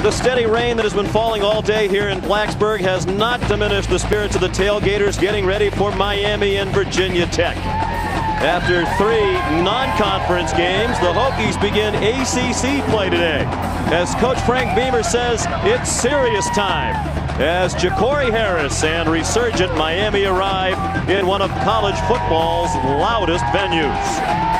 The steady rain that has been falling all day here in Blacksburg has not diminished the spirits of the tailgaters getting ready for Miami and Virginia Tech. After 3 non-conference games, the Hokies begin ACC play today. As Coach Frank Beamer says, it's serious time as Jacory Harris and resurgent Miami arrive in one of college football's loudest venues.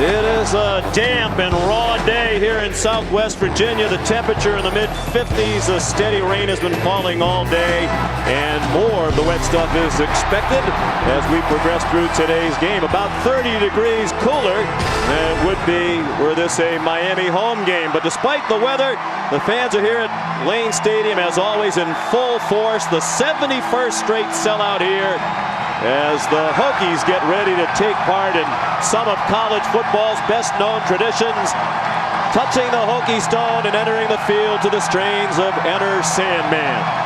It is a damp and raw day here in Southwest Virginia. The temperature in the mid-50s. A steady rain has been falling all day, and more of the wet stuff is expected as we progress through today's game. About 30 degrees cooler than it would be were this a Miami home game. But despite the weather, the fans are here at Lane Stadium as always in full force. The 71st straight sellout here as the Hokies get ready to take part in some of college football's best-known traditions, touching the Hokie stone and entering the field to the strains of Enter Sandman.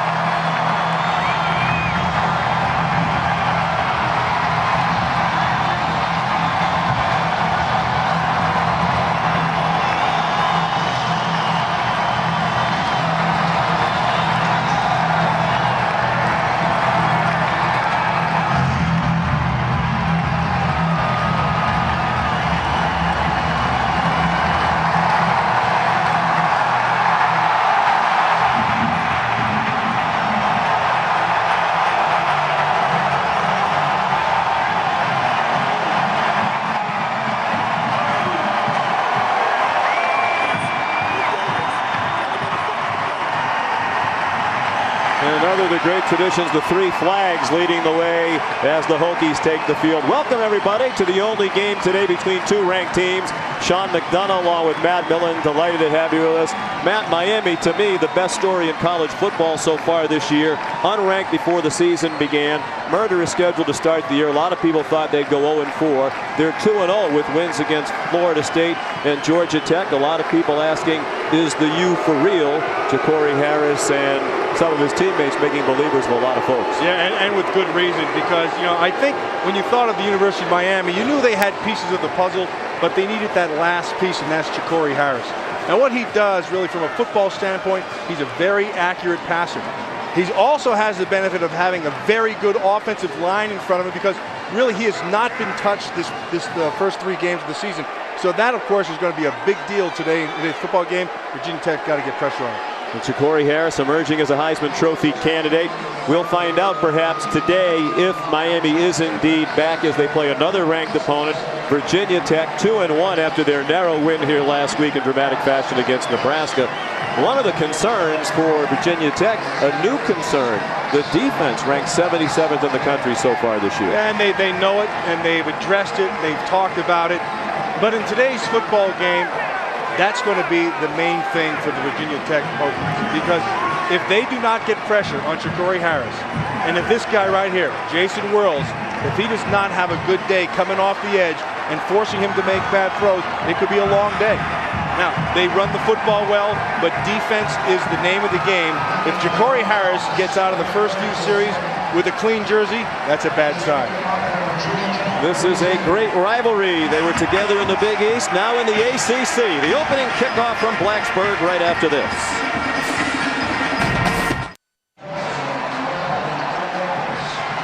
Another of the great traditions, the 3 flags leading the way as the Hokies take the field. Welcome everybody to the only game today between 2 ranked teams. Sean McDonough along with Matt Millen, delighted to have you with us. Matt, Miami, to me, the best story in college football so far this year. Unranked before the season began. Murder is scheduled to start the year. A lot of people thought they'd go 0-4. They're 2-0 with wins against Florida State and Georgia Tech. A lot of people asking, is the U for real? Jacory Harris and some of his teammates making believers of a lot of folks. Yeah, and with good reason, because, you know, I think when you thought of the University of Miami, you knew they had pieces of the puzzle, but they needed that last piece, and that's Jacory Harris. Now, what he does, really, from a football standpoint, he's a very accurate passer. He also has the benefit of having a very good offensive line in front of him, because really he has not been touched the first 3 games of the season. So that, of course, is going to be a big deal today in today's football game. Virginia Tech got to get pressure on him. And Jacory Harris emerging as a Heisman Trophy candidate. We'll find out perhaps today if Miami is indeed back as they play another ranked opponent. Virginia Tech 2-1 after their narrow win here last week in dramatic fashion against Nebraska. One of the concerns for Virginia Tech, a new concern, the defense ranked 77th in the country so far this year. And they know it, and they've addressed it, they've talked about it. But in today's football game, that's going to be the main thing for the Virginia Tech Hokies, because if they do not get pressure on Jacory Harris, and if this guy right here, Jason Whirls, if he does not have a good day coming off the edge and forcing him to make bad throws, it could be a long day. Now, they run the football well, but defense is the name of the game. If Jacory Harris gets out of the first few series with a clean jersey, that's a bad sign. This is a great rivalry. They were together in the Big East, now in the ACC. The opening kickoff from Blacksburg right after this.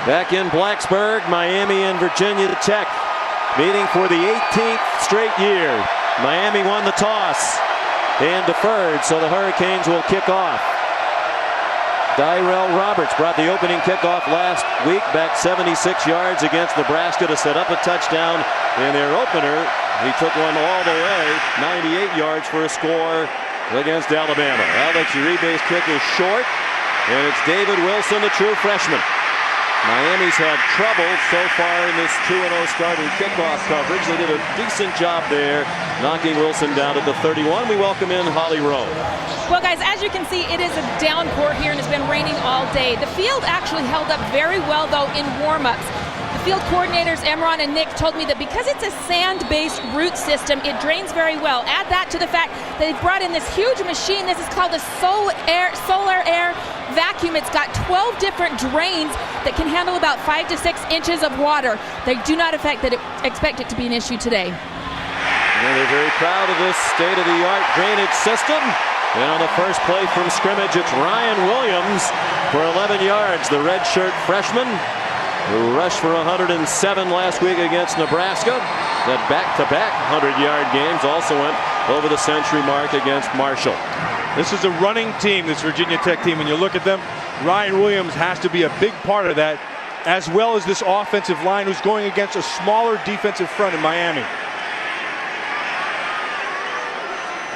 Back in Blacksburg, Miami and Virginia Tech meeting for the 18th straight year. Miami won the toss and deferred, so the Hurricanes will kick off. Dyrell Roberts brought the opening kickoff last week, back 76 yards against Nebraska to set up a touchdown in their opener. He took one all the way, 98 yards for a score against Alabama. Alex Uribe's kick is short, and it's David Wilson, the true freshman. Miami's had trouble so far in this 2-0 start in kickoff coverage. They did a decent job there, knocking Wilson down at the 31. We welcome in Holly Rowe. Well, guys, as you can see, it is a downpour here and it's been raining all day. The field actually held up very well, though, in warm-ups. The field coordinators, Emron and Nick, told me that because it's a sand-based root system, it drains very well. Add that to the fact that they brought in this huge machine. This is called a solar air vacuum. It's got 12 different drains that can handle about 5 to 6 inches of water. They do not expect it to be an issue today. And they're very proud of this state-of-the-art drainage system. And on the first play from scrimmage, it's Ryan Williams for 11 yards. The redshirt freshman who rushed for 107 last week against Nebraska. That back-to-back 100-yard games also went over the century mark against Marshall. This is a running team, this Virginia Tech team. When you look at them, Ryan Williams has to be a big part of that, as well as this offensive line who's going against a smaller defensive front in Miami.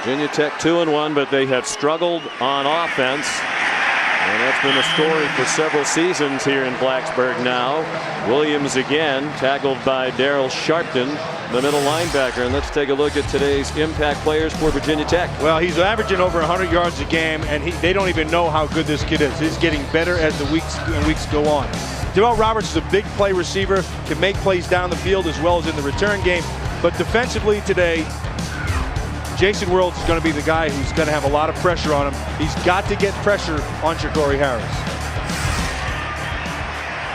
Virginia Tech 2-1, but they have struggled on offense. And that's been a story for several seasons here in Blacksburg now. Williams again tackled by Daryl Sharpton, the middle linebacker. And let's take a look at today's impact players for Virginia Tech. Well, he's averaging over 100 yards a game, and they don't even know how good this kid is. He's getting better as the weeks go on. Darrell Roberts is a big play receiver, can make plays down the field as well as in the return game. But defensively today, Jason Worlds is going to be the guy who's going to have a lot of pressure on him. He's got to get pressure on Shakori Harris.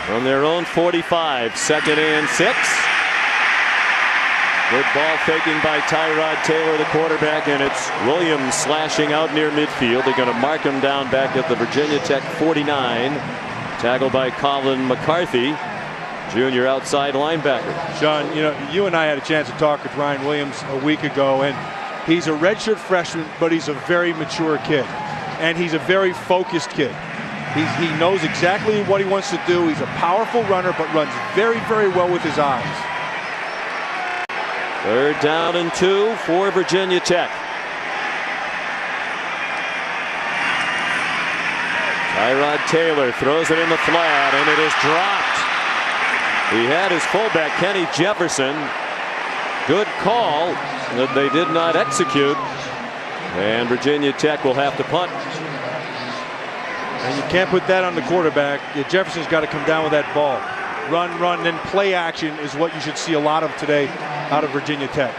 From their own 45, 2nd and 6. Good ball faking by Tyrod Taylor, the quarterback, and it's Williams slashing out near midfield. They're going to mark him down back at the Virginia Tech 49. Tackled by Colin McCarthy, junior outside linebacker. Sean, you and I had a chance to talk with Ryan Williams a week ago, and he's a redshirt freshman, but he's a very mature kid. And he's a very focused kid. He knows exactly what he wants to do. He's a powerful runner, but runs very, very well with his eyes. 3rd down and 2 for Virginia Tech. Tyrod Taylor throws it in the flat, and it is dropped. He had his fullback, Kenny Jefferson. Good call that they did not execute. And Virginia Tech will have to punt. And you can't put that on the quarterback. Jefferson's got to come down with that ball. Run, then play action is what you should see a lot of today out of Virginia Tech.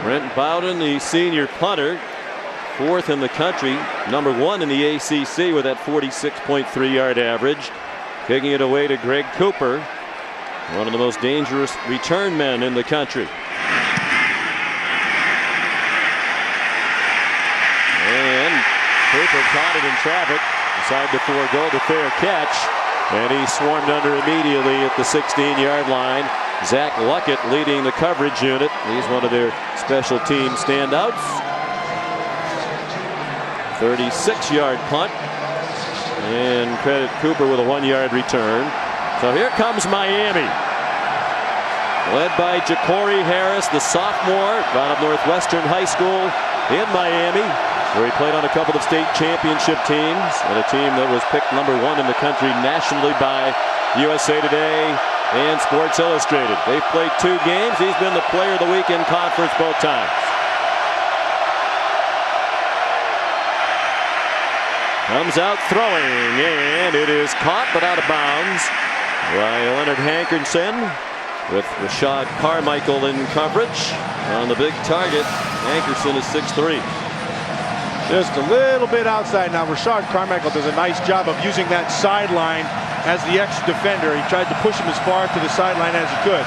Brent Bowden, the senior punter, 4th in the country, number 1 in the ACC with that 46.3-yard average. Kicking it away to Greg Cooper, one of the most dangerous return men in the country. And Cooper caught it in traffic, decided to forego the fair catch, and he swarmed under immediately at the 16-yard line. Zach Luckett leading the coverage unit. He's one of their special team standouts. 36-yard punt, and credit Cooper with a 1-yard return. So here comes Miami, led by Ja'Cory Harris, the sophomore out of Northwestern High School in Miami, where he played on a couple of state championship teams and a team that was picked number 1 in the country nationally by USA Today and Sports Illustrated. They've played 2 games. He's been the player of the week in conference both times. Comes out throwing, and it is caught but out of bounds by Leonard Hankerson, with Rashad Carmichael in coverage on the big target. Hankerson is 6'3". Just a little bit outside. Now Rashad Carmichael does a nice job of using that sideline as the extra defender. He tried to push him as far to the sideline as he could.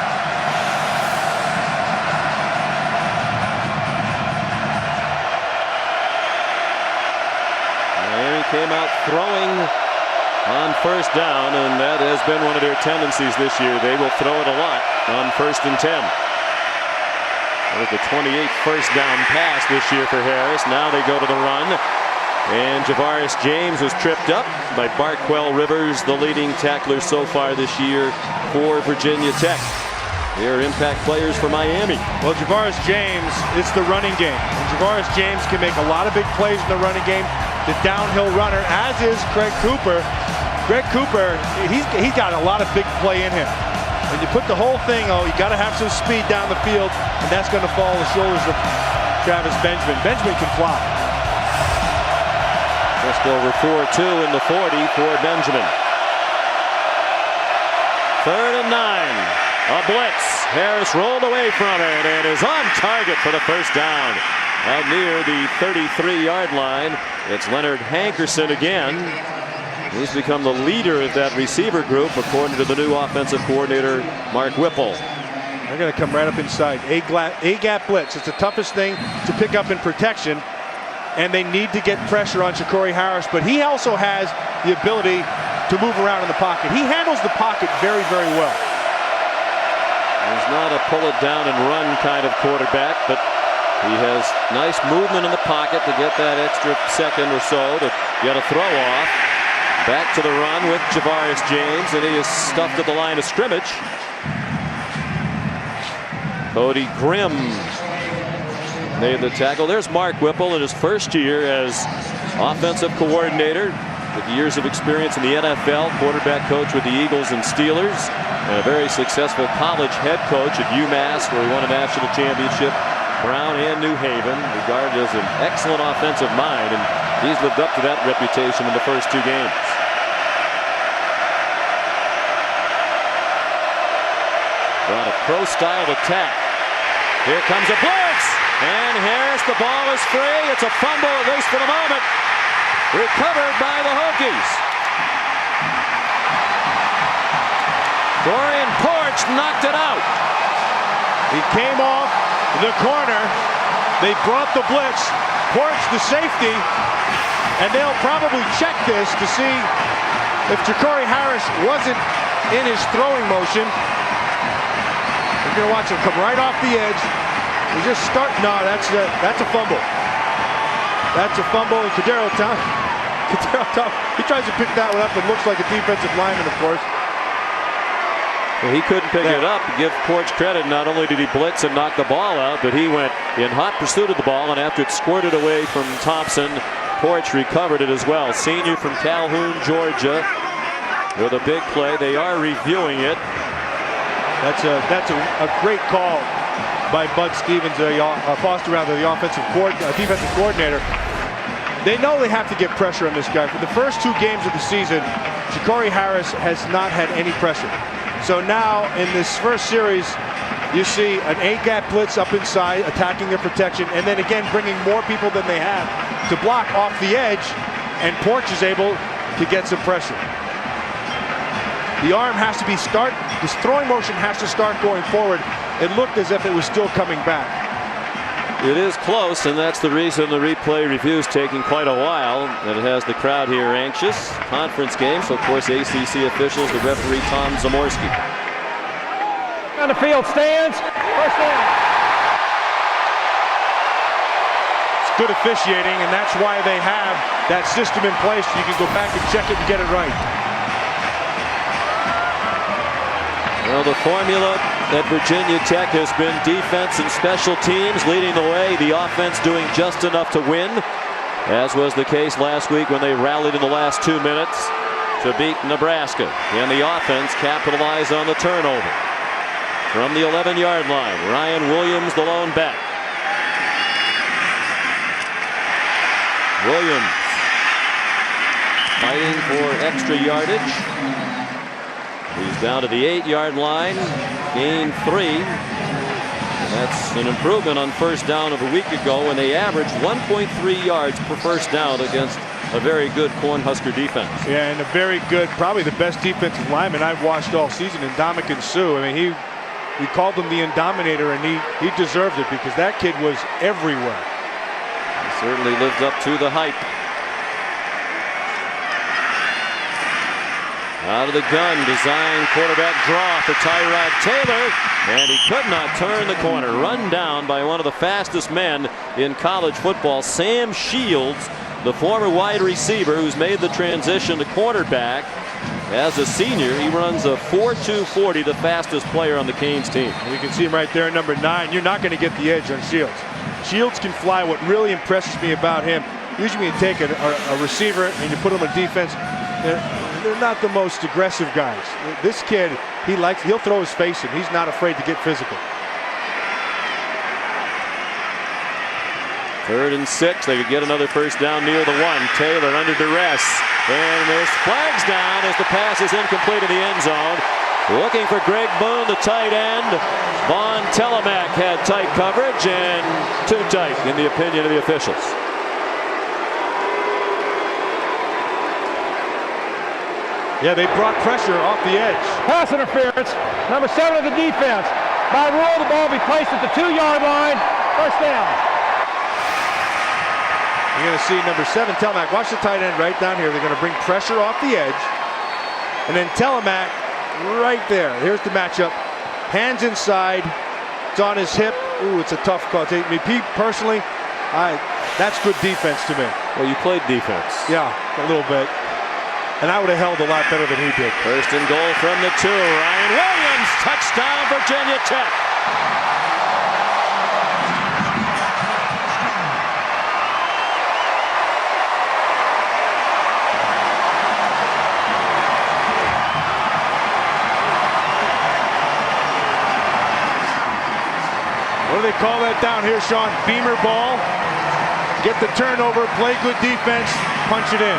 Came out throwing on 1st down, and that has been one of their tendencies this year. They will throw it a lot on 1st and 10. That was the 28th 1st down pass this year for Harris. Now they go to the run, and Javaris James was tripped up by Barquell Rivers, the leading tackler so far this year for Virginia Tech. They are impact players for Miami. Well, Javaris James, it's the running game. And Javaris James can make a lot of big plays in the running game. The downhill runner, as is Greg Cooper. Greg Cooper, he's got a lot of big play in him. When you put the whole thing, you got to have some speed down the field, and that's going to fall on the shoulders of Travis Benjamin. Benjamin can fly. Just over 4.2 in the 40 for Benjamin. 3rd and 9. A blitz. Harris rolled away from it and is on target for the first down. Out near the 33-yard line. It's Leonard Hankerson again. He's become the leader of that receiver group, according to the new offensive coordinator, Mark Whipple. They're going to come right up inside. A-gap blitz. It's the toughest thing to pick up in protection, and they need to get pressure on Jacory Harris, but he also has the ability to move around in the pocket. He handles the pocket very, very well. He's not a pull it down and run kind of quarterback, but he has nice movement in the pocket to get that extra second or so to get a throw off. Back to the run with Javaris James, and he is stuffed at the line of scrimmage. Cody Grimm made the tackle. There's Mark Whipple in his first year as offensive coordinator, with years of experience in the NFL, quarterback coach with the Eagles and Steelers, and a very successful college head coach at UMass, where he won a national championship. Brown and New Haven, regarded as an excellent offensive mind, and he's lived up to that reputation in the first 2 games. Brought a pro-style attack. Here comes a blitz, and Harris, the ball is free. It's a fumble, at least for the moment. Recovered by the Hokies. Dorian Porch knocked it out. He came off the corner. They brought the blitz. Porch the safety, and they'll probably check this to see if Jacory Harris wasn't in his throwing motion. You're going to watch him come right off the edge. He just start. No, that's a fumble. That's a fumble. And Kadero Town, he tries to pick that one up and looks like a defensive lineman, of course. Well, he couldn't pick it up. Give Porch credit. Not only did he blitz and knock the ball out, but he went in hot pursuit of the ball, and after it squirted away from Thompson, Porch recovered it as well. Senior from Calhoun, Georgia, with a big play. They are reviewing it. That's a great call by Bud Stevens, Foster, rather, the defensive coordinator. They know they have to get pressure on this guy. For the first 2 games of the season, Jacory Harris has not had any pressure. So now in this first series, you see an A-gap blitz up inside, attacking their protection, and then again bringing more people than they have to block off the edge, and Porch is able to get some pressure. The arm has to be this throwing motion has to start going forward. It looked as if it was still coming back. It is close, and that's the reason the replay review is taking quite a while. And it has the crowd here anxious. Conference game, so of course ACC officials, the referee Tom Zamorski. On the field, stands. First down. It's good officiating, and that's why they have that system in place. You can go back and check it and get it right. Well, the formula at Virginia Tech has been defense and special teams leading the way. The offense doing just enough to win, as was the case last week when they rallied in the last 2 minutes to beat Nebraska. And the offense capitalized on the turnover. From the 11-yard line, Ryan Williams, the lone back. Williams fighting for extra yardage. He's down to the 8-yard line, gain 3. And that's an improvement on first down of a week ago when they averaged 1.3 yards per first down against a very good Cornhusker defense. Yeah, and a very good, probably the best defensive lineman I've watched all season, Ndamukong Suh. I mean, we called him the Indominator, and he deserved it because that kid was everywhere. He certainly lived up to the hype. Out of the gun, design quarterback draw for Tyrod Taylor, and he could not turn the corner. Run down by one of the fastest men in college football, Sam Shields, the former wide receiver who's made the transition to quarterback. As a senior, he runs a 4.2 40, the fastest player on the Canes team. And you can see him right there, number 9. You're not going to get the edge on Shields. Shields can fly. What really impresses me about him, usually when you take a receiver and you put him on defense, they're not the most aggressive guys. This kid, he'll throw his face in. He's not afraid to get physical. 3rd and 6. They could get another first down near the 1. Taylor under duress. And there's flags down as the pass is incomplete in the end zone. Looking for Greg Boone, the tight end. Von Telemack had tight coverage and too tight in the opinion of the officials. Yeah, they brought pressure off the edge. Pass interference. Number 7 of the defense. By rule, the ball will be placed at the 2-yard line. First down. You're going to see number 7, Telemack. Watch the tight end right down here. They're going to bring pressure off the edge. And then Telemack right there. Here's the matchup. Hands inside. It's on his hip. Ooh, it's a tough call. Me, Pete, personally, that's good defense to me. Well, you played defense. Yeah, a little bit. And I would have held a lot better than he did. First and goal from the 2. Ryan Williams, touchdown, Virginia Tech. What do they call that down here, Sean? Beamer ball. Get the turnover, play good defense, punch it in.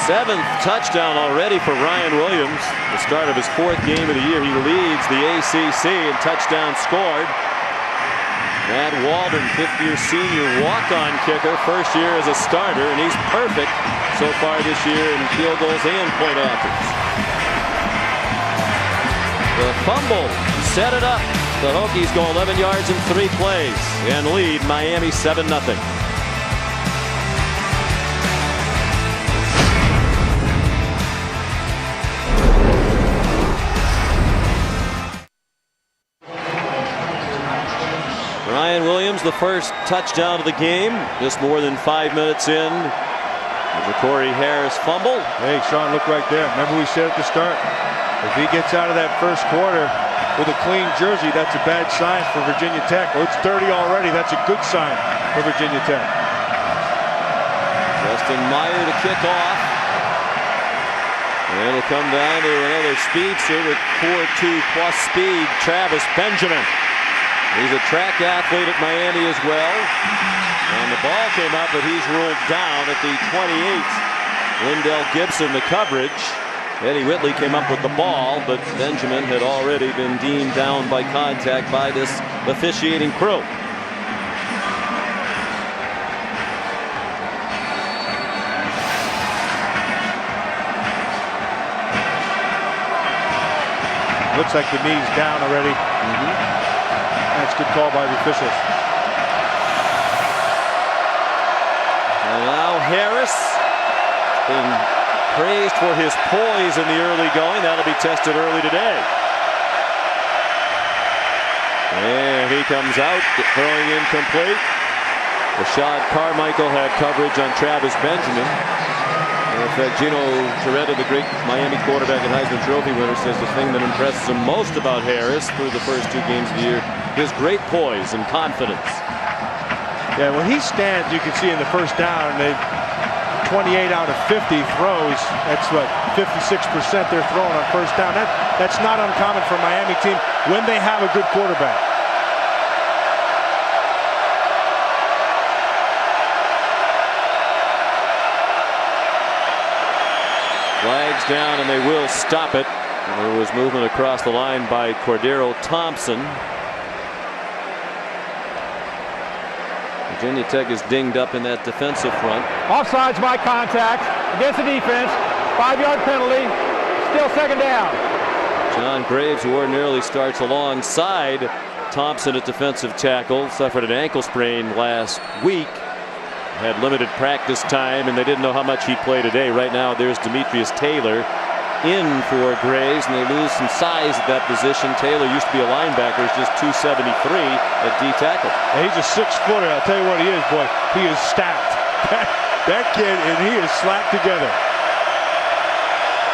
7th touchdown already for Ryan Williams. The start of his 4th game of the year. He leads the ACC in touchdowns scored. Matt Waldron, 5th-year senior walk-on kicker, first year as a starter, and he's perfect so far this year in field goals and point afters. The fumble set it up. The Hokies go 11 yards in 3 plays and lead Miami 7-0. Ryan Williams, the first touchdown of the game, just more than 5 minutes in. The Corey Harris fumble. Hey, Sean, look right there. Remember we said at the start, if he gets out of that first quarter with a clean jersey, that's a bad sign for Virginia Tech. Well, it's 30 already. That's a good sign for Virginia Tech. Justin Meyer to kick off. And it'll come down to another speedster with 4.2 plus speed, Travis Benjamin. He's a track athlete at Miami as well. And the ball came up, but he's ruled down at the 28th. Lindell Gibson, the coverage. Eddie Whitley came up with the ball, but Benjamin had already been deemed down by contact by this officiating crew. Looks like the knee's down already. That's a good call by the officials. And now Harris been praised for his poise in the early going. That'll be tested early today. And he comes out, throwing incomplete. Rashad Carmichael had coverage on Travis Benjamin. And in fact, Gino Torretta, the great Miami quarterback and Heisman Trophy winner, says the thing that impresses him most about Harris through the first 2 games of the year, his great poise and confidence. Yeah, when he stands, you can see in the first down, 28 out of 50 throws. That's what, 56% they're throwing on first down. That's not uncommon for a Miami team when they have a good quarterback. Flags down, and they will stop it. There was movement across the line by Cordero Thompson. Virginia Tech is dinged up in that defensive front. Offsides by contact against the defense. 5-yard penalty. Still second down. John Graves, who ordinarily starts alongside Thompson at defensive tackle, suffered an ankle sprain last week. Had limited practice time, and they didn't know how much he'd play today. Right now, there's Demetrius Taylor in for Graves, and they lose some size at that position. Taylor used to be a linebacker, he's just 273 at D tackle. And he's a 6-footer. I'll tell you what he is, boy. He is stacked. That kid, and he is slapped together.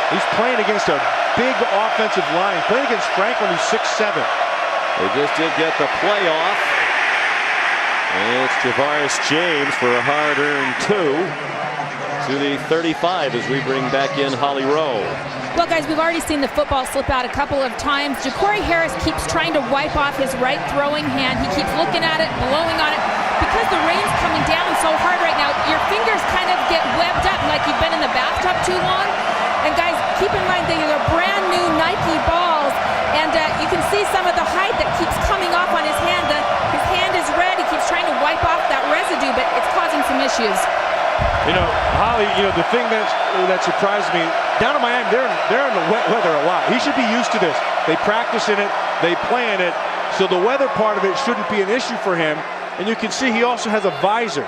He's playing against a big offensive line. Playing against Franklin, who's 6'7". They just did get the playoff. And it's Javaris James for a hard-earned 2 to the 35 as we bring back in Holly Rowe. Well, guys, we've already seen the football slip out a couple of times. Ja'Cory Harris keeps trying to wipe off his right throwing hand. He keeps looking at it, blowing on it. Because the rain's coming down so hard right now, your fingers kind of get webbed up like you've been in the bathtub too long. And guys, keep in mind they are brand new And you can see some of the height that keeps coming off on his hand. His hand is red. He keeps trying to wipe off that residue, but it's causing some issues. You know, Holly, the thing that surprised me, down in Miami, they're in the wet weather a lot. He should be used to this. They practice in it, they play in it, so the weather part of it shouldn't be an issue for him. And you can see he also has a visor.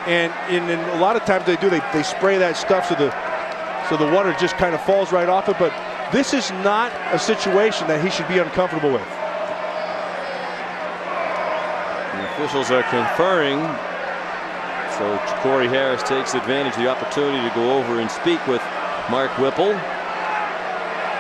And a lot of times they spray that stuff so the water just kind of falls right off it. But this is not a situation that he should be uncomfortable with. The officials are conferring. So Corey Harris takes advantage of the opportunity to go over and speak with Mark Whipple.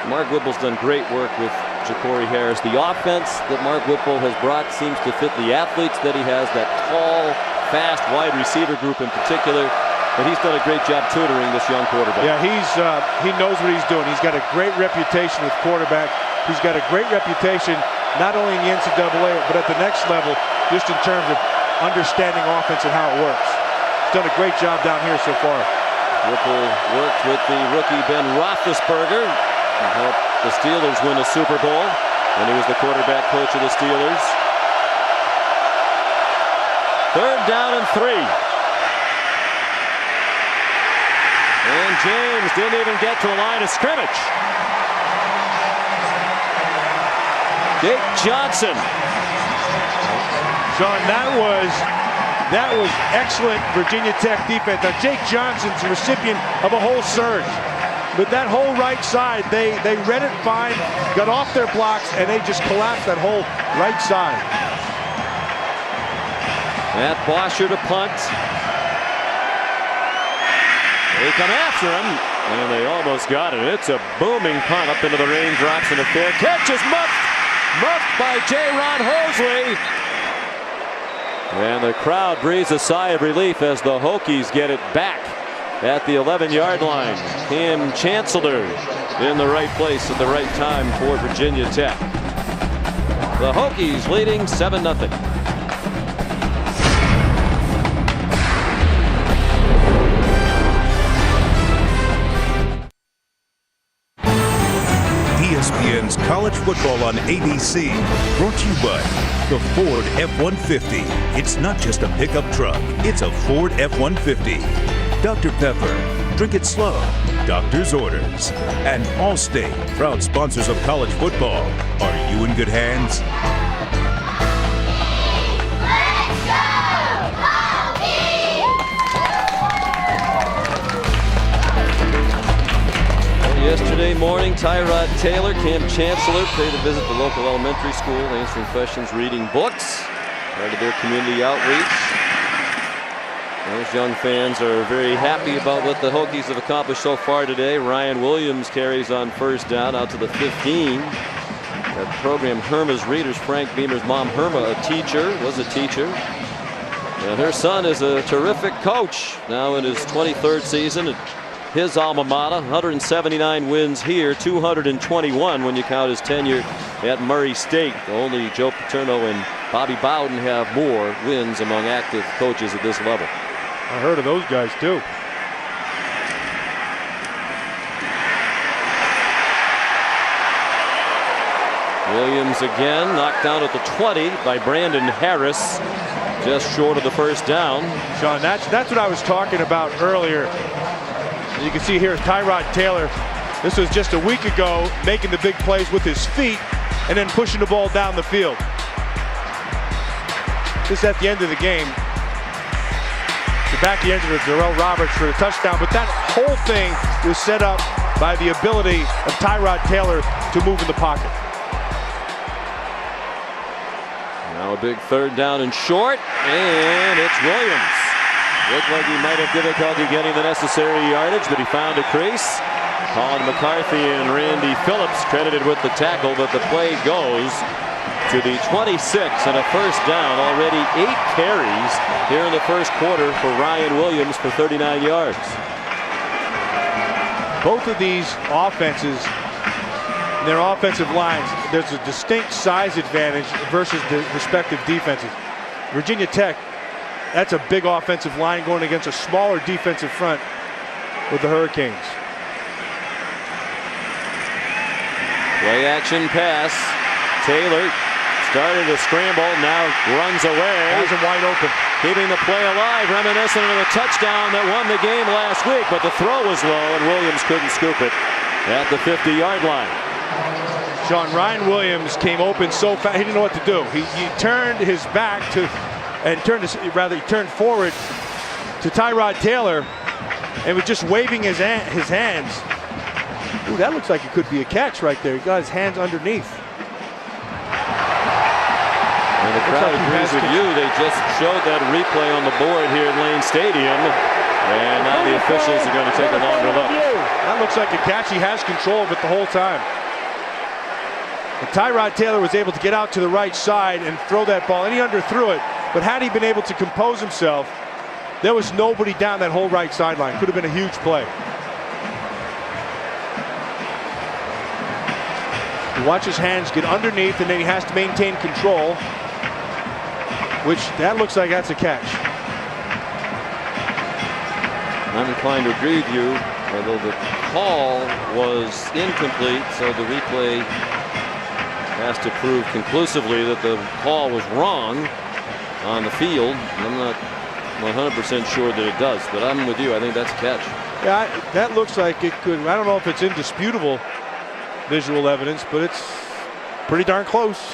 Mark Whipple's done great work with Ja'Cory Harris. The offense that Mark Whipple has brought seems to fit the athletes that he has, that tall, fast, wide receiver group in particular. But he's done a great job tutoring this young quarterback. Yeah, he knows what he's doing. He's got a great reputation with quarterback. He's got a great reputation not only in the NCAA, but at the next level, just in terms of understanding offense and how it works. He's done a great job down here so far. Whipple worked with the rookie Ben Roethlisberger and helped the Steelers win a Super Bowl, and he was the quarterback coach of the Steelers. 3rd down and 3. And James didn't even get to the line of scrimmage. Jake Johnson. Sean, that was excellent Virginia Tech defense. Now, Jake Johnson's the recipient of a whole surge. But that whole right side, they read it fine, got off their blocks, and they just collapsed that whole right side. Matt Bosher to punt. They come after him, and they almost got it. It's a booming punt up into the raindrops, and a fair catch is muffed by J-Ron Hosley. And the crowd breathes a sigh of relief as the Hokies get it back at the 11-yard line. Cam Chancellor in the right place at the right time for Virginia Tech. The Hokies leading 7-0. ESPN's College Football on ABC, brought to you by the Ford F-150. It's not just a pickup truck, it's a Ford F-150. Dr. Pepper, drink it slow, doctor's orders. And Allstate, proud sponsors of college football. Are you in good hands? Yesterday morning, Tyrod Taylor, Cam Chancellor paid a visit to the local elementary school, answering questions, reading books, part of their community outreach. Those young fans are very happy about what the Hokies have accomplished so far today. Ryan Williams carries on 1st down out to the 15. That program, Herma's Readers, Frank Beamer's mom, Herma, was a teacher. And her son is a terrific coach, now in his 23rd season at his alma mater. 179 wins here, 221 when you count his tenure at Murray State. Only Joe Paterno and Bobby Bowden have more wins among active coaches at this level. I heard of those guys too. Williams again knocked down at the 20 by Brandon Harris, just short of the 1st down. Sean, that's what I was talking about earlier. You can see here Tyrod Taylor. This was just a week ago, making the big plays with his feet and then pushing the ball down the field. This is at the end of the game. The back end of Darrell Roberts for the touchdown, but that whole thing was set up by the ability of Tyrod Taylor to move in the pocket. Now a big 3rd down and short, and it's Williams. Looked like he might have difficulty getting the necessary yardage, but he found a crease. Colin McCarthy and Randy Phillips credited with the tackle, but the play goes to the 26 and a 1st down. Already 8 carries here in the 1st quarter for Ryan Williams for 39 yards. Both of these offenses, their offensive lines, there's a distinct size advantage versus the respective defenses. Virginia Tech, that's a big offensive line going against a smaller defensive front with the Hurricanes. Play action pass. Taylor started to scramble, now runs away. Has him wide open. Keeping the play alive, reminiscent of the touchdown that won the game last week, but the throw was low and Williams couldn't scoop it at the 50-yard line. Sean, Ryan Williams came open so fast, he didn't know what to do. He turned his back to, and he turned forward to Tyrod Taylor and was just waving his hands. Ooh, that looks like it could be a catch right there. He got his hands underneath. And the crowd agrees with you. They just showed that replay on the board here at Lane Stadium. And now the officials are going to take a longer look. That looks like a catch. He has control of it the whole time. And Tyrod Taylor was able to get out to the right side and throw that ball, and he underthrew it. But had he been able to compose himself, there was nobody down that whole right sideline. Could have been a huge play. Watch his hands get underneath, and then he has to maintain control, which that looks like that's a catch. I'm inclined to agree with you, although the call was incomplete, so the replay has to prove conclusively that the call was wrong on the field. I'm not 100% sure that it does, but I'm with you. I think that's a catch. Yeah, that looks like it could. I don't know if it's indisputable visual evidence, but it's pretty darn close.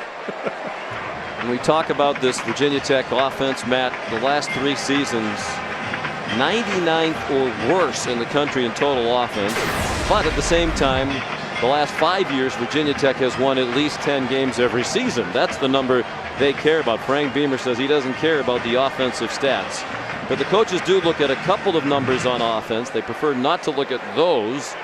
When we talk about this Virginia Tech offense, Matt, the last 3 seasons, 99th or worse in the country in total offense. But at the same time, the last 5 years, Virginia Tech has won at least 10 games every season. That's the number they care about. Frank Beamer says he doesn't care about the offensive stats. But the coaches do look at a couple of numbers on offense. They prefer not to look at those.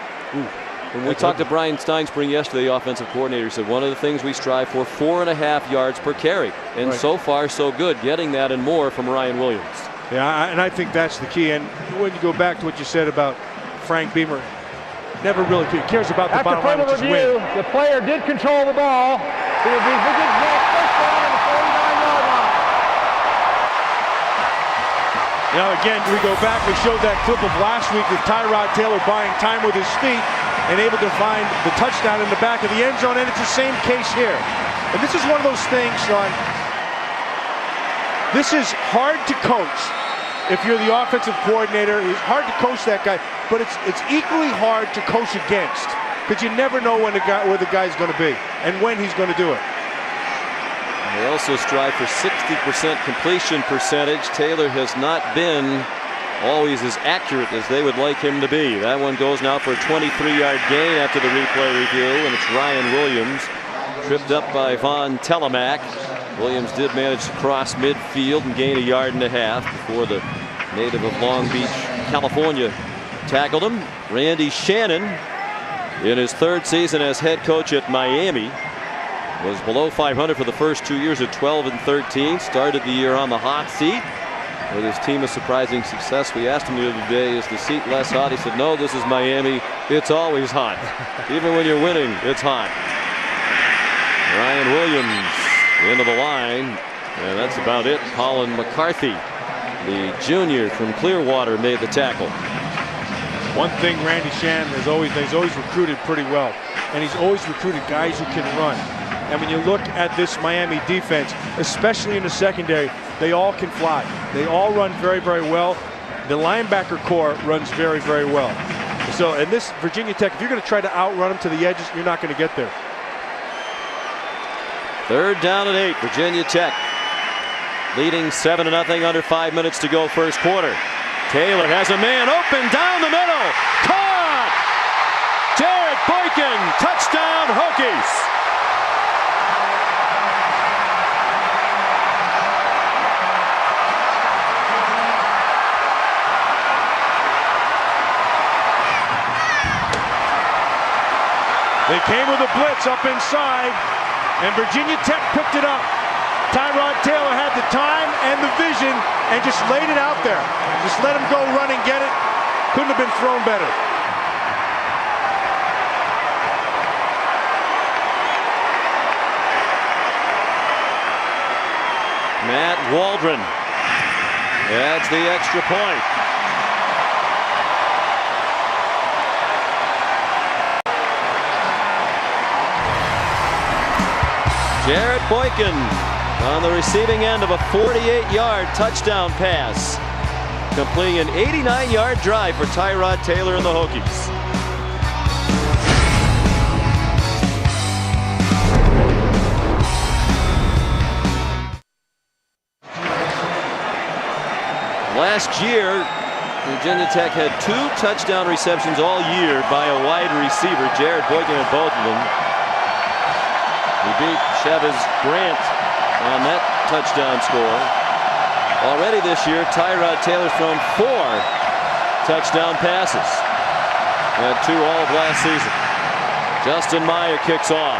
When we talked to Brian Steinspring yesterday, the offensive coordinator said one of the things we strive for, 4.5 yards per carry. And so far, so good, getting that and more from Ryan Williams. Yeah, and I think that's the key. And when you go back to what you said about Frank Beamer, never really cares about the bottom line, which is win. The player did control the ball. It will be Virginia Tech first down on the 49-yard line. Now again, we go back, we showed that clip of last week with Tyrod Taylor buying time with his feet and able to find the touchdown in the back of the end zone, and it's the same case here. And this is one of those things, Sean, this is hard to coach. If you're the offensive coordinator, it's hard to coach that guy, but it's equally hard to coach against, because you never know where the guy's going to be and when he's going to do it. They also strive for 60% completion percentage. Taylor has not been always as accurate as they would like him to be. That one goes now for a 23-yard gain after the replay review, and it's Ryan Williams tripped up by Von Telemack. Williams did manage to cross midfield and gain 1.5 yards before the native of Long Beach, California, tackled him. Randy Shannon, in his 3rd season as head coach at Miami, was below 500 for the first 2 years at 12-13. Started the year on the hot seat with his team of surprising success. We asked him the other day, is the seat less hot? He said, no, this is Miami. It's always hot. Even when you're winning, it's hot. Ryan Williams into the line, and that's about it. Colin McCarthy, the junior from Clearwater, made the tackle. One thing Randy Shannon he's always recruited pretty well, and he's always recruited guys who can run. And when you look at this Miami defense, especially in the secondary, they all can fly. They all run very, very well. The linebacker core runs very, very well. So, and this Virginia Tech, if you're going to try to outrun them to the edges, you're not going to get there. 3rd down and 8. Virginia Tech leading 7-0 under 5 minutes to go, first quarter. Taylor has a man open down the middle. Caught! Jared Boykin, touchdown Hokies. They came with a blitz up inside, and Virginia Tech picked it up. Tyrod Taylor had the time and the vision and just laid it out there. Just let him go run and get it. Couldn't have been thrown better. Matt Waldron. That's the extra point. Jared Boykin on the receiving end of a 48-yard touchdown pass, completing an 89-yard drive for Tyrod Taylor and the Hokies. Last year, Virginia Tech had 2 touchdown receptions all year by a wide receiver. Jared Boykin had both of them. He beat Chavez Grant on that touchdown score. Already this year, Tyrod Taylor's thrown 4 touchdown passes. Had 2 all of last season. Justin Meyer kicks off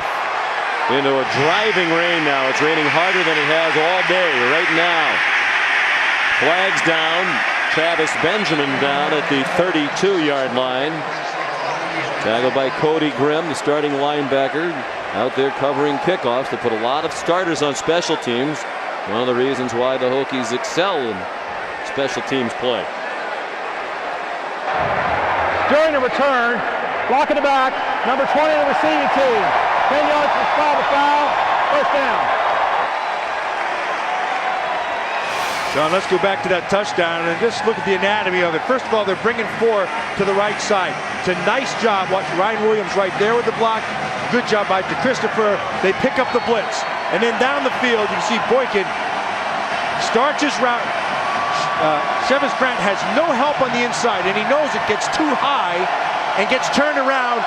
into a driving rain now. It's raining harder than it has all day right now. Flags down. Travis Benjamin down at the 32-yard line. Tackled by Cody Grimm, the starting linebacker, out there covering kickoffs to put a lot of starters on special teams. One of the reasons why the Hokies excel in special teams play. During the return, blocking the back, number 20 of the receiving team. 10 yards from spot of foul, first down. Sean, let's go back to that touchdown and just look at the anatomy of it. First of all, they're bringing 4 to the right side. It's a nice job. Watch Ryan Williams right there with the block. Good job by DeChristopher. They pick up the blitz. And then down the field, you see Boykin starts his route. Chavez Grant has no help on the inside, and he knows it gets too high and gets turned around,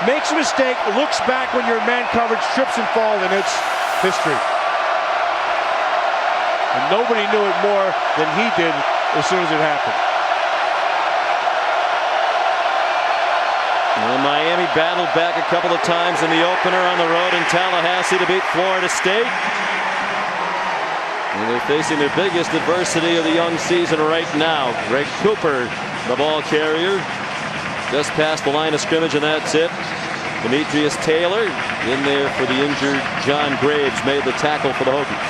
makes a mistake, looks back when you're in man coverage, trips and falls, and it's history. And nobody knew it more than he did as soon as it happened. Well, Miami battled back a couple of times in the opener on the road in Tallahassee to beat Florida State. And they're facing their biggest adversity of the young season right now. Greg Cooper, the ball carrier, just past the line of scrimmage, and that's it. Demetrius Taylor in there for the injured John Graves, made the tackle for the Hokies.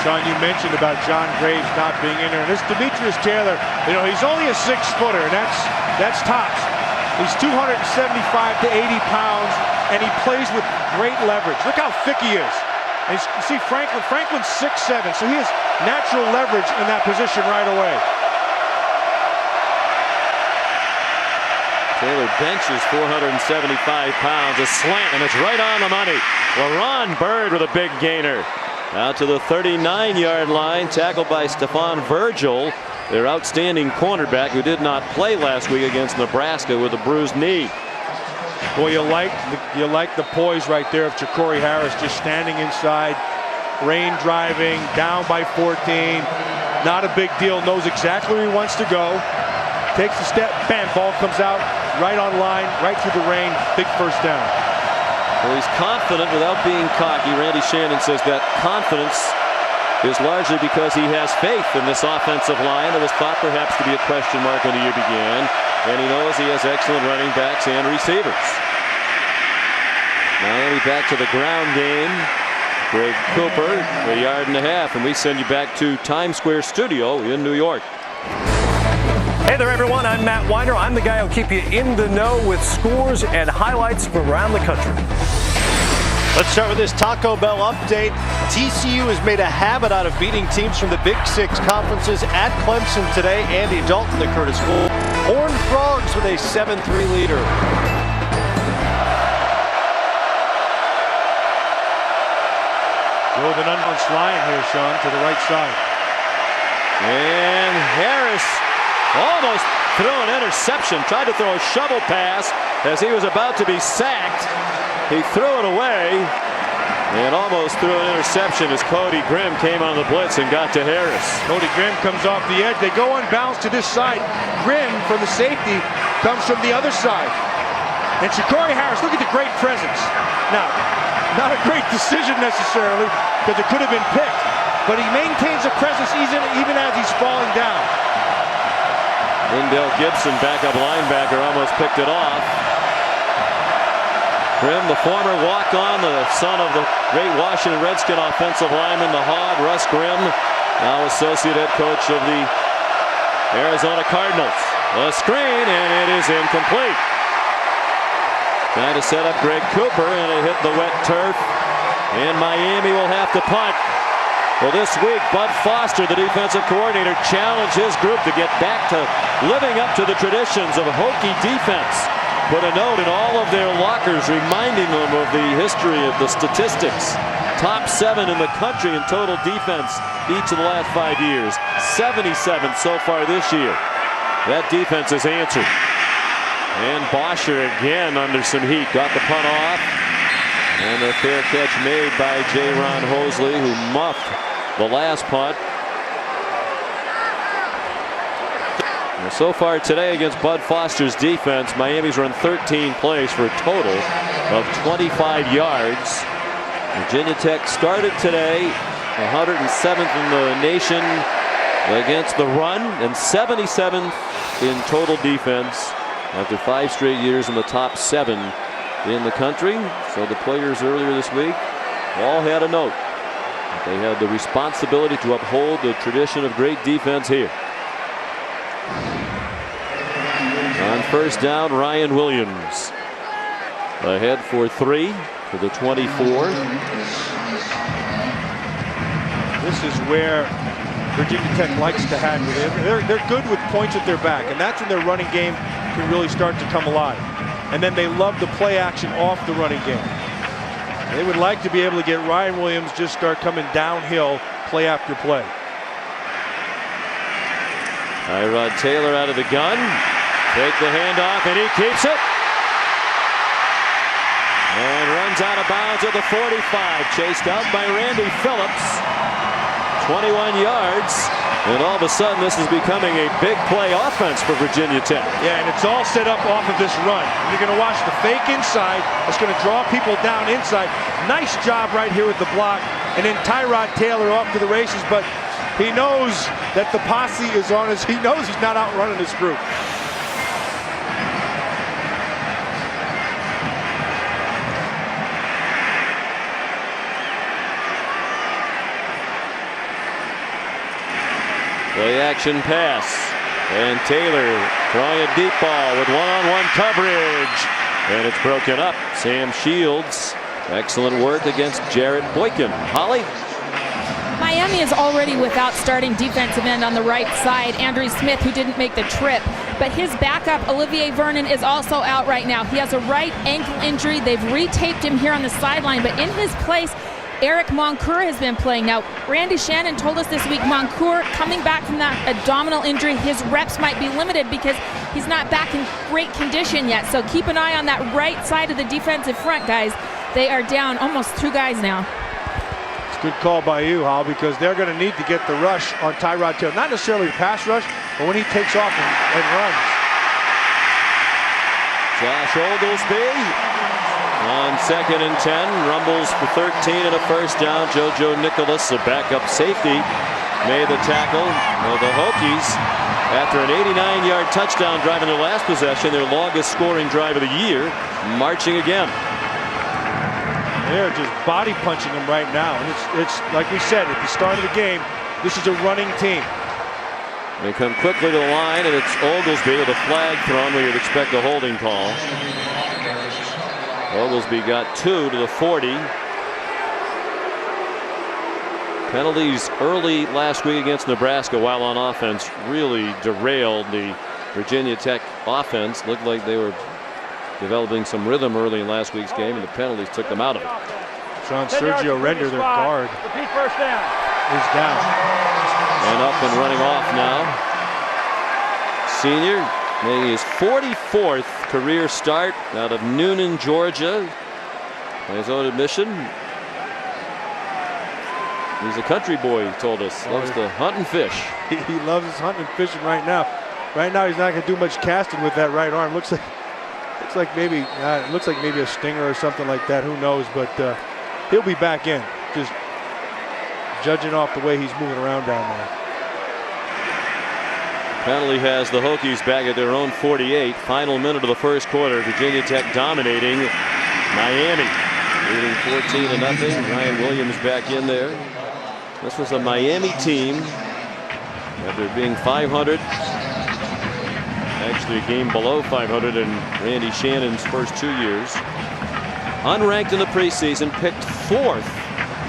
Sean, you mentioned about John Graves not being in there. And this Demetrius Taylor, you know, he's only a 6-footer, and that's tops. He's 275 to 80 pounds, and he plays with great leverage. Look how thick he is. And you see Franklin's 6'7", so he has natural leverage in that position right away. Taylor benches 475 pounds, a slant, and it's right on the money. LaRon Byrd with a big gainer. Out to the 39-yard line, tackled by Stephon Virgil, their outstanding cornerback who did not play last week against Nebraska with a bruised knee. Boy, you like the poise right there of Ja'Cory Harris just standing inside, rain driving, down by 14. Not a big deal, knows exactly where he wants to go. Takes a step, bam, ball comes out, right on line, right through the rain, big first down. Well, he's confident without being cocky. Randy Shannon says that confidence is largely because he has faith in this offensive line that was thought perhaps to be a question mark when the year began. And he knows he has excellent running backs and receivers. Miami back to the ground game. Greg Cooper, 1.5 yards, and we send you back to Times Square Studio in New York. Hey there, everyone. I'm Matt Weiner. I'm the guy who'll keep you in the know with scores and highlights from around the country. Let's start with this Taco Bell update. TCU has made a habit out of beating teams from the Big Six conferences at Clemson today. Andy Dalton, the Curtis Full. Horned Frogs with a 7-3 leader. Go with an unbalanced line here, Sean, to the right side. And Harris almost threw an interception, tried to throw a shovel pass as he was about to be sacked. He threw it away and almost threw an interception as Cody Grimm came on the blitz and got to Harris. Cody Grimm comes off the edge. They go unbalanced to this side. Grimm, from the safety, comes from the other side. And Ja'Cory Harris, look at the great presence. Now, not a great decision necessarily, because it could have been picked. But he maintains a presence even as he's falling down. Lindell Gibson, backup linebacker, almost picked it off. Grimm, the former walk-on, the son of the great Washington Redskin offensive lineman, the Hog, Russ Grimm, now associate head coach of the Arizona Cardinals. A screen, and it is incomplete. Trying to set up Greg Cooper, and it hit the wet turf And Miami will have to punt. Well, this week, Bud Foster, the defensive coordinator, challenged his group to get back to living up to the traditions of Hokie defense. Put a note in all of their lockers reminding them of the history of the statistics. Top 7 in the country in total defense each of the last 5 years. 77 so far this year. That defense has answered. And Bosher again under some heat. Got the punt off. And a fair catch made by J-Ron Hosley, who muffed the last punt. And so far today against Bud Foster's defense, Miami's run 13 plays for a total of 25 yards. Virginia Tech started today 107th in the nation against the run and 77th in total defense after 5 straight years in the top 7 in the country. So the players earlier this week all had a note. They had the responsibility to uphold the tradition of great defense here. On first down, Ryan Williams ahead for 3 to the 24. This is where Virginia Tech likes to have it. They're good with points at their back, and that's when their running game can really start to come alive. And then they love the play action off the running game. They would like to be able to get Ryan Williams just start coming downhill play after play. Tyrod Taylor out of the gun. Take the handoff, and he keeps it. And runs out of bounds at the 45. Chased out by Randy Phillips. 21 yards. And all of a sudden, this is becoming a big play offense for Virginia Tech. Yeah, and it's all set up off of this run. You're going to watch the fake inside. It's going to draw people down inside. Nice job right here with the block. And then Tyrod Taylor off to the races, but he knows that the posse is on his. He knows he's not outrunning his group. Play action pass. And Taylor throwing a deep ball with one-on-one coverage. And it's broken up. Sam Shields. Excellent work against Jarrett Boykin. Holly? Miami is already without starting defensive end on the right side, Andrew Smith, who didn't make the trip. But his backup, Olivier Vernon, is also out right now. He has a right ankle injury. They've retaped him here on the sideline, but in his place, Eric Moncour has been playing. Now, Randy Shannon told us this week, Moncour coming back from that abdominal injury, his reps might be limited because he's not back in great condition yet. So keep an eye on that right side of the defensive front, guys. They are down almost 2 guys now. It's a good call by you, Hal, because they're going to need to get the rush on Tyrod Taylor. Not necessarily the pass rush, but when he takes off and runs. Josh Oglesby on 2nd and 10, rumbles for 13 and a first down. JoJo Nicholas, a backup safety, made the tackle. Well, the Hokies, after an 89-yard touchdown drive in their last possession, their longest scoring drive of the year, marching again. They're just body punching them right now. And it's like we said at the start of the game, this is a running team. They come quickly to the line, and it's Oglesby with a flag thrown where you'd expect a holding call. Oglesby got 2 to the 40. Penalties early last week against Nebraska while on offense really derailed the Virginia Tech offense. Looked like they were developing some rhythm early in last week's game, and the penalties took them out of it. Sean Sergio Render, their guard, First down. is down. And up and running off now. Senior making his 44th career start out of Noonan, Georgia. By his own admission, he's a country boy, he told us. Loves to hunt and fish. He loves his hunting and fishing right now. Right now he's not going to do much casting with that right arm. Looks like maybe a stinger or something like that. Who knows? But he'll be back in. Just judging off the way he's moving around down there. Penalty has the Hokies back at their own 48. Final minute of the first quarter. Virginia Tech dominating Miami, leading 14-0. Ryan Williams back in there. This was a Miami team after being 500. Actually a game below 500 in Randy Shannon's first 2 years. unranked in the preseason, picked 4th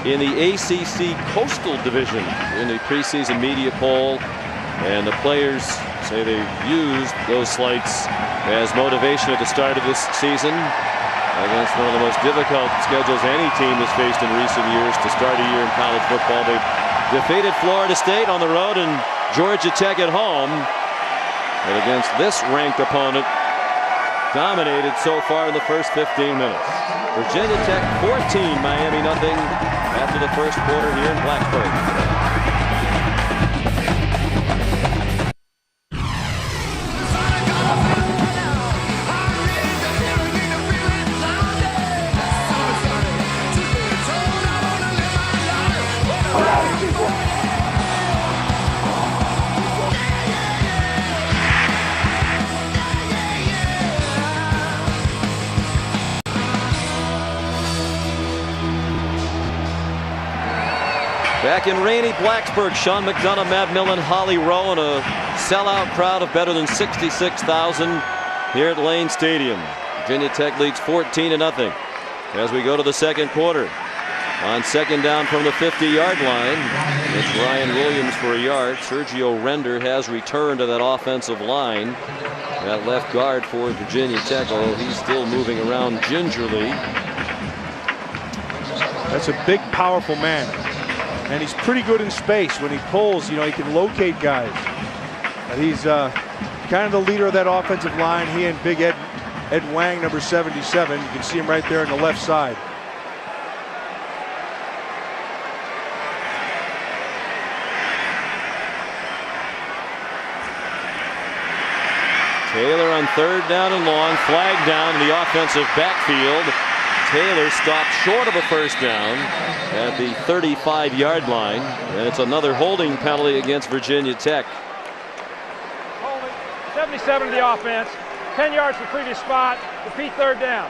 in the ACC Coastal Division in the preseason media poll. And the players say they've used those slights as motivation at the start of this season against one of the most difficult schedules any team has faced in recent years to start a year in college football. They've defeated Florida State on the road and Georgia Tech at home. But against this ranked opponent, dominated so far in the first 15 minutes. Virginia Tech 14, Miami nothing after the first quarter here in Blacksburg. Back in rainy Blacksburg, Sean McDonough, Matt Millen, Holly Rowe, and a sellout crowd of better than 66,000 here at Lane Stadium. Virginia Tech leads 14-0 as we go to the second quarter. On second down from the 50-yard line, it's Ryan Williams for a yard. Sergio Render has returned to that offensive line. That left guard for Virginia Tech, although he's still moving around gingerly. That's a big, powerful man. And he's pretty good in space. When he pulls, you know, he can locate guys. And he's kind of the leader of that offensive line. He and Big Ed Wang, number 77. You can see him right there on the left side. Taylor on third down and long, flag down in the offensive backfield. Taylor stopped short of a first down at the 35-yard line, and it's another holding penalty against Virginia Tech. Holding, 77 to the offense, 10 yards from previous spot, repeat third down.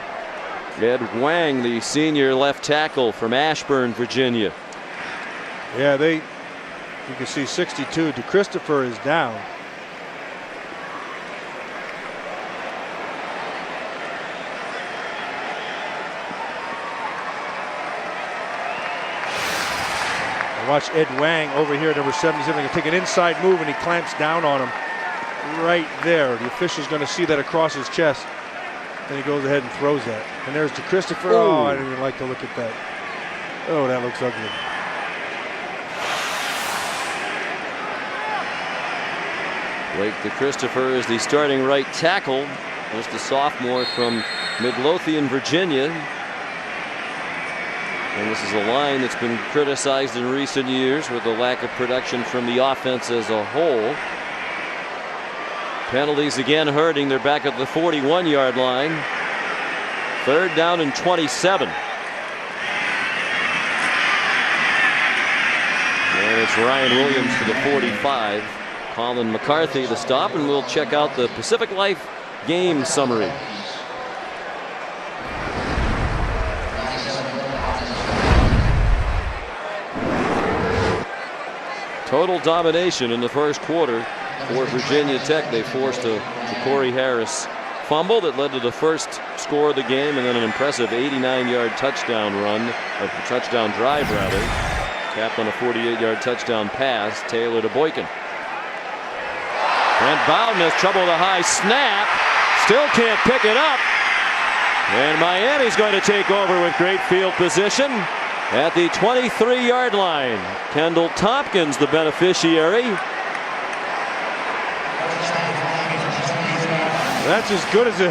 Ed Wang, the senior left tackle from Ashburn, Virginia. Yeah, you can see 62. DeChristopher is down. Watch Ed Wang over here, number 77. Going to take an inside move, and he clamps down on him right there. The official's going to see that across his chest. Then he goes ahead and throws that. And there's DeChristopher. Oh, I didn't even like to look at that. Oh, that looks ugly. Blake DeChristopher is the starting right tackle. Just a sophomore from Midlothian, Virginia. And this is a line that's been criticized in recent years with the lack of production from the offense as a whole. Penalties again hurting. They're back at the 41-yard line. Third down and 27. And it's Ryan Williams for the 45. Colin McCarthy the stop, and we'll check out the Pacific Life game summary. Total domination in the first quarter for Virginia Tech. They forced a Ja'Cory Harris fumble that led to the first score of the game, and then an impressive 89-yard touchdown run, or touchdown drive rather, capped on a 48-yard touchdown pass. Taylor to Boykin. And Bowden has trouble with a high snap. Still can't pick it up. And Miami's going to take over with great field position at the 23-yard line. Kendall Tompkins the beneficiary. That's as good as a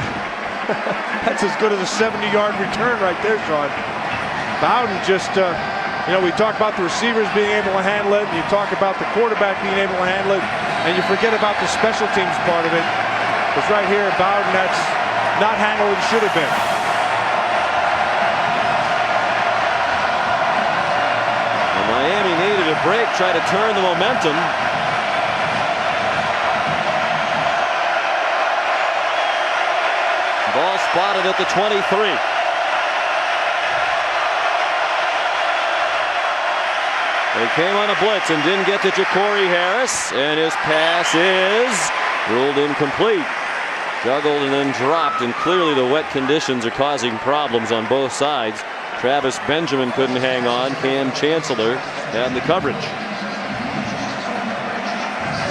that's as good as a 70-yard return right there, Sean. Bowden just you know, we talk about the receivers being able to handle it, and you talk about the quarterback being able to handle it, and you forget about the special teams part of it. It's right here, Bowden, that's not handled as should have been. Miami needed a break, try to turn the momentum. Ball spotted at the 23. They came on a blitz and didn't get to Ja'Cory Harris, and his pass is ruled incomplete. Juggled and then dropped, and clearly the wet conditions are causing problems on both sides. Travis Benjamin couldn't hang on. Cam Chancellor had the coverage.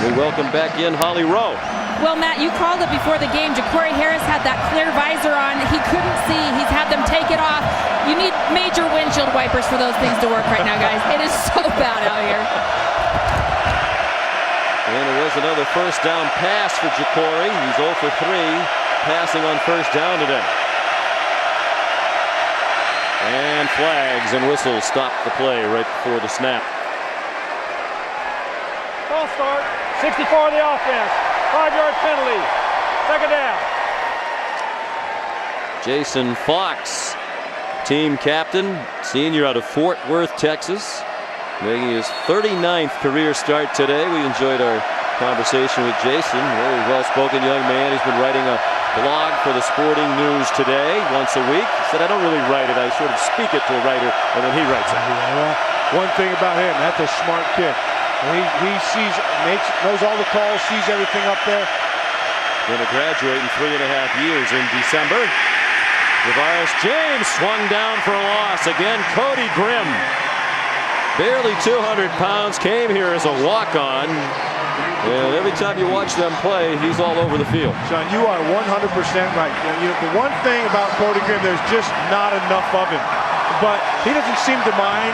We welcome back in Holly Rowe. Well, Matt, you called it before the game. Ja'Cory Harris had that clear visor on. He couldn't see. He's had them take it off. You need major windshield wipers for those things to work right now, guys. It is so bad out here. And it was another first down pass for Ja'Cory. He's 0 for 3 passing on first down today. And flags and whistles stop the play right before the snap. False start. 64 on the offense. 5-yard penalty. Second down. Jason Fox, team captain, senior out of Fort Worth, Texas, making his 39th career start today. We enjoyed our conversation with Jason. Very well-spoken young man. He's been writing a blog for the Sporting News Today once a week. He said, I don't really write it. I sort of speak it to a writer, and then he writes it. Yeah, well, one thing about him, that's a smart kid. He sees, knows all the calls, sees everything up there. Going to graduate in 3.5 years in December. Javaris James swung down for a loss. Again, Cody Grimm, barely 200 pounds, came here as a walk-on. And every time you watch them play, he's all over the field. John, you are 100% right. You know, the one thing about Cody Grimm, there's just not enough of him. But he doesn't seem to mind.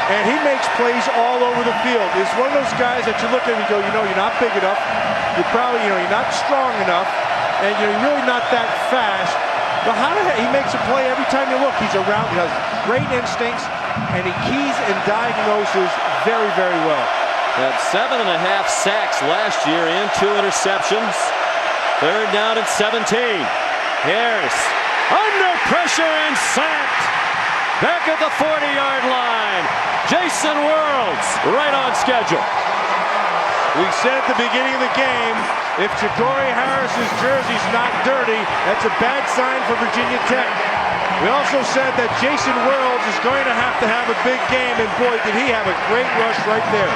And he makes plays all over the field. He's one of those guys that you look at and you go, you know, you're not big enough. You're probably, you know, you're not strong enough. And you're really not that fast. But how the heck, he makes a play every time you look. He's around, he has great instincts, and he keys and diagnoses very, very well. Had 7.5 sacks last year and 2 interceptions. Third down at 17. Harris under pressure and sacked. Back at the 40-yard line. Jason Worlds right on schedule. We said at the beginning of the game, if Ja'Cory Harris's jersey's not dirty, that's a bad sign for Virginia Tech. We also said that Jason Worlds is going to have a big game, and boy, did he have a great rush right there.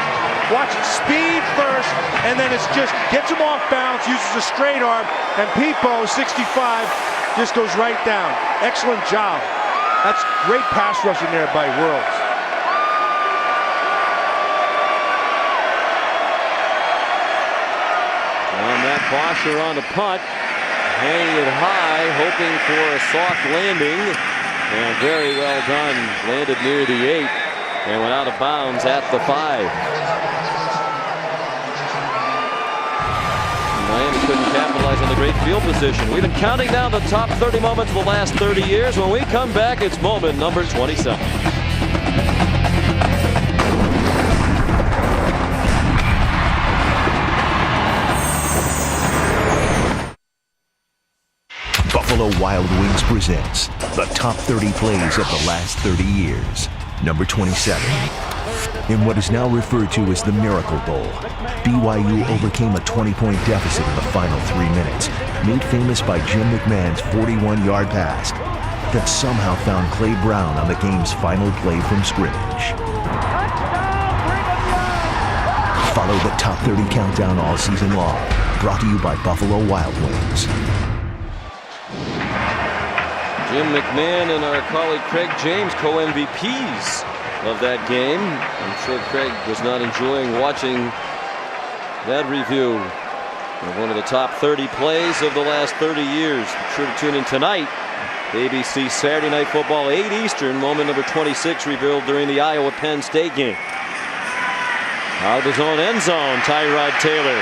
Watch it, speed first, and then it's just gets him off bounds, uses a straight arm, and Peepo, 65, just goes right down. Excellent job. That's great pass rushing there by Worlds. And Matt Bosher on the punt, hanging it high, hoping for a soft landing, and very well done. Landed near the 8 and went out of bounds at the 5. Miami couldn't capitalize on the great field position. We've been counting down the top 30 moments of the last 30 years. When we come back, it's moment number 27. Buffalo Wild Wings presents the top 30 plays of the last 30 years. Number 27. In what is now referred to as the Miracle Bowl, BYU overcame a 20-point deficit in the final 3 minutes, made famous by Jim McMahon's 41-yard pass that somehow found Clay Brown on the game's final play from scrimmage. Follow the top 30 countdown all season long, brought to you by Buffalo Wild Wings. Jim McMahon and our colleague Craig James, co-MVPs of that game. I'm sure Craig was not enjoying watching that review of one of the top 30 plays of the last 30 years. Be sure to tune in tonight. ABC Saturday Night Football, 8 Eastern, moment number 26, revealed during the Iowa-Penn State game. Out of his own end zone, Tyrod Taylor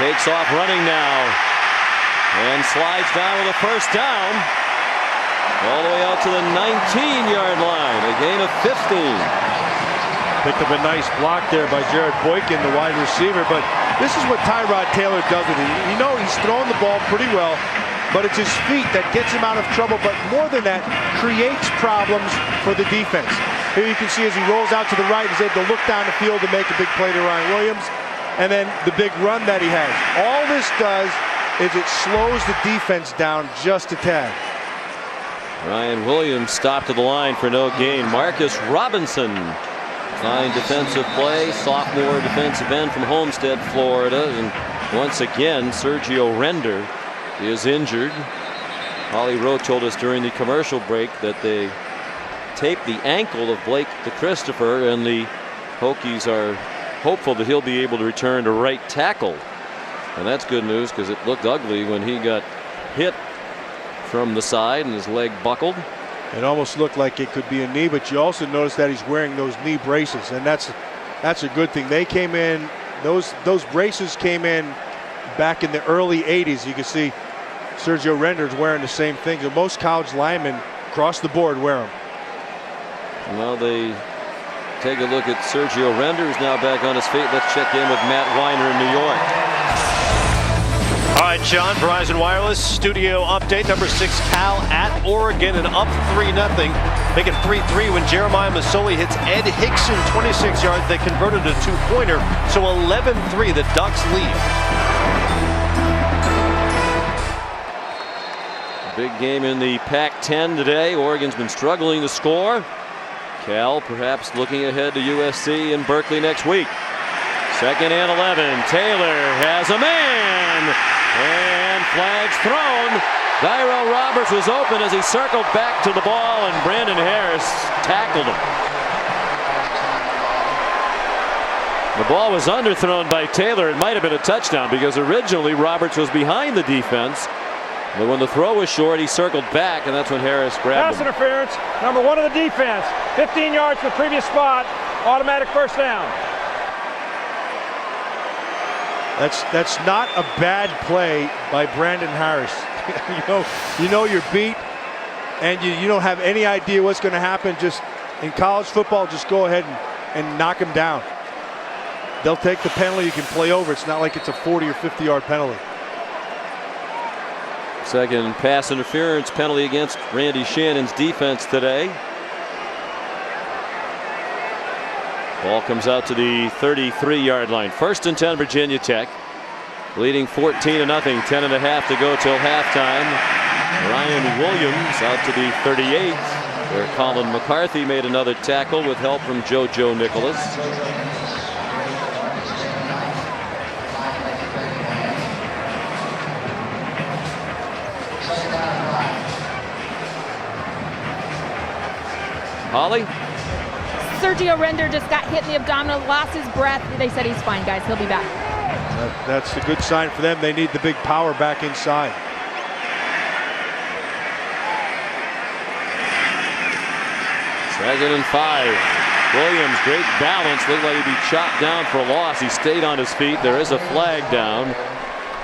takes off running now and slides down with a first down. All the way out to the 19-yard line, a gain of 15. Picked up a nice block there by Jared Boykin, the wide receiver, but this is what Tyrod Taylor does with it. You know he's throwing the ball pretty well, but it's his feet that gets him out of trouble, but more than that, creates problems for the defense. Here you can see as he rolls out to the right, he's able to look down the field and make a big play to Ryan Williams, and then the big run that he has. All this does is it slows the defense down just a tad. Ryan Williams stopped at the line for no gain. Marcus Robinson, fine defensive play, sophomore defensive end from Homestead, Florida. And once again, Sergio Render is injured. Holly Rowe told us during the commercial break that they taped the ankle of Blake DeChristopher, and the Hokies are hopeful that he'll be able to return to right tackle. And that's good news, because it looked ugly when he got hit from the side and his leg buckled. It almost looked like it could be a knee, but you also notice that he's wearing those knee braces, and that's a good thing. They came in, those braces came in back in the early 80s. You can see Sergio Render's wearing the same thing. And most college linemen across the board wear them. Well, they take a look at Sergio Render, who's now back on his feet. Let's check in with Matt Weiner in New York. All right, John, Verizon Wireless studio update. Number 6 Cal at Oregon and up 3-0. Make it 3-3 when Jeremiah Masoli hits Ed Hickson 26 yards. They converted a 2-pointer, so 11-3. The Ducks lead. Big game in the Pac-10 today. Oregon's been struggling to score. Cal perhaps looking ahead to USC in Berkeley next week. 2nd and 11. Taylor has a man. And flags thrown. Dairo Roberts was open as he circled back to the ball, and Brandon Harris tackled him. The ball was underthrown by Taylor. It might have been a touchdown, because originally Roberts was behind the defense. But when the throw was short, he circled back, and that's when Harris grabbed Pass him. interference, number 1 of the defense. 15 yards from the previous spot. Automatic first down. That's not a bad play by Brandon Harris. you know you're beat, and you don't have any idea what's going to happen. Just in college football, just go ahead and knock him down. They'll take the penalty. You can play over. It's not like it's a 40 or 50-yard penalty. Second pass interference penalty against Randy Shannon's defense today. Ball comes out to the 33-yard line. 1st and 10, Virginia Tech. Leading 14-0. 10.5 to go till halftime. Ryan Williams out to the 38, where Colin McCarthy made another tackle with help from JoJo Nicholas. Holly? Sergio Render just got hit in the abdominal, lost his breath. They said he's fine, guys. He'll be back. That's a good sign for them. They need the big power back inside. Second and 5. Williams, great balance. Looked like he'd be chopped down for a loss. He stayed on his feet. There is a flag down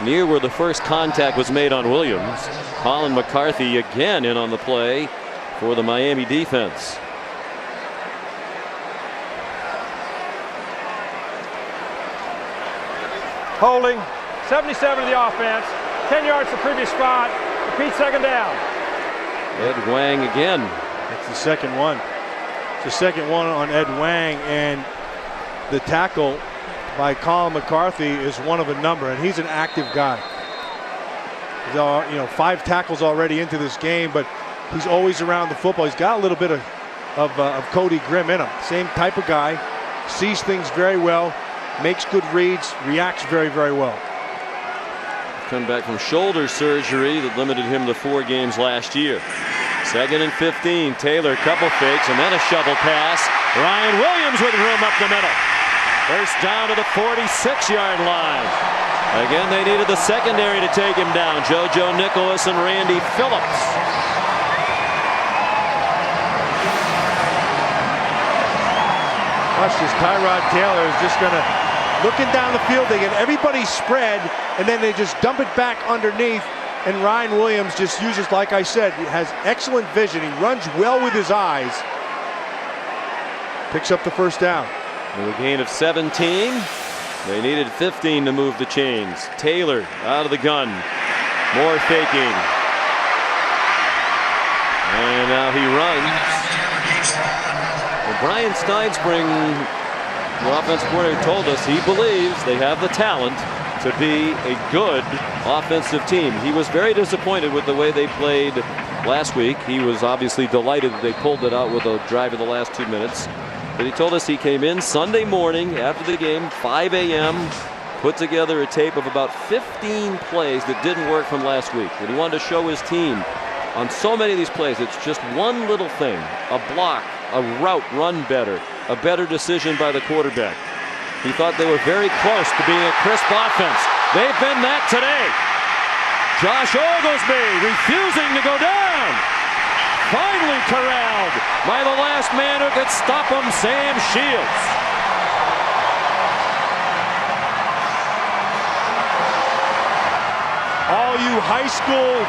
near where the first contact was made on Williams. Colin McCarthy again in on the play for the Miami defense. Holding, 77 of the offense. 10 yards to the previous spot. Repeat 2nd down. Ed Wang again. That's the second one. It's the second one on Ed Wang, and the tackle by Colin McCarthy is one of a number, and he's an active guy. He's 5 tackles already into this game, but he's always around the football. He's got a little bit of Cody Grimm in him. Same type of guy, sees things very well, makes good reads, reacts very, very well. Come back from shoulder surgery that limited him to 4 games last year. 2nd and 15. Taylor, couple fakes, and then a shovel pass. Ryan Williams with room up the middle. First down to the 46-yard line. Again, they needed the secondary to take him down. JoJo Nicholas and Randy Phillips. Watch this. Tyrod Taylor is just going to, looking down the field, they get everybody spread, and then they just dump it back underneath. And Ryan Williams just uses, like I said, he has excellent vision. He runs well with his eyes. Picks up the first down. With a gain of 17. They needed 15 to move the chains. Taylor out of the gun. More faking. And now he runs. Well, Brian Steinspring, the offensive coordinator, told us he believes they have the talent to be a good offensive team. He was very disappointed with the way they played last week. He was obviously delighted that they pulled it out with a drive in the last 2 minutes. But he told us he came in Sunday morning after the game, 5 a.m., put together a tape of about 15 plays that didn't work from last week. And he wanted to show his team on so many of these plays, it's just one little thing, a block, a route run better, a better decision by the quarterback. He thought they were very close to being a crisp offense. They've been that today. Josh Oglesby refusing to go down. Finally corralled by the last man who could stop him, Sam Shields. All you high school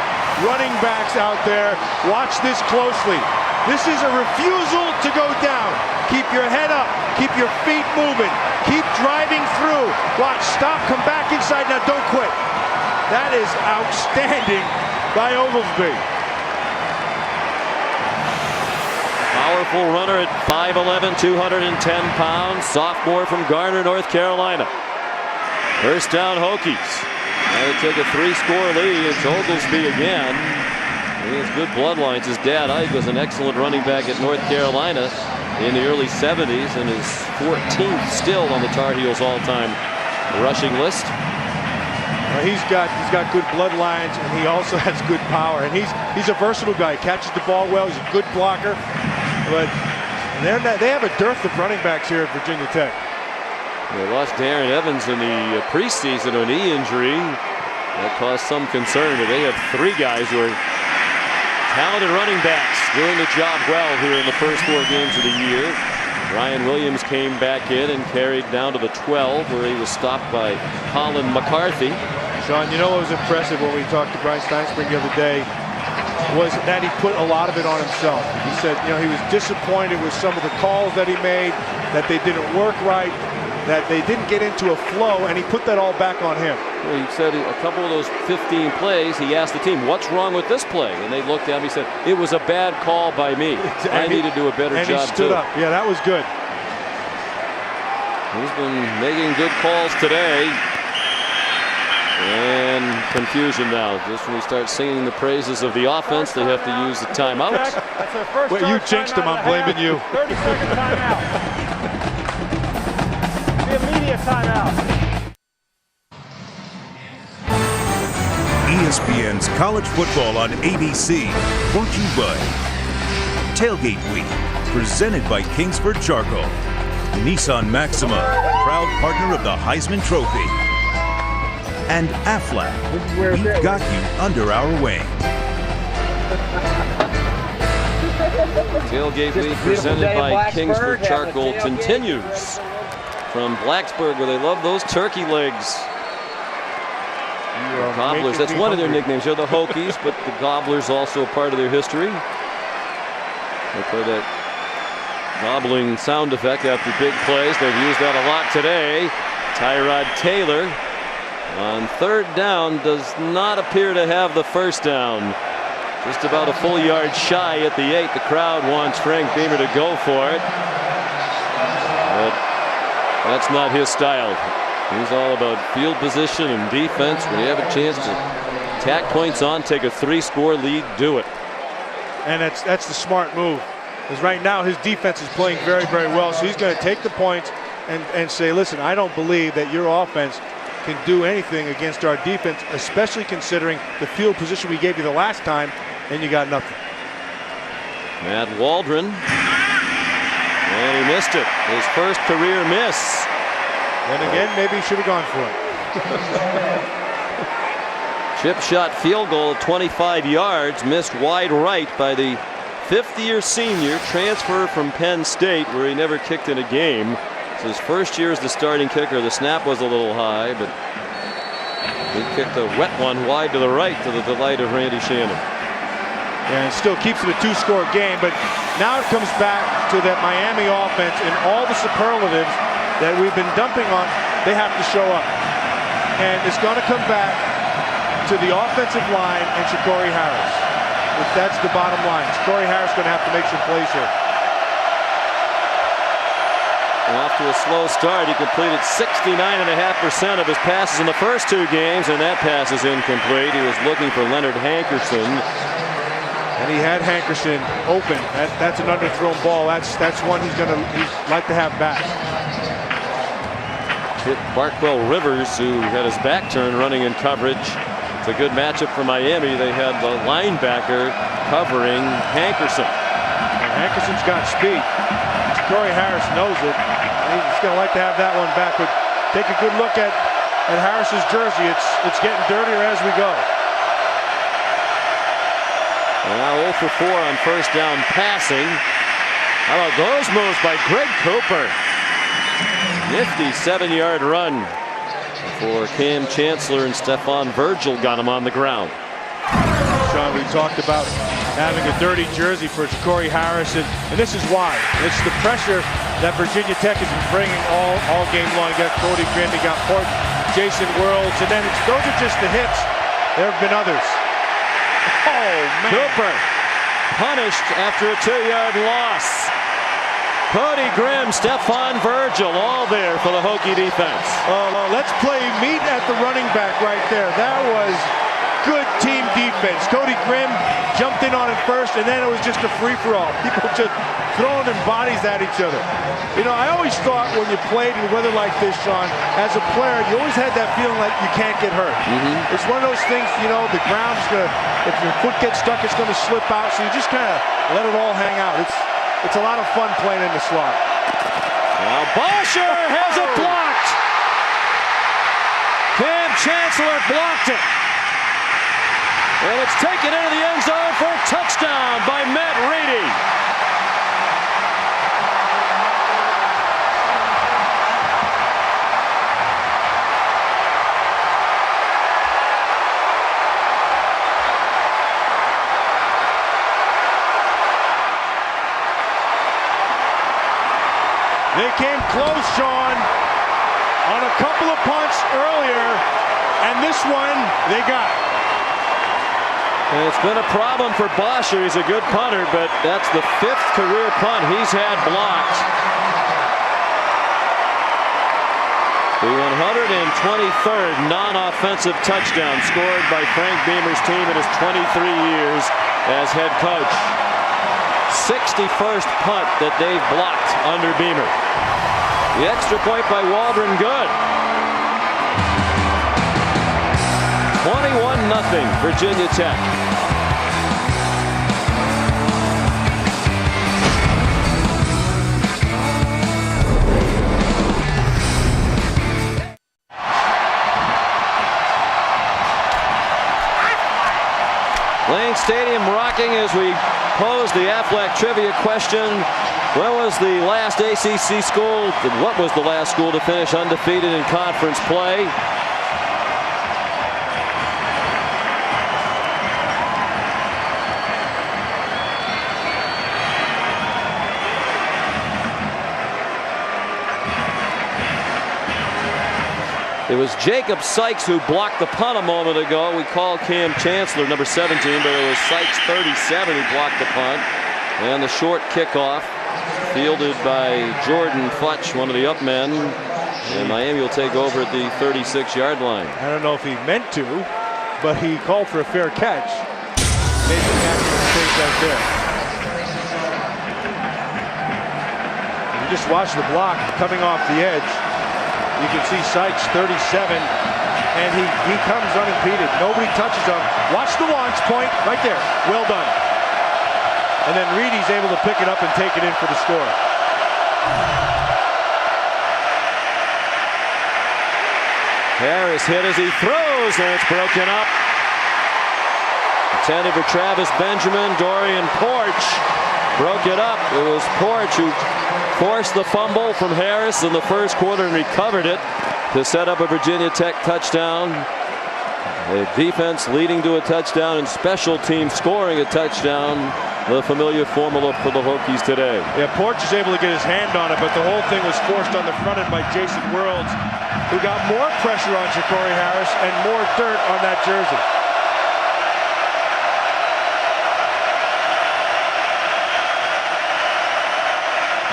running backs out there, watch this closely. This is a refusal to go down. Keep your head up. Keep your feet moving. Keep driving through. Watch, stop, come back inside. Now don't quit. That is outstanding by Oglesby. Powerful runner at 5'11", 210 pounds. Sophomore from Garner, North Carolina. First down, Hokies. Now they take a 3-score lead. It's Oglesby again. He has good bloodlines. His dad, Ike, was an excellent running back at North Carolina in the early 70s and is 14th still on the Tar Heels all-time rushing list. Well, he's got good bloodlines, and he also has good power. And he's a versatile guy. He catches the ball well. He's a good blocker. But they have a dearth of running backs here at Virginia Tech. They lost Darren Evans in the preseason, a knee injury. That caused some concern, but they have 3 guys who are talented running backs doing the job well here in the first 4 games of the year. Ryan Williams came back in and carried down to the 12, where he was stopped by Colin McCarthy. Sean, you know what was impressive when we talked to Brian Steinspring the other day was that he put a lot of it on himself. He said, you know, he was disappointed with some of the calls that he made, that they didn't work right, that they didn't get into a flow, and he put that all back on him. Well, he said a couple of those 15 plays, he asked the team, what's wrong with this play? And they looked at him, he said, it was a bad call by me. I need to do a better job too. And he stood up. Yeah, that was good. He's been making good calls today. And confusion now. Just when we start singing the praises of the offense, they have to use the timeout. That's their first Well, you jinxed him. I'm blaming you. 30-second timeout. The immediate timeout. ESPN's College Football on ABC, brought to you by Tailgate Week, presented by Kingsford Charcoal, Nissan Maxima, proud partner of the Heisman Trophy, and Aflac, we've got you under our wing. Tailgate Week presented by Kingsford Charcoal continues from Blacksburg, where they love those turkey legs. Gobblers, that's one of their nicknames. They're the Hokies, but the Gobblers also a part of their history. They play that gobbling sound effect after big plays. They've used that a lot today. Tyrod Taylor on 3rd down does not appear to have the first down. Just about a full yard shy at the 8. The crowd wants Frank Beamer to go for it, but that's not his style. He's all about field position and defense. When you have a chance to tack points on, take a 3-score lead, do it. And that's the smart move. Because right now his defense is playing very, very well. So he's going to take the points and say, listen, I don't believe that your offense can do anything against our defense, especially considering the field position we gave you the last time, and you got nothing. Matt Waldron. And he missed it. His first career miss. Then again, maybe he should have gone for it. Chip shot field goal, 25 yards, missed wide right by the 5th-year senior, transfer from Penn State, where he never kicked in a game. It's his first year as the starting kicker. The snap was a little high, but he kicked a wet one wide to the right, to the delight of Randy Shannon. And still keeps it a 2-score game, but now it comes back to that Miami offense and all the superlatives that we've been dumping on. They have to show up, and it's going to come back to the offensive line and Shakori Harris. That's the bottom line. Shakori Harris is going to have to make some plays here. And off to a slow start. He completed 69.5% of his passes in the first 2 games, and that pass is incomplete. He was looking for Leonard Hankerson. And he had Hankerson open. That's an underthrown ball. That's one he'd like to have back. hit Barkwell Rivers, who had his back turned running in coverage. It's a good matchup for Miami. They had the linebacker covering Hankerson. And Hankerson's got speed. Corey Harris knows it. He's going to like to have that one back. But take a good look at Harris's jersey. It's getting dirtier as we go. Now 0 for 4 on first down passing. How about those moves by Greg Cooper? Nifty 7-yard run for Cam Chancellor, and Stephon Virgil got him on the ground. Sean, we talked about having a dirty jersey for Corey Harris, and this is why. It's the pressure that Virginia Tech has been bringing all game long. You got Cody Grimm, you got Port, Jason Worlds, and then those are just the hits. There have been others. Oh, man. Cooper punished after a 2-yard loss. Cody Grimm, Stephon Virgil, all there for the Hokie defense. Let's play meet at the running back right there. That was good team defense. Cody Grimm jumped in on it first, and then it was just a free-for-all. People just throwing their bodies at each other. You know, I always thought when you played in weather like this, Sean, as a player, you always had that feeling like you can't get hurt. It's one of those things, you know, the ground's going to, if your foot gets stuck, it's going to slip out, so you just kind of let it all hang out. It's a lot of fun playing in the slot. Now Bosher has it blocked. Cam Chancellor blocked it. And it's taken into the end zone for a touchdown by Matt Reedy. They came close, Sean, on a couple of punts earlier, and this one they got. And it's been a problem for Bosher. He's a good punter, but that's the 5th career punt he's had blocked. The 123rd non-offensive touchdown scored by Frank Beamer's team in his 23 years as head coach. 61st punt that they've blocked under Beamer. The extra point by Waldron good. 21-0 Virginia Tech. Lane Stadium rocking as we pose the Aflac trivia question. When was the last ACC school, what was the last school to finish undefeated in conference play? It was Jacob Sykes who blocked the punt a moment ago. We called Cam Chancellor number 17, but it was Sykes 37 who blocked the punt. And the short kickoff fielded by Jordan Futch, one of the up men. And Miami will take over at the 36-yard line. I don't know if he meant to, but he called for a fair catch. Made the natural mistake right there. You just watch the block coming off the edge. You can see Sykes 37, and he comes unimpeded. Nobody touches him. Watch the launch point right there. Well done. And then Reedy's able to pick it up and take it in for the score. Harris hit as he throws, and it's broken up. Intended for Travis Benjamin. Dorian Porch broke it up. It was Porch who forced the fumble from Harris in the first quarter and recovered it to set up a Virginia Tech touchdown. A defense leading to a touchdown and special teams scoring a touchdown. The familiar formula for the Hokies today. Yeah, Porch is able to get his hand on it, but the whole thing was forced on the front end by Jason Worlds, who got more pressure on Corey Harris and more dirt on that jersey.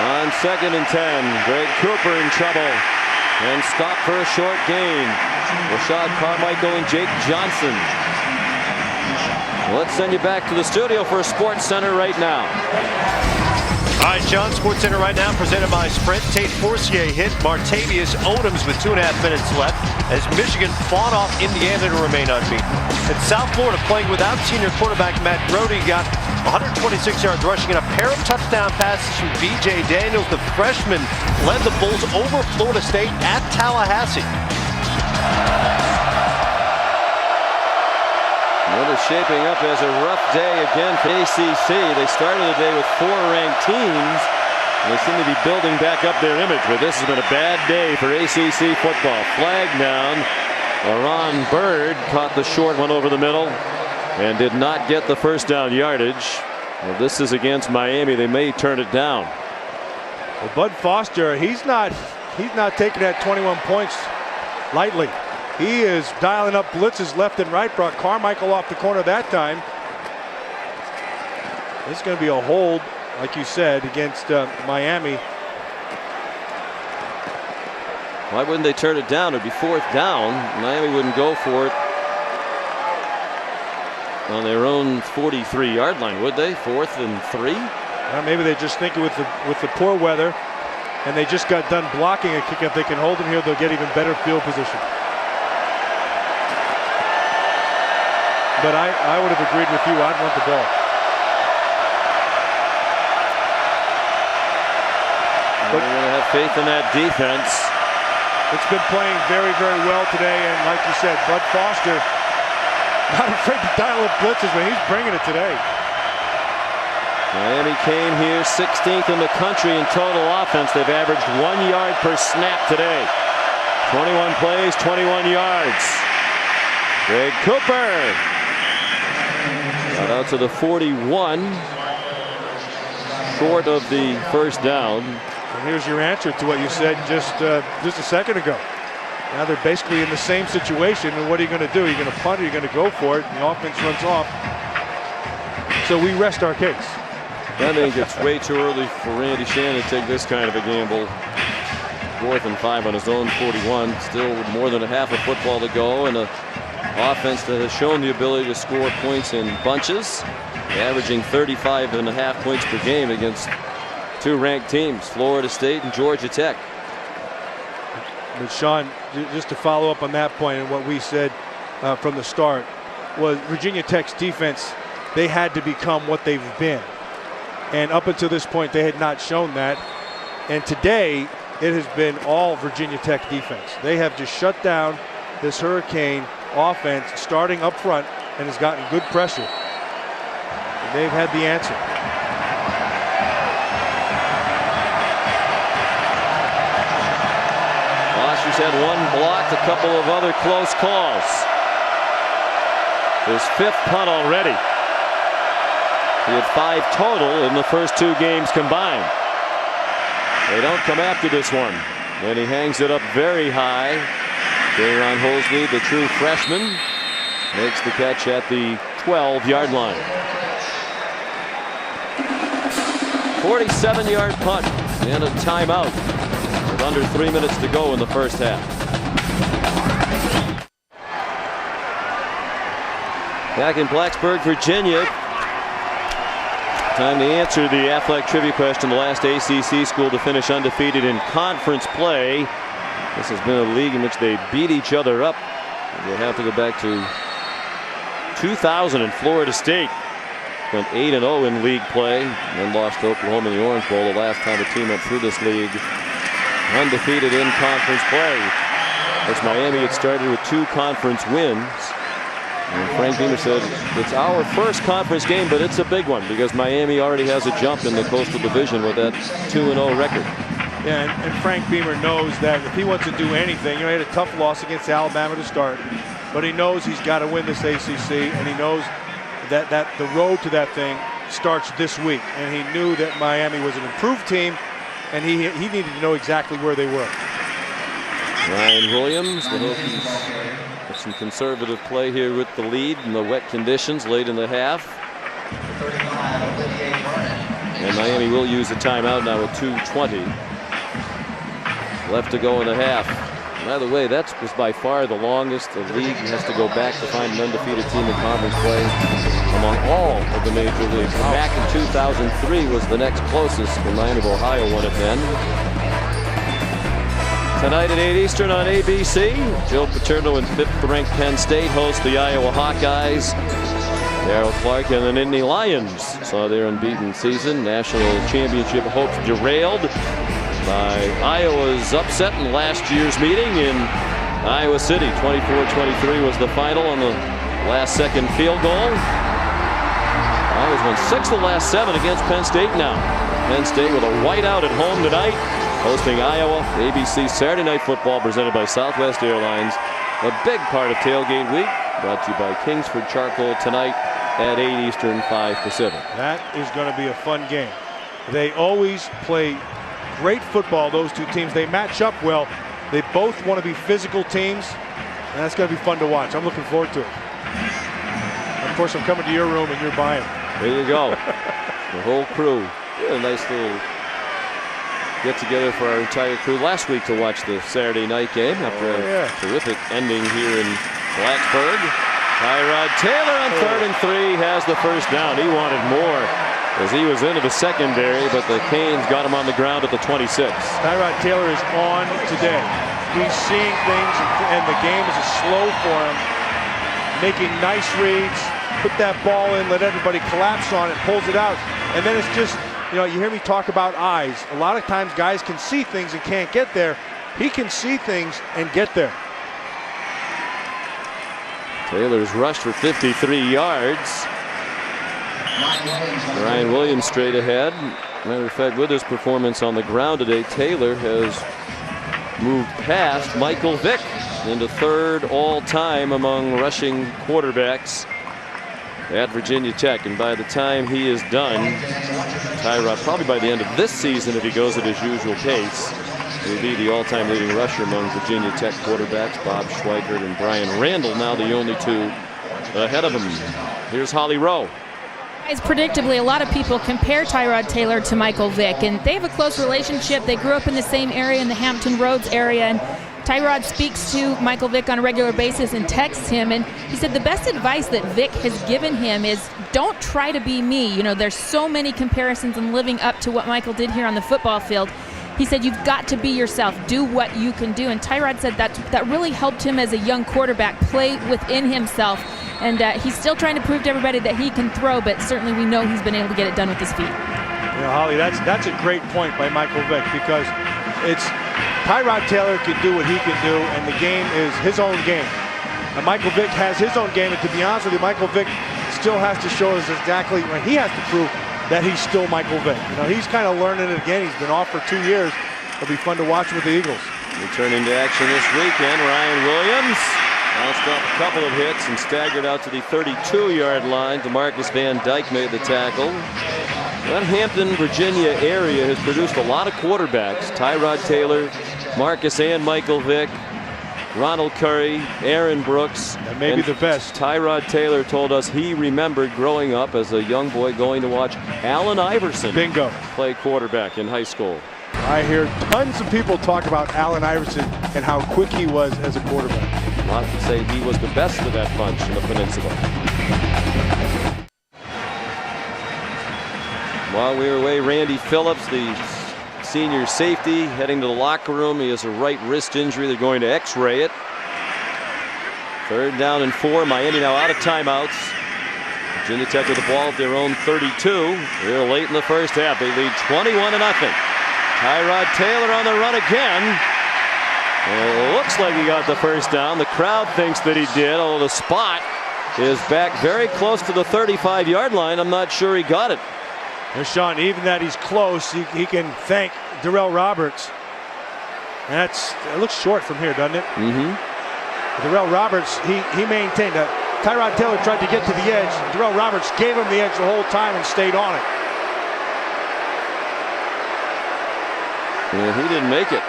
On 2nd and 10, Greg Cooper in trouble and stopped for a short gain. Rashad Carmichael and Jake Johnson. Let's send you back to the studio for Sports Center right now. All right, John, Sports Center right now presented by Sprint. Tate Forcier hit Martavius Odoms with 2.5 minutes left as Michigan fought off Indiana to remain unbeaten. And South Florida, playing without senior quarterback Matt Grody, got 126 yards rushing and a pair of touchdown passes from B.J. Daniels. The freshman led the Bulls over Florida State at Tallahassee. Well, it's shaping up as a rough day again for ACC. They started the day with 4 ranked teams. They seem to be building back up their image, but this has been a bad day for ACC football. Flag down. Aaron Bird caught the short one over the middle and did not get the first down yardage. Well, this is against Miami. They may turn it down. Well, Bud Foster, he's not taking that 21 points lightly. He is dialing up blitzes left and right. Brought Carmichael off the corner that time. This is going to be a hold, like you said, against Miami. Why wouldn't they turn it down? It'd be 4th down. Miami wouldn't go for it on their own 43-yard line, would they? 4th and 3. Well, maybe they're just thinking with the poor weather, and they just got done blocking a kick. If they can hold him here, they'll get even better field position. But I would have agreed with you. I'd want the ball. But we're going to have faith in that defense. It's been playing very, very well today. And like you said, Bud Foster, not afraid to dial up blitzes, but he's bringing it today. Miami came here 16th in the country in total offense. They've averaged 1 yard per snap today. 21 plays, 21 yards. Greg Cooper got out to the 41, short of the first down. And here's your answer to what you said just a second ago. Now they're basically in the same situation, and what are you going to do? You're going to punt or you're going to go for it, and the offense runs off. So we rest our case. I think it's way too early for Randy Shannon to take this kind of a gamble. 4th and 5 on his own 41. Still with more than a half of football to go, and a offense that has shown the ability to score points in bunches, averaging 35.5 points per game against 2 ranked teams, Florida State and Georgia Tech. But Sean, just to follow up on that point and what we said from the start, was Virginia Tech's defense, they had to become what they've been. And up until this point, they had not shown that. And today, it has been all Virginia Tech defense. They have just shut down this Hurricane offense starting up front and has gotten good pressure. And they've had the answer. Foster's had 1 block, a couple of other close calls. His 5th punt already. He had 5 total in the first 2 games combined. They don't come after this one. And he hangs it up very high. Jaron Hosley, the true freshman, makes the catch at the 12-yard line. 47-yard punt and a timeout with under 3 minutes to go in the first half. Back in Blacksburg, Virginia. Time to answer the Athletic Trivia question. The last ACC school to finish undefeated in conference play. This has been a league in which they beat each other up. We'll have to go back to 2000 in Florida State. Went 8-0 in league play and then lost to Oklahoma in the Orange Bowl the last time a team went through this league undefeated in conference play. As Miami had started with 2 conference wins. And Frank Beamer said it's our first conference game, but it's a big one because Miami already has a jump in the Coastal Division with that 2-0 record. Yeah, and Frank Beamer knows that if he wants to do anything, he had a tough loss against Alabama to start, but he knows he's got to win this ACC, and he knows that the road to that thing starts this week. And he knew that Miami was an improved team, and he needed to know exactly where they were. Ryan Williams, the Hokies, with some conservative play here with the lead in the wet conditions late in the half. And Miami will use a timeout now with 2:20 left to go in the half. By the way, that was by far the longest. The league has to go back to find an undefeated team in conference play among all of the major leagues. Back in 2003 was the next closest. The Lion of Ohio won it then. Tonight at 8 Eastern on ABC, Joe Paterno and 5th-ranked Penn State host the Iowa Hawkeyes. Darrell Clark and the Nittany Lions saw their unbeaten season. National championship hopes derailed by Iowa's upset in last year's meeting in Iowa City. 24-23 was the final on the last-second field goal. Iowa's won 6 of the last 7 against Penn State now. Penn State with a whiteout at home tonight, hosting Iowa. ABC Saturday Night Football presented by Southwest Airlines. A big part of Tailgate Week, brought to you by Kingsford Charcoal tonight at 8 Eastern, 5 Pacific. That is going to be a fun game. They always play great football, those two teams. They match up well. They both want to be physical teams, and that's going to be fun to watch. I'm looking forward to it. Of course, I'm coming to your room and you're buying. There you go. The whole crew. A nice little get together for our entire crew last week to watch the Saturday night game after a terrific ending here in Blacksburg. Tyrod Taylor on 3rd and 3 has the first down. He wanted more as he was into the secondary, but the Canes got him on the ground at the 26. Tyrod Taylor is on today. He's seeing things, and the game is slow for him. Making nice reads, put that ball in, let everybody collapse on it, pulls it out, and then it's just, you know, you hear me talk about eyes. A lot of times guys can see things and can't get there. He can see things and get there. Taylor's rushed for 53 yards. Ryan Williams straight ahead. Matter of fact, with his performance on the ground today, Taylor has moved past Michael Vick into 3rd all-time among rushing quarterbacks at Virginia Tech. And by the time he is done, Tyrod, probably by the end of this season, if he goes at his usual pace, will be the all-time leading rusher among Virginia Tech quarterbacks. Bob Schweikert and Brian Randall now the only two ahead of him. Here's Holly Rowe. Guys, predictably, a lot of people compare Tyrod Taylor to Michael Vick, and they have a close relationship. They grew up in the same area, in the Hampton Roads area, and Tyrod speaks to Michael Vick on a regular basis and texts him, and he said the best advice that Vick has given him is don't try to be me. You know, there's so many comparisons and living up to what Michael did here on the football field. He said you've got to be yourself, do what you can do, and Tyrod said that really helped him as a young quarterback play within himself, and he's still trying to prove to everybody that he can throw, but certainly we know he's been able to get it done with his feet. You know, Holly, that's a great point by Michael Vick, because it's Tyrod Taylor can do what he can do, and the game is his own game. And Michael Vick has his own game, and to be honest with you, Michael Vick still has to show us exactly what he has to prove that he's still Michael Vick. You know, he's kind of learning it again. He's been off for 2 years. It'll be fun to watch with the Eagles. Returning to action this weekend, Ryan Williams bounced off a couple of hits and staggered out to the 32-yard line. DeMarcus Van Dyke made the tackle. That Hampton, Virginia area has produced a lot of quarterbacks. Tyrod Taylor, Marcus and Michael Vick, Ronald Curry, Aaron Brooks. That may be the best. Tyrod Taylor told us he remembered growing up as a young boy going to watch Allen Iverson play quarterback in high school. I hear tons of people talk about Allen Iverson and how quick he was as a quarterback. A lot to say he was the best of that bunch in the peninsula. While we were away, Randy Phillips, the senior safety, heading to the locker room. He has a right wrist injury. They're going to x-ray it. 3rd down and 4. Miami now out of timeouts. Virginia Tech with the ball at their own 32. Here late in the first half. They lead 21-0. Tyrod Taylor on the run again. It looks like he got the first down. The crowd thinks that he did, although the spot is back very close to the 35-yard line. I'm not sure he got it. And Sean, even that he's close, he can thank Darrell Roberts. And it looks short from here, doesn't it? Mm-hmm. Darrell Roberts, he maintained that. Tyrod Taylor tried to get to the edge. Darrell Roberts gave him the edge the whole time and stayed on it. And he didn't make it.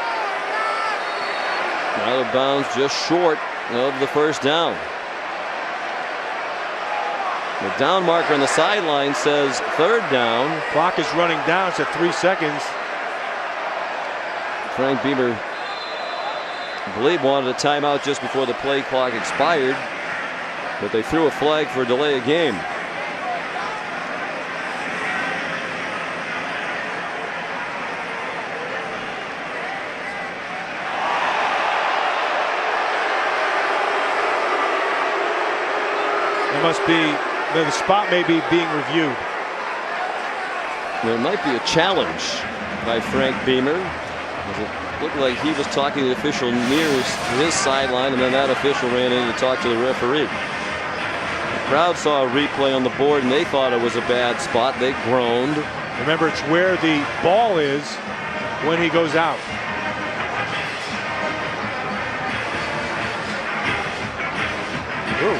Out of bounds, just short of the first down. The down marker on the sideline says 3rd down. Clock is running down. It's at 3 seconds. Frank Beamer I believe wanted a timeout just before the play clock expired, but they threw a flag for a delay of game. It must be, the spot may be being reviewed. There might be a challenge by Frank Beamer. It looked like he was talking to the official near his sideline, and then that official ran in to talk to the referee. The crowd saw a replay on the board, and they thought it was a bad spot. They groaned. Remember, it's where the ball is when he goes out. Ooh.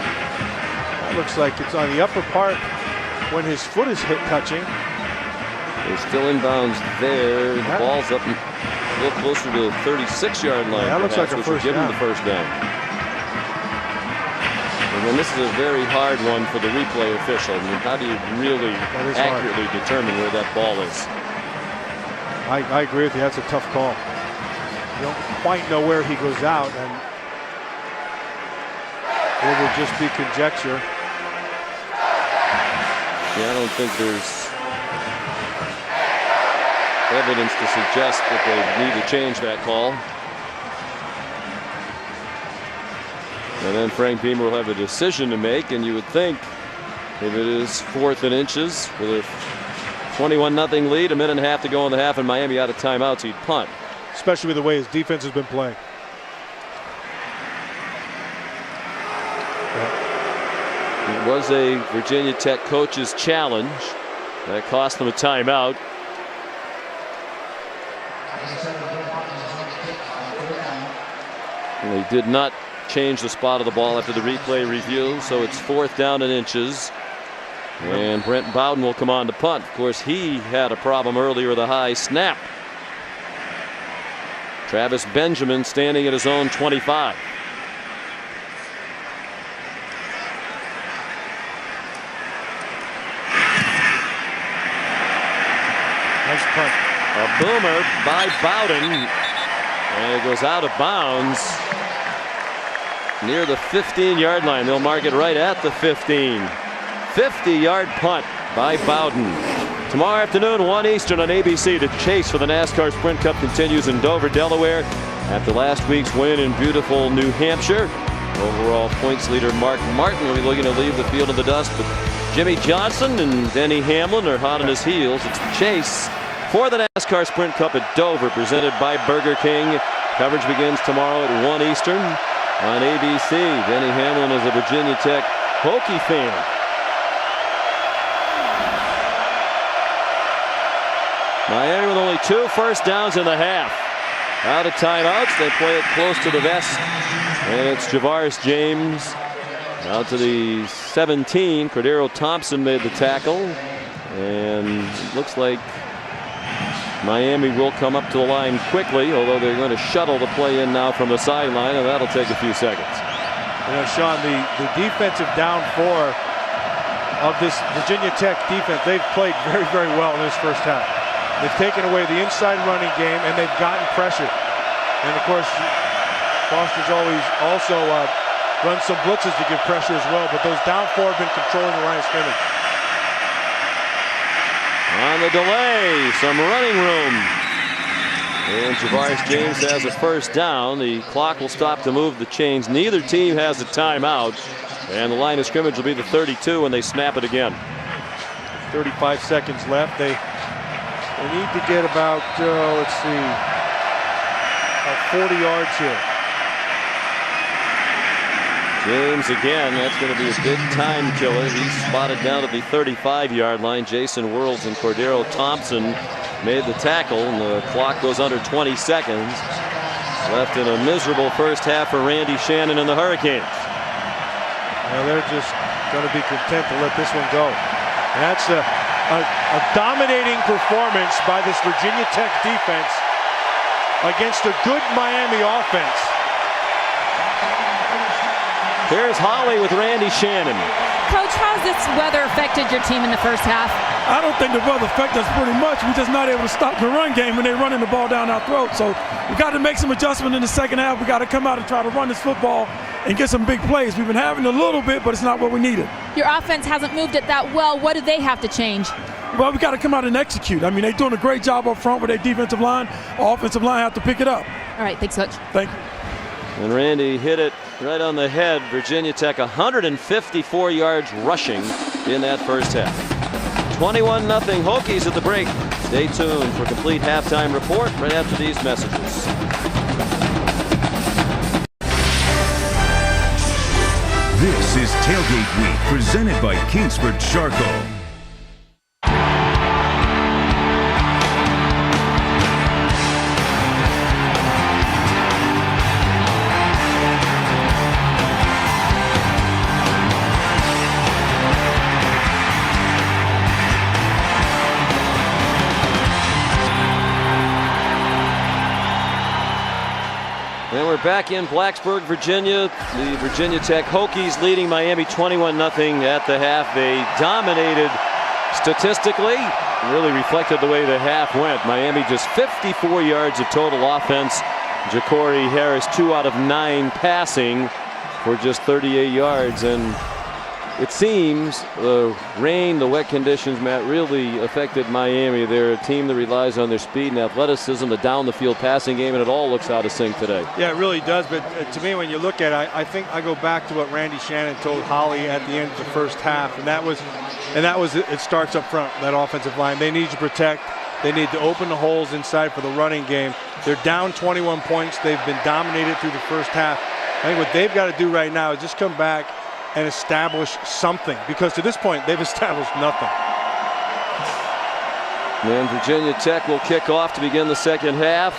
That looks like it's on the upper part when his foot is touching. They're still inbounds there. The ball's up a little closer to the 36-yard line. Yeah, that looks like a first give down. him the first down. And then this is a very hard one for the replay official. I mean, how do you really accurately determine where that ball is? I agree with you. That's a tough call. You don't quite know where he goes out, and it would just be conjecture. Yeah, I don't think there's evidence to suggest that they need to change that call. And then Frank Beamer will have a decision to make, and you would think if it is 4th and inches with a 21-0 lead, a minute and a half to go in the half, and Miami out of timeouts, he'd punt. Especially with the way his defense has been playing. It was a Virginia Tech coach's challenge that cost them a timeout. And they did not change the spot of the ball after the replay review, so it's 4th down and inches. And Brent Bowden will come on to punt. Of course, he had a problem earlier with a high snap. Travis Benjamin standing at his own 25. Nice punt. A boomer by Bowden, and it goes out of bounds near the 15-yard line. They'll mark it right at the 15. 50-yard punt by Bowden. Tomorrow afternoon, 1 Eastern on ABC. The chase for the NASCAR Sprint Cup continues in Dover, Delaware. After last week's win in beautiful New Hampshire, overall points leader Mark Martin will be looking to leave the field in the dust, but Jimmy Johnson and Denny Hamlin are hot on his heels. It's the chase for the NASCAR Sprint Cup at Dover, presented by Burger King. Coverage begins tomorrow at 1 Eastern on ABC. Denny Hamlin is a Virginia Tech Hokie fan. Miami with only 2 first downs in the half. Out of timeouts, they play it close to the vest, and it's Javaris James out to the 17. Cordero Thompson made the tackle, and it looks like Miami will come up to the line quickly, although they're going to shuttle the play in now from the sideline, and that'll take a few seconds. You know, Sean, the defensive down 4 of this Virginia Tech defense, they've played very, very well in this first half. They've taken away the inside running game, and they've gotten pressure. And of course, Foster's always also run some blitzes to give pressure as well, but those down 4 have been controlling the line of scrimmage. On the delay, some running room. And Javaris James has a first down. The clock will stop to move the chains. Neither team has a timeout. And the line of scrimmage will be the 32 when they snap it again. 35 seconds left. They need to get about, let's see, about 40 yards here. James again, that's going to be a big time killer. He's spotted down at the 35-yard line. Jason Worrells and Cordero Thompson made the tackle, and the clock goes under 20 seconds. Left in a miserable first half for Randy Shannon and the Hurricanes. Well, they're just going to be content to let this one go. And that's a dominating performance by this Virginia Tech defense against a good Miami offense. Here's Holly with Randy Shannon. Coach, how's this weather affected your team in the first half? I don't think the weather affected us pretty much. We're just not able to stop the run game when they're running the ball down our throat. So we got to make some adjustment in the second half. We got to come out and try to run this football and get some big plays. We've been having a little bit, but it's not what we needed. Your offense hasn't moved it that well. What do they have to change? Well, we got to come out and execute. I mean, they're doing a great job up front with their defensive line. Our offensive line have to pick it up. All right, thanks, Coach. Thank you. And Randy hit it right on the head. Virginia Tech 154 yards rushing in that first half. 21-0 Hokies at the break. Stay tuned for complete halftime report right after these messages. This is Tailgate Week, presented by Kingsford Charcoal. And we're back in Blacksburg, Virginia. The Virginia Tech Hokies leading Miami 21-0 at the half. They dominated statistically, really reflected the way the half went. Miami just 54 yards of total offense. Ja'Cory Harris 2 out of 9 passing for just 38 yards. And it seems the rain, the wet conditions, Matt, really affected Miami. They're a team that relies on their speed and athleticism, the down the field passing game, and it all looks out of sync today. Yeah, it really does. But to me, when you look at it, I think I go back to what Randy Shannon told Holly at the end of the first half, and that was it starts up front, that offensive line. They need to protect. They need to open the holes inside for the running game. They're down 21 points. They've been dominated through the first half. I think what they've got to do right now is just come back and establish something, because to this point they've established nothing. And Virginia Tech will kick off to begin the second half.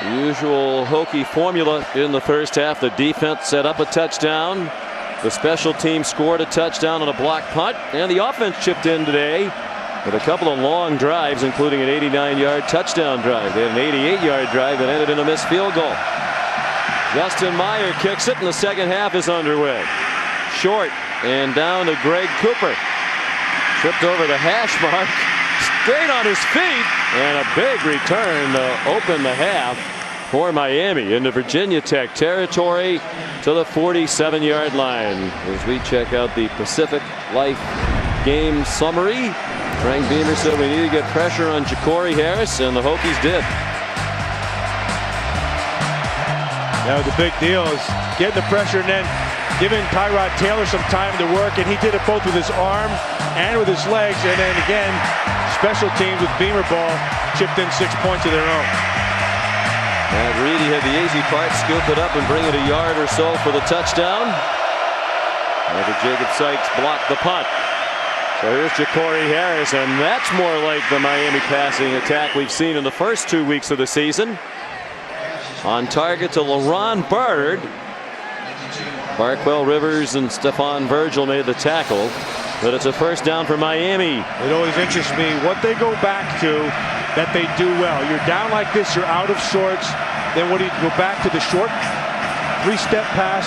The usual Hokie formula in the first half. The defense set up a touchdown. The special team scored a touchdown on a block punt, and the offense chipped in today with a couple of long drives, including an 89-yard touchdown drive. They had an 88-yard drive that ended in a missed field goal. Justin Meyer kicks it, and the second half is underway. Short and down to Greg Cooper. Tripped over the hash mark. Straight on his feet. And a big return to open the half for Miami into Virginia Tech territory to the 47-yard line. As we check out the Pacific Life game summary, Frank Beamer said we need to get pressure on Ja'Cory Harris, and the Hokies did. Now the big deal is getting the pressure and then giving Tyrod Taylor some time to work, and he did it both with his arm and with his legs. And then again, special teams with Beamer ball chipped in 6 points of their own. Matt Reedy had the easy part, scoop it up and bring it a yard or so for the touchdown. After Jacob Sykes blocked the punt. So here's Ja'Cory Harris, and that's more like the Miami passing attack we've seen in the first 2 weeks of the season. On target to LaRon Byrd. Barquell Rivers and Stephon Virgil made the tackle, but it's a first down for Miami. It always interests me what they go back to that they do well. You're down like this, you're out of sorts. Then what do you go back to? The short 3-step pass.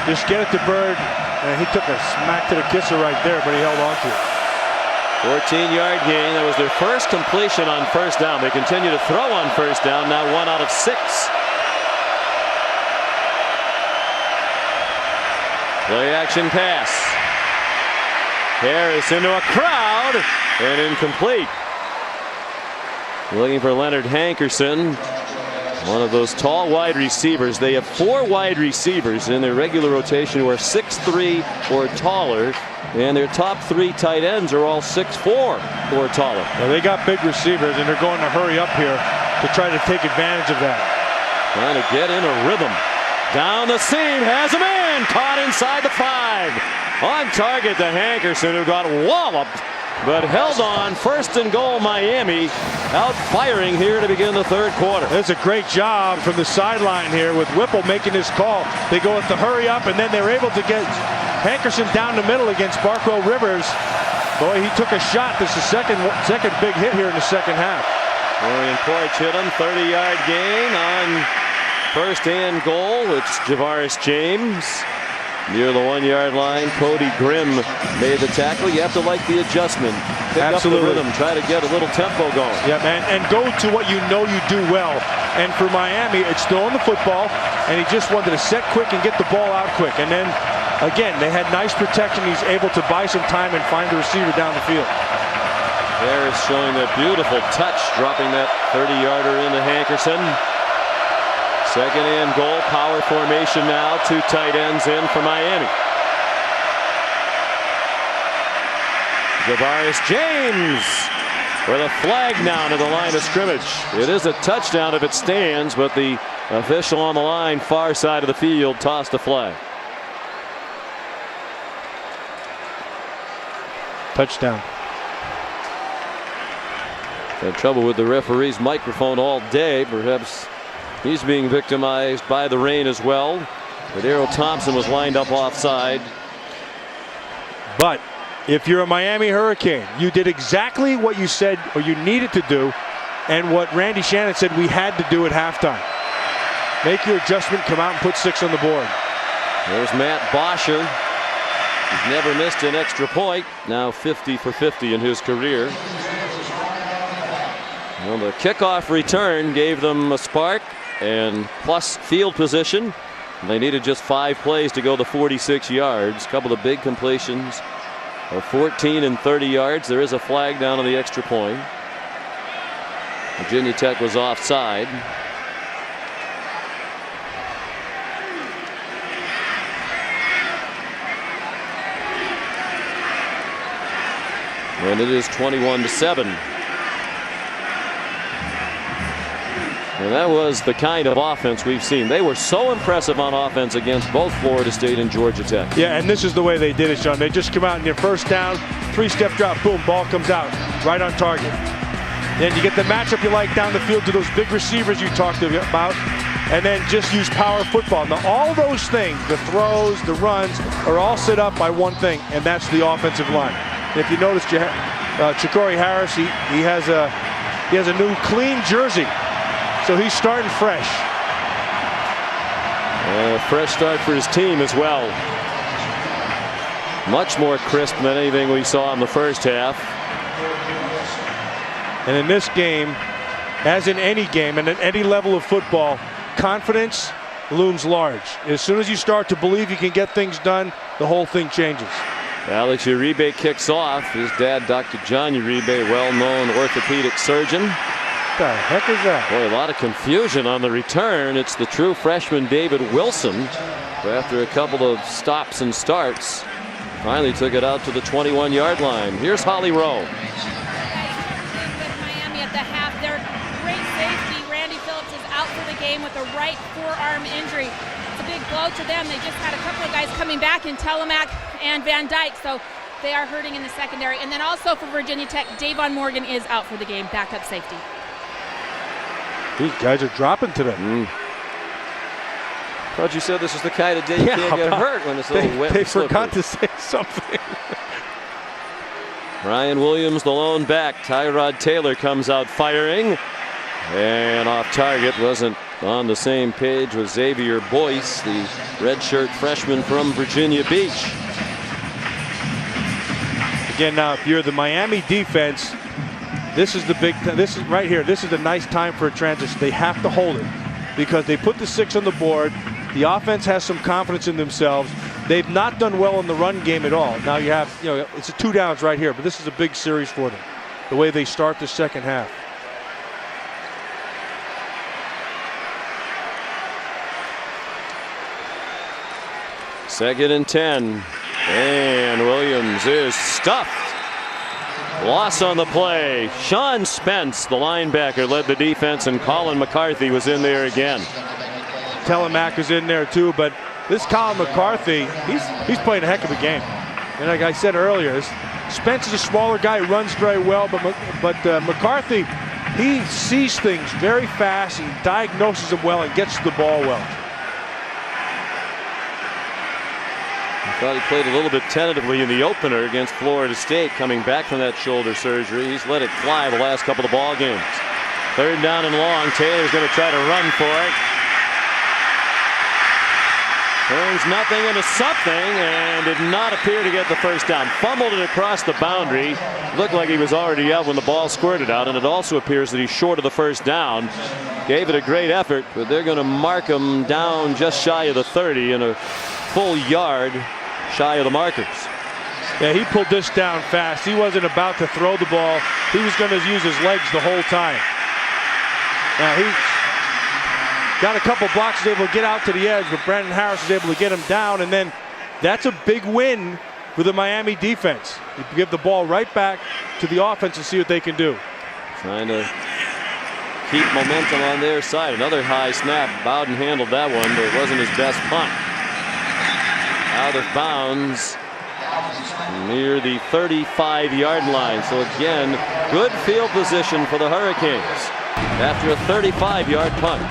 Just get it to Byrd. And he took a smack to the kisser right there, but he held on to it. 14-yard gain. That was their first completion on first down. They continue to throw on first down, now 1 out of 6. Play action pass. Harris into a crowd and incomplete. Looking for Leonard Hankerson, one of those tall wide receivers. They have 4 wide receivers in their regular rotation who are 6'3" or taller, and their top 3 tight ends are all 6'4" or taller. Well, they got big receivers, and they're going to hurry up here to try to take advantage of that. Trying to get in a rhythm. Down the seam, has a man caught inside the 5. On target to Hankerson, who got walloped, but held on. First and goal, Miami, out firing here to begin the third quarter. It's a great job from the sideline here with Whipple making this call. They go with the hurry up, and then they're able to get Hankerson down the middle against Barquell Rivers. Boy, he took a shot. This is second big hit here in the second half. Orion Poich hit him. 30-yard gain on first and goal. It's Javaris James. near the 1-yard line. Cody Grimm made the tackle. You have to like the adjustment. Pick Absolutely. up the rhythm. Try to get a little tempo going. Yeah, man, and go to what you know you do well. And for Miami, it's throwing the football, and he just wanted to set quick and get the ball out quick. And then, again, they had nice protection. He's able to buy some time and find the receiver down the field. Harris showing that beautiful touch, dropping that 30-yarder into Hankerson. Second and goal, power formation now. 2 tight ends in for Miami. Javarius James with a flag now to the line of scrimmage. It is a touchdown if it stands, but the official on the line, far side of the field, tossed a flag. Touchdown. Had trouble with the referee's microphone all day. Perhaps he's being victimized by the rain as well. Daryl Thompson was lined up offside. But if you're a Miami Hurricane, you did exactly what you said or you needed to do, and what Randy Shannon said we had to do at halftime. Make your adjustment, come out and put 6 on the board. There's Matt Bosher. He's never missed an extra point. Now 50 for 50 in his career. Well, the kickoff return gave them a spark and plus field position. They needed just 5 plays to go the 46 yards. A couple of big completions of 14 and 30 yards. There is a flag down on the extra point. Virginia Tech was offside. And it is 21-7. And that was the kind of offense we've seen. They were so impressive on offense against both Florida State and Georgia Tech. Yeah, and this is the way they did it, Sean. They just come out in their first down, 3-step drop, boom, ball comes out, right on target. Then you get the matchup you like down the field to those big receivers you talked about, and then just use power football. Now, all those things, the throws, the runs, are all set up by one thing, and that's the offensive line. If you notice, Chakori Harris, he has a new clean jersey. So he's starting fresh. Fresh start for his team as well. Much more crisp than anything we saw in the first half. And in this game, as in any game and at any level of football, confidence looms large. As soon as you start to believe you can get things done, the whole thing changes. Alex Uribe kicks off. His dad, Dr. John Uribe, well-known orthopedic surgeon. What the heck is that? Boy, a lot of confusion on the return. It's the true freshman David Wilson, who after a couple of stops and starts finally took it out to the 21-yard line. Here's Holly Rowe. Miami at the half. Their great safety, Randy Phillips, is out for the game with a right forearm injury. It's a big blow to them. They just had a couple of guys coming back in Telemac and Van Dyke, so they are hurting in the secondary. And then also for Virginia Tech, Davon Morgan is out for the game, backup safety. These guys are dropping today. Thought you said this was the kind of day you can't get hurt when it's a little wet. They and slippery. forgot to say something. Ryan Williams, the lone back. Tyrod Taylor comes out firing. And off target, wasn't on the same page with Xavier Boyce, the redshirt freshman from Virginia Beach. Again, now if you're the Miami defense, this is the big. This is right here. This is a nice time for a transition. They have to hold it because they put the 6 on the board. The offense has some confidence in themselves. They've not done well in the run game at all. Now you have, it's a 2 downs right here, but this is a big series for them. The way they start the second half. Second and 10. And Williams is stuffed. Loss on the play. Sean Spence, the linebacker, led the defense, and Colin McCarthy was in there again. Telemac is in there too, but this Colin McCarthy, he's playing a heck of a game. And like I said earlier, Spence is a smaller guy, runs very well, but McCarthy, he sees things very fast, he diagnoses them well, and gets to the ball well. I thought he played a little bit tentatively in the opener against Florida State, coming back from that shoulder surgery. He's let it fly the last couple of ball games. Third down and long. Taylor's going to try to run for it. Turns nothing into something and did not appear to get the first down. Fumbled it across the boundary. Looked like he was already out when the ball squirted out, and it also appears that he's short of the first down. Gave it a great effort, but they're going to mark him down just shy of the 30 and a full yard shy of the markers. Yeah, he pulled this down fast. He wasn't about to throw the ball. He was going to use his legs the whole time. Now he got a couple blocks, was able to get out to the edge, but Brandon Harris was able to get him down, and then that's a big win for the Miami defense. You give the ball right back to the offense and see what they can do. Trying to keep momentum on their side. Another high snap. Bowden handled that one, but it wasn't his best punt. Out of bounds near the 35-yard line. So again, good field position for the Hurricanes after a 35-yard punt.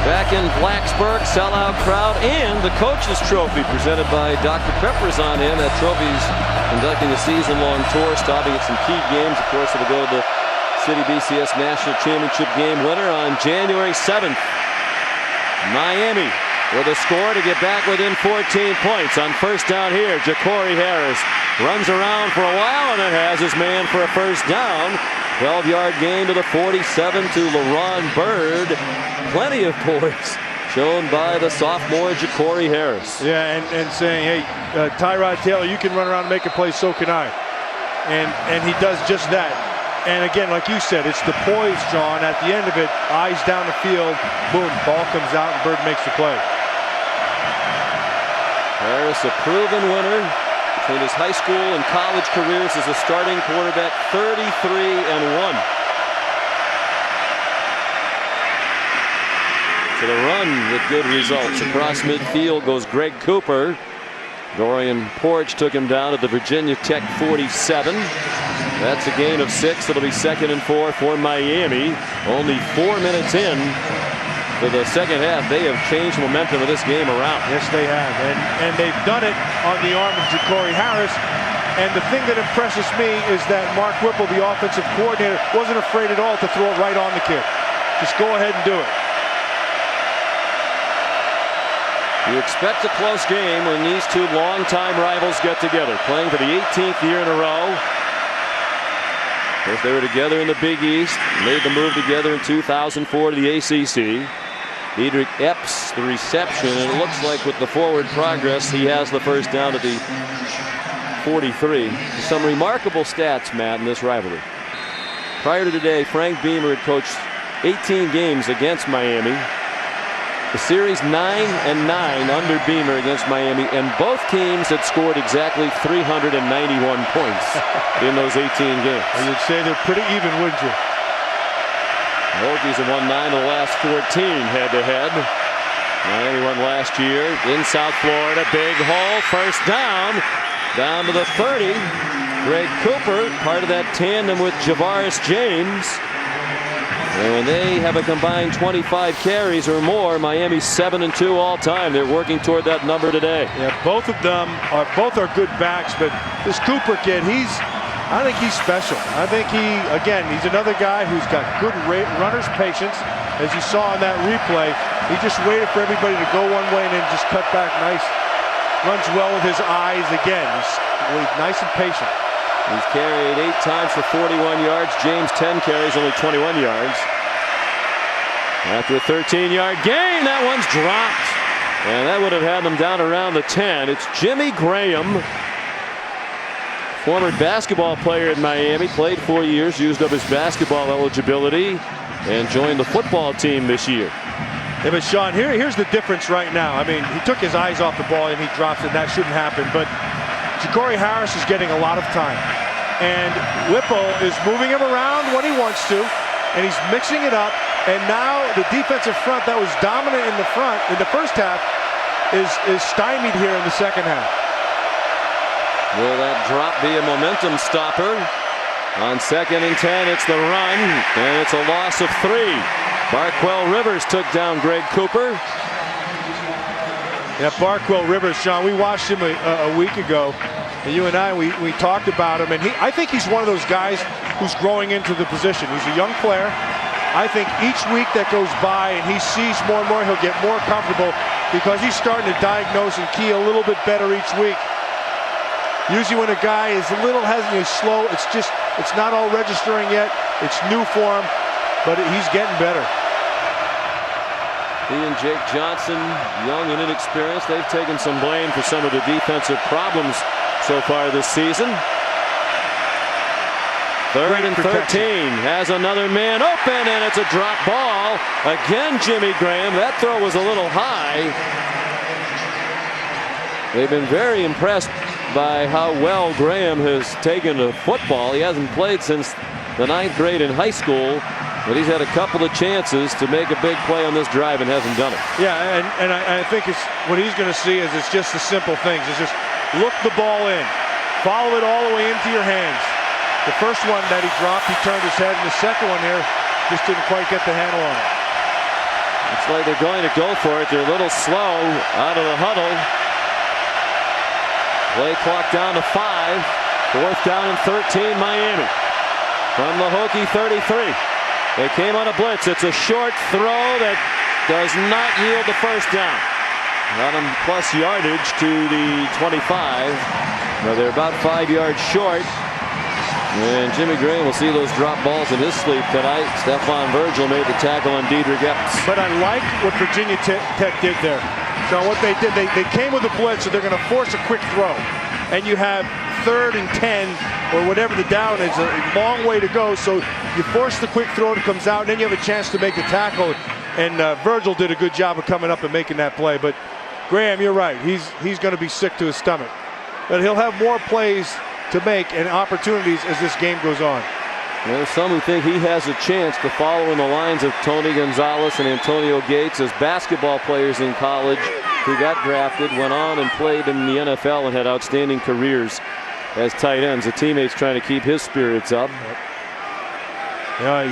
Back in Blacksburg, sellout crowd, and the coach's trophy presented by Dr. Pepper's on in. That trophy's conducting a season-long tour, stopping at some key games. Of course, it'll go to the City BCS National Championship game winner on January 7th. Miami with a score to get back within 14 points. On first down here, Ja'Cory Harris runs around for a while and then has his man for a first down. 12-yard gain to the 47 to LaRon Byrd. Plenty of poise shown by the sophomore Ja'Cory Harris. Yeah, and saying, hey, Tyrod Taylor, you can run around and make a play, so can I. And he does just that. And again, like you said, it's the poise, John. At the end of it, eyes down the field, boom, ball comes out and Byrd makes the play. Harris, a proven winner between his high school and college careers as a starting quarterback, 33-1. To the run with good results. Across midfield goes Greg Cooper. Dorian Porch took him down at the Virginia Tech 47. That's a gain of 6. It'll be 2nd and 4 for Miami. Only 4 minutes in for the second half. They have changed the momentum of this game around. Yes, they have. And they've done it on the arm of Ja'Cory Harris. And the thing that impresses me is that Mark Whipple, the offensive coordinator, wasn't afraid at all to throw it right on the kid. Just go ahead and do it. You expect a close game when these two longtime rivals get together, playing for the 18th year in a row. Of course, they were together in the Big East, made the move together in 2004 to the ACC. Diedrich Epps, the reception, and it looks like with the forward progress, he has the first down at the 43. Some remarkable stats, Matt, in this rivalry. Prior to today, Frank Beamer had coached 18 games against Miami. The series 9-9 under Beamer against Miami, and both teams had scored exactly 391 points in those 18 games. You'd say they're pretty even, wouldn't you? The Hokies have won 9 of the last 14 head-to-head. Miami won last year in South Florida. Big hole, first down to the 30. Greg Cooper, part of that tandem with Javaris James. And when they have a combined 25 carries or more, Miami's 7-2 all time. They're working toward that number today. Yeah, both of them are good backs, but this Cooper kid, I think he's special. I think he's another guy who's got good runner's patience. As you saw in that replay, he just waited for everybody to go one way and then just cut back nice. Runs well with his eyes again. He's nice and patient. He's carried 8 times for 41 yards. James 10 carries, only 21 yards. After a 13-yard gain, that one's dropped. And that would have had them down around the 10. It's Jimmy Graham, former basketball player at Miami, played 4 years, used up his basketball eligibility, and joined the football team this year. Yeah, but Sean, here's the difference right now. I mean, he took his eyes off the ball and he drops it. That shouldn't happen. But Ja'Cory Harris is getting a lot of time. And Whipple is moving him around when he wants to, and he's mixing it up. And now the defensive front that was dominant in the first half is stymied here in the second half. Will that drop be a momentum stopper? On 2nd and 10, it's the run, and it's a loss of 3. Barquell Rivers took down Greg Cooper. Yeah, Barquell Rivers, Sean, we watched him a week ago. And you and I, we talked about him, and I think he's one of those guys who's growing into the position. He's a young player. I think each week that goes by and he sees more and more, he'll get more comfortable because he's starting to diagnose and key a little bit better each week. Usually when a guy is a little hesitant, he's slow, it's not all registering yet. It's new for him, but he's getting better. He and Jake Johnson, young and inexperienced, they've taken some blame for some of the defensive problems so far this season. Third and 13, has another man open, and it's a drop ball. Again, Jimmy Graham. That throw was a little high. They've been very impressed by how well Graham has taken to football. He hasn't played since the 9th grade in high school, but he's had a couple of chances to make a big play on this drive and hasn't done it. Yeah, and I think what he's going to see is it's just the simple things. It's just look the ball in, follow it all the way into your hands. The first one that he dropped, he turned his head, and the second one here just didn't quite get the handle on it. Looks like they're going to go for it. They're a little slow out of the huddle. Play clock down to 5. 4th down and 13, Miami. From the Hokie 33. They came on a blitz. It's a short throw that does not yield the first down. Got them plus yardage to the 25. Now they're about 5 yards short. And Jimmy Graham will see those drop balls in his sleep tonight. Stephon Virgil made the tackle on Diedrich Epps. But I like what Virginia Tech did there. So what they did, they came with a blitz, so they're going to force a quick throw. And you have 3rd and 10, or whatever the down is, a long way to go. So you force the quick throw that comes out, and then you have a chance to make the tackle. And Virgil did a good job of coming up and making that play. But Graham, you're right. He's going to be sick to his stomach. But he'll have more plays to make and opportunities as this game goes on. There's some who think he has a chance to follow in the lines of Tony Gonzalez and Antonio Gates as basketball players in college who got drafted, went on and played in the NFL and had outstanding careers as tight ends. The teammates trying to keep his spirits up. Yeah,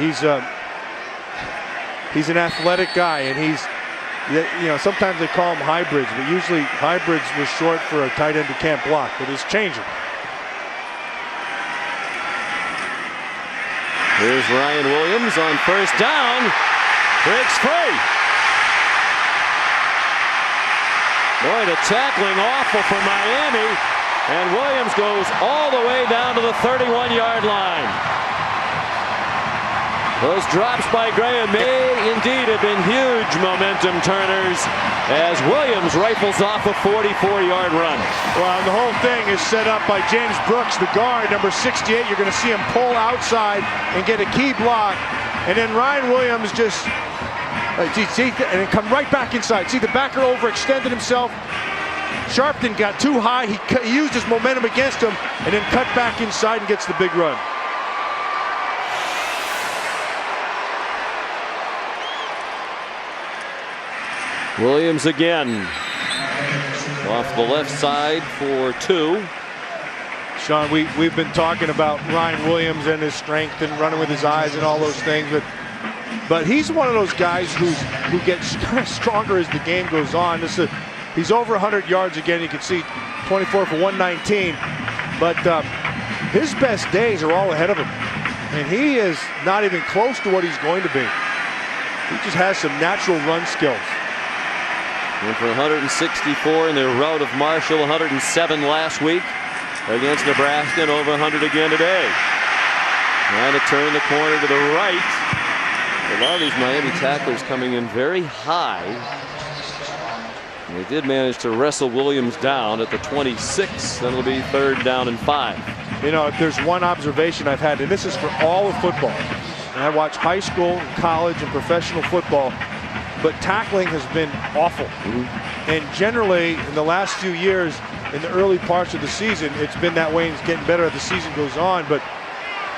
he's an athletic guy, and sometimes they call him hybrids, but usually hybrids was short for a tight end who can't block, but it's changing. Here's Ryan Williams on 1st down. Breaks free. Boy, the tackling awful for Miami. And Williams goes all the way down to the 31-yard line. Those drops by Graham may indeed have been huge momentum turners as Williams rifles off a 44-yard run. Well, and the whole thing is set up by James Brooks, the guard, number 68. You're going to see him pull outside and get a key block. And then Ryan Williams just, and then come right back inside. See, the backer overextended himself. Sharpton got too high. He used his momentum against him and then cut back inside and gets the big run. Williams again off the left side for 2. Sean, we've been talking about Ryan Williams and his strength and running with his eyes and all those things, but he's one of those guys who gets stronger as the game goes on. He's over 100 yards again. You can see 24 for 119, but his best days are all ahead of him, and he is not even close to what he's going to be. He just has some natural run skills. Went for 164 in their rout of Marshall, 107 last week against Nebraska, and over 100 again today. Trying to turn the corner to the right. A lot of these Miami tacklers coming in very high. And they did manage to wrestle Williams down at the 26. That'll be 3rd down and 5. You know, if there's one observation I've had, and this is for all of football, and I watch high school, college, and professional football, but tackling has been awful. And generally, in the last few years, in the early parts of the season, it's been that way, and it's getting better as the season goes on. But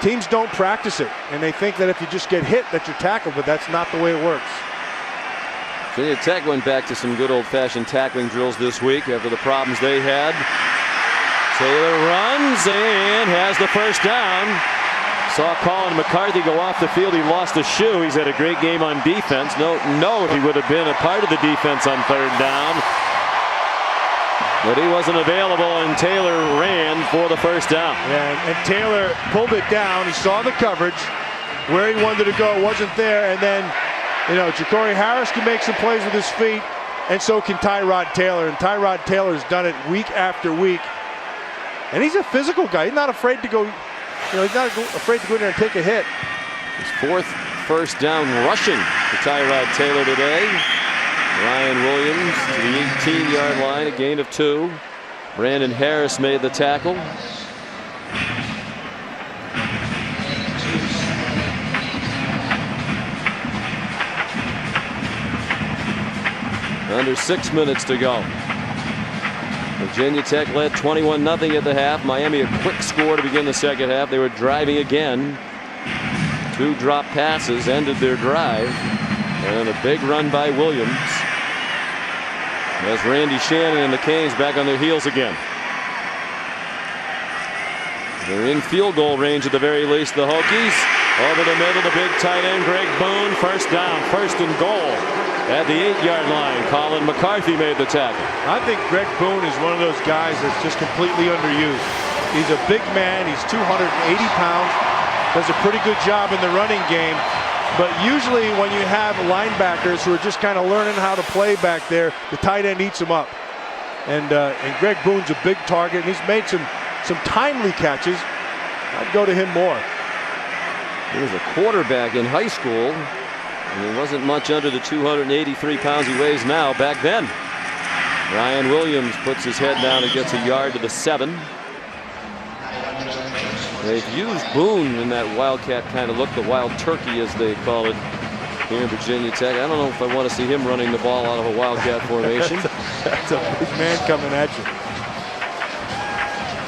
teams don't practice it, and they think that if you just get hit, that you're tackled, but that's not the way it works. Virginia Tech went back to some good old-fashioned tackling drills this week after the problems they had. Taylor runs and has the first down. Saw Colin McCarthy go off the field. He lost a shoe. He's had a great game on defense. No, he would have been a part of the defense on 3rd down. But he wasn't available, and Taylor ran for the first down. Yeah, and Taylor pulled it down. He saw the coverage. Where he wanted to go wasn't there. And then, you know, Ja'Cory Harris can make some plays with his feet, and so can Tyrod Taylor. And Tyrod Taylor's done it week after week. And he's a physical guy. He's not afraid to go, you know, he's not afraid to go in there and take a hit. His fourth first down rushing for Tyrod Taylor today. Ryan Williams to the 18-yard line, a gain of 2. Brandon Harris made the tackle. Under 6 minutes to go. Virginia Tech led 21-0 at the half. Miami a quick score to begin the second half. They were driving again. 2 drop passes ended their drive. And a big run by Williams. As Randy Shannon and the Canes back on their heels again. They're in field goal range at the very least, the Hokies. Over the middle, the big tight end, Greg Boone. First down, first and goal. At the 8-yard line, Colin McCarthy made the tackle. I think Greg Boone is one of those guys that's just completely underused. He's a big man. He's 280 pounds. Does a pretty good job in the running game. But usually when you have linebackers who are just kind of learning how to play back there, the tight end eats them up. And Greg Boone's a big target, and he's made some timely catches. I'd go to him more. He was a quarterback in high school, and he wasn't much under the 283 pounds he weighs now back then. Ryan Williams puts his head down and gets a yard to the 7. They've used Boone in that wildcat kind of look, the wild turkey as they call it here in Virginia Tech. I don't know if I want to see him running the ball out of a wildcat formation. That's a big man coming at you.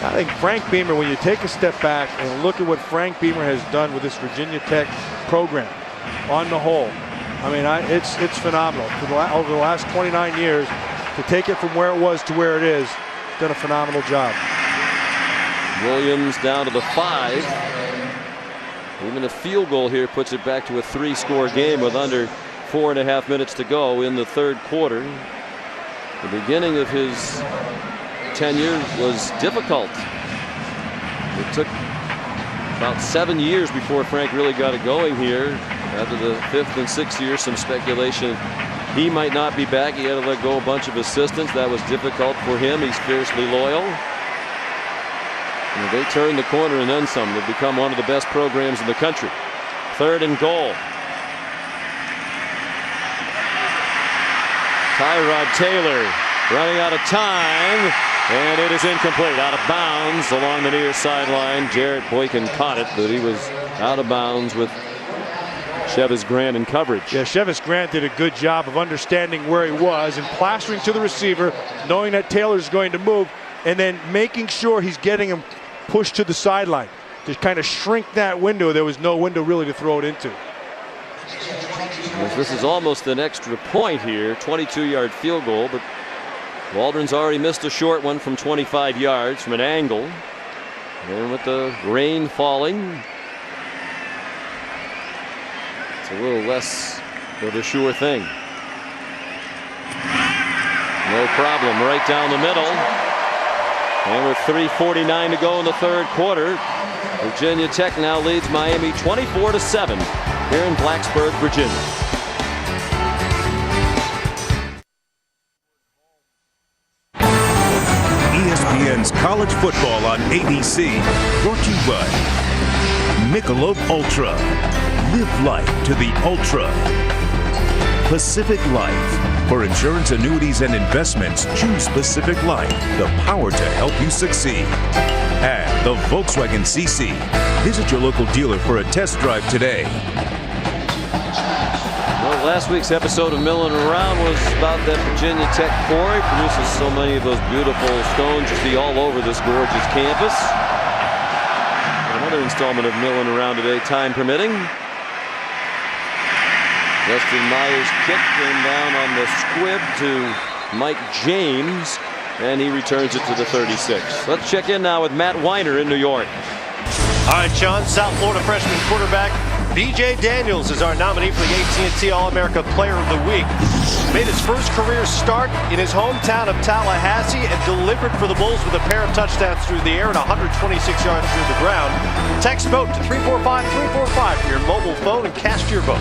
I think Frank Beamer, when you take a step back and look at what Frank Beamer has done with this Virginia Tech program on the whole, I mean, it's phenomenal. Over the last 29 years, to take it from where it was to where it is, done a phenomenal job. Williams down to the 5. Even a field goal here puts it back to a 3-score game with under 4.5 minutes to go in the third quarter. The beginning of his tenure was difficult. It took about 7 years before Frank really got it going here. After the 5th and 6th year, some speculation he might not be back. He had to let go a bunch of assistants. That was difficult for him. He's fiercely loyal. And they turned the corner and then some. They've become one of the best programs in the country. 3rd and goal. Tyrod Taylor running out of time, and it is incomplete. Out of bounds along the near sideline. Jarrett Boykin caught it, but he was out of bounds with Chevis Grant in coverage. Yeah, Chevis Grant did a good job of understanding where he was and plastering to the receiver, knowing that Taylor's going to move, and then making sure he's getting him pushed to the sideline to kind of shrink that window. There was no window really to throw it into. This is almost an extra point here, 22-yard field goal, but Waldron's already missed a short one from 25 yards from an angle. And with the rain falling, it's a little less of a sure thing. No problem, right down the middle. And with 3:49 to go in the third quarter, Virginia Tech now leads Miami 24-7 here in Blacksburg, Virginia. ESPN's College Football on ABC, brought to you by Michelob Ultra. Live life to the ultra. Pacific Life. For insurance, annuities, and investments, choose Pacific Life, the power to help you succeed. And the Volkswagen CC. Visit your local dealer for a test drive today. Well, last week's episode of Milling Around was about that Virginia Tech quarry. Produces so many of those beautiful stones you see all over this gorgeous campus. Another installment of Milling Around today, time permitting. Justin Myers' kick came down on the squib to Mike James, and he returns it to the 36. Let's check in now with Matt Weiner in New York. All right, Sean, South Florida freshman quarterback B.J. Daniels is our nominee for the AT&T All-America Player of the Week. Made his first career start in his hometown of Tallahassee and delivered for the Bulls with a pair of touchdowns through the air and 126 yards through the ground. Text vote to 345-345 for your mobile phone and cast your vote.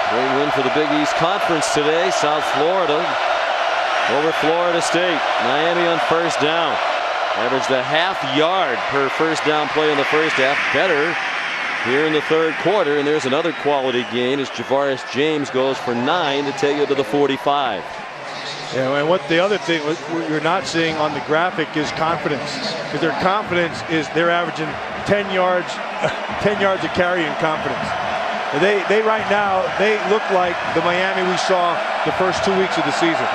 Great win for the Big East Conference today. South Florida over Florida State. Miami on first down. Averaged a half yard per first down play in the first half. Better here in the third quarter. And there's another quality gain as Javaris James goes for 9 to take you to the 45. Yeah, and what the other thing what you're not seeing on the graphic is confidence. Because their confidence is they're averaging 10 yards a carry in confidence. They right now, they look like the Miami we saw the first 2 weeks of the season.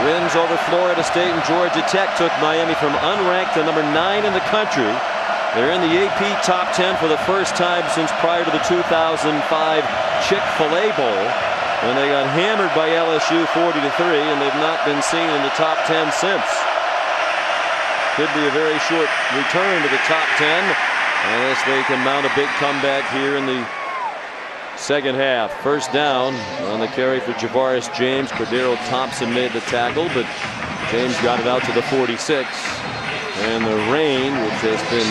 Wins over Florida State and Georgia Tech took Miami from unranked to number 9 in the country. They're in the AP top 10 for the first time since prior to the 2005 Chick-fil-A Bowl, when they got hammered by LSU 40-3, and they've not been seen in the top 10 since. Could be a very short return to the top 10 unless they can mount a big comeback here in the second half. First down on the carry for Javaris James. Cordero Thompson made the tackle, but James got it out to the 46. And the rain, which has been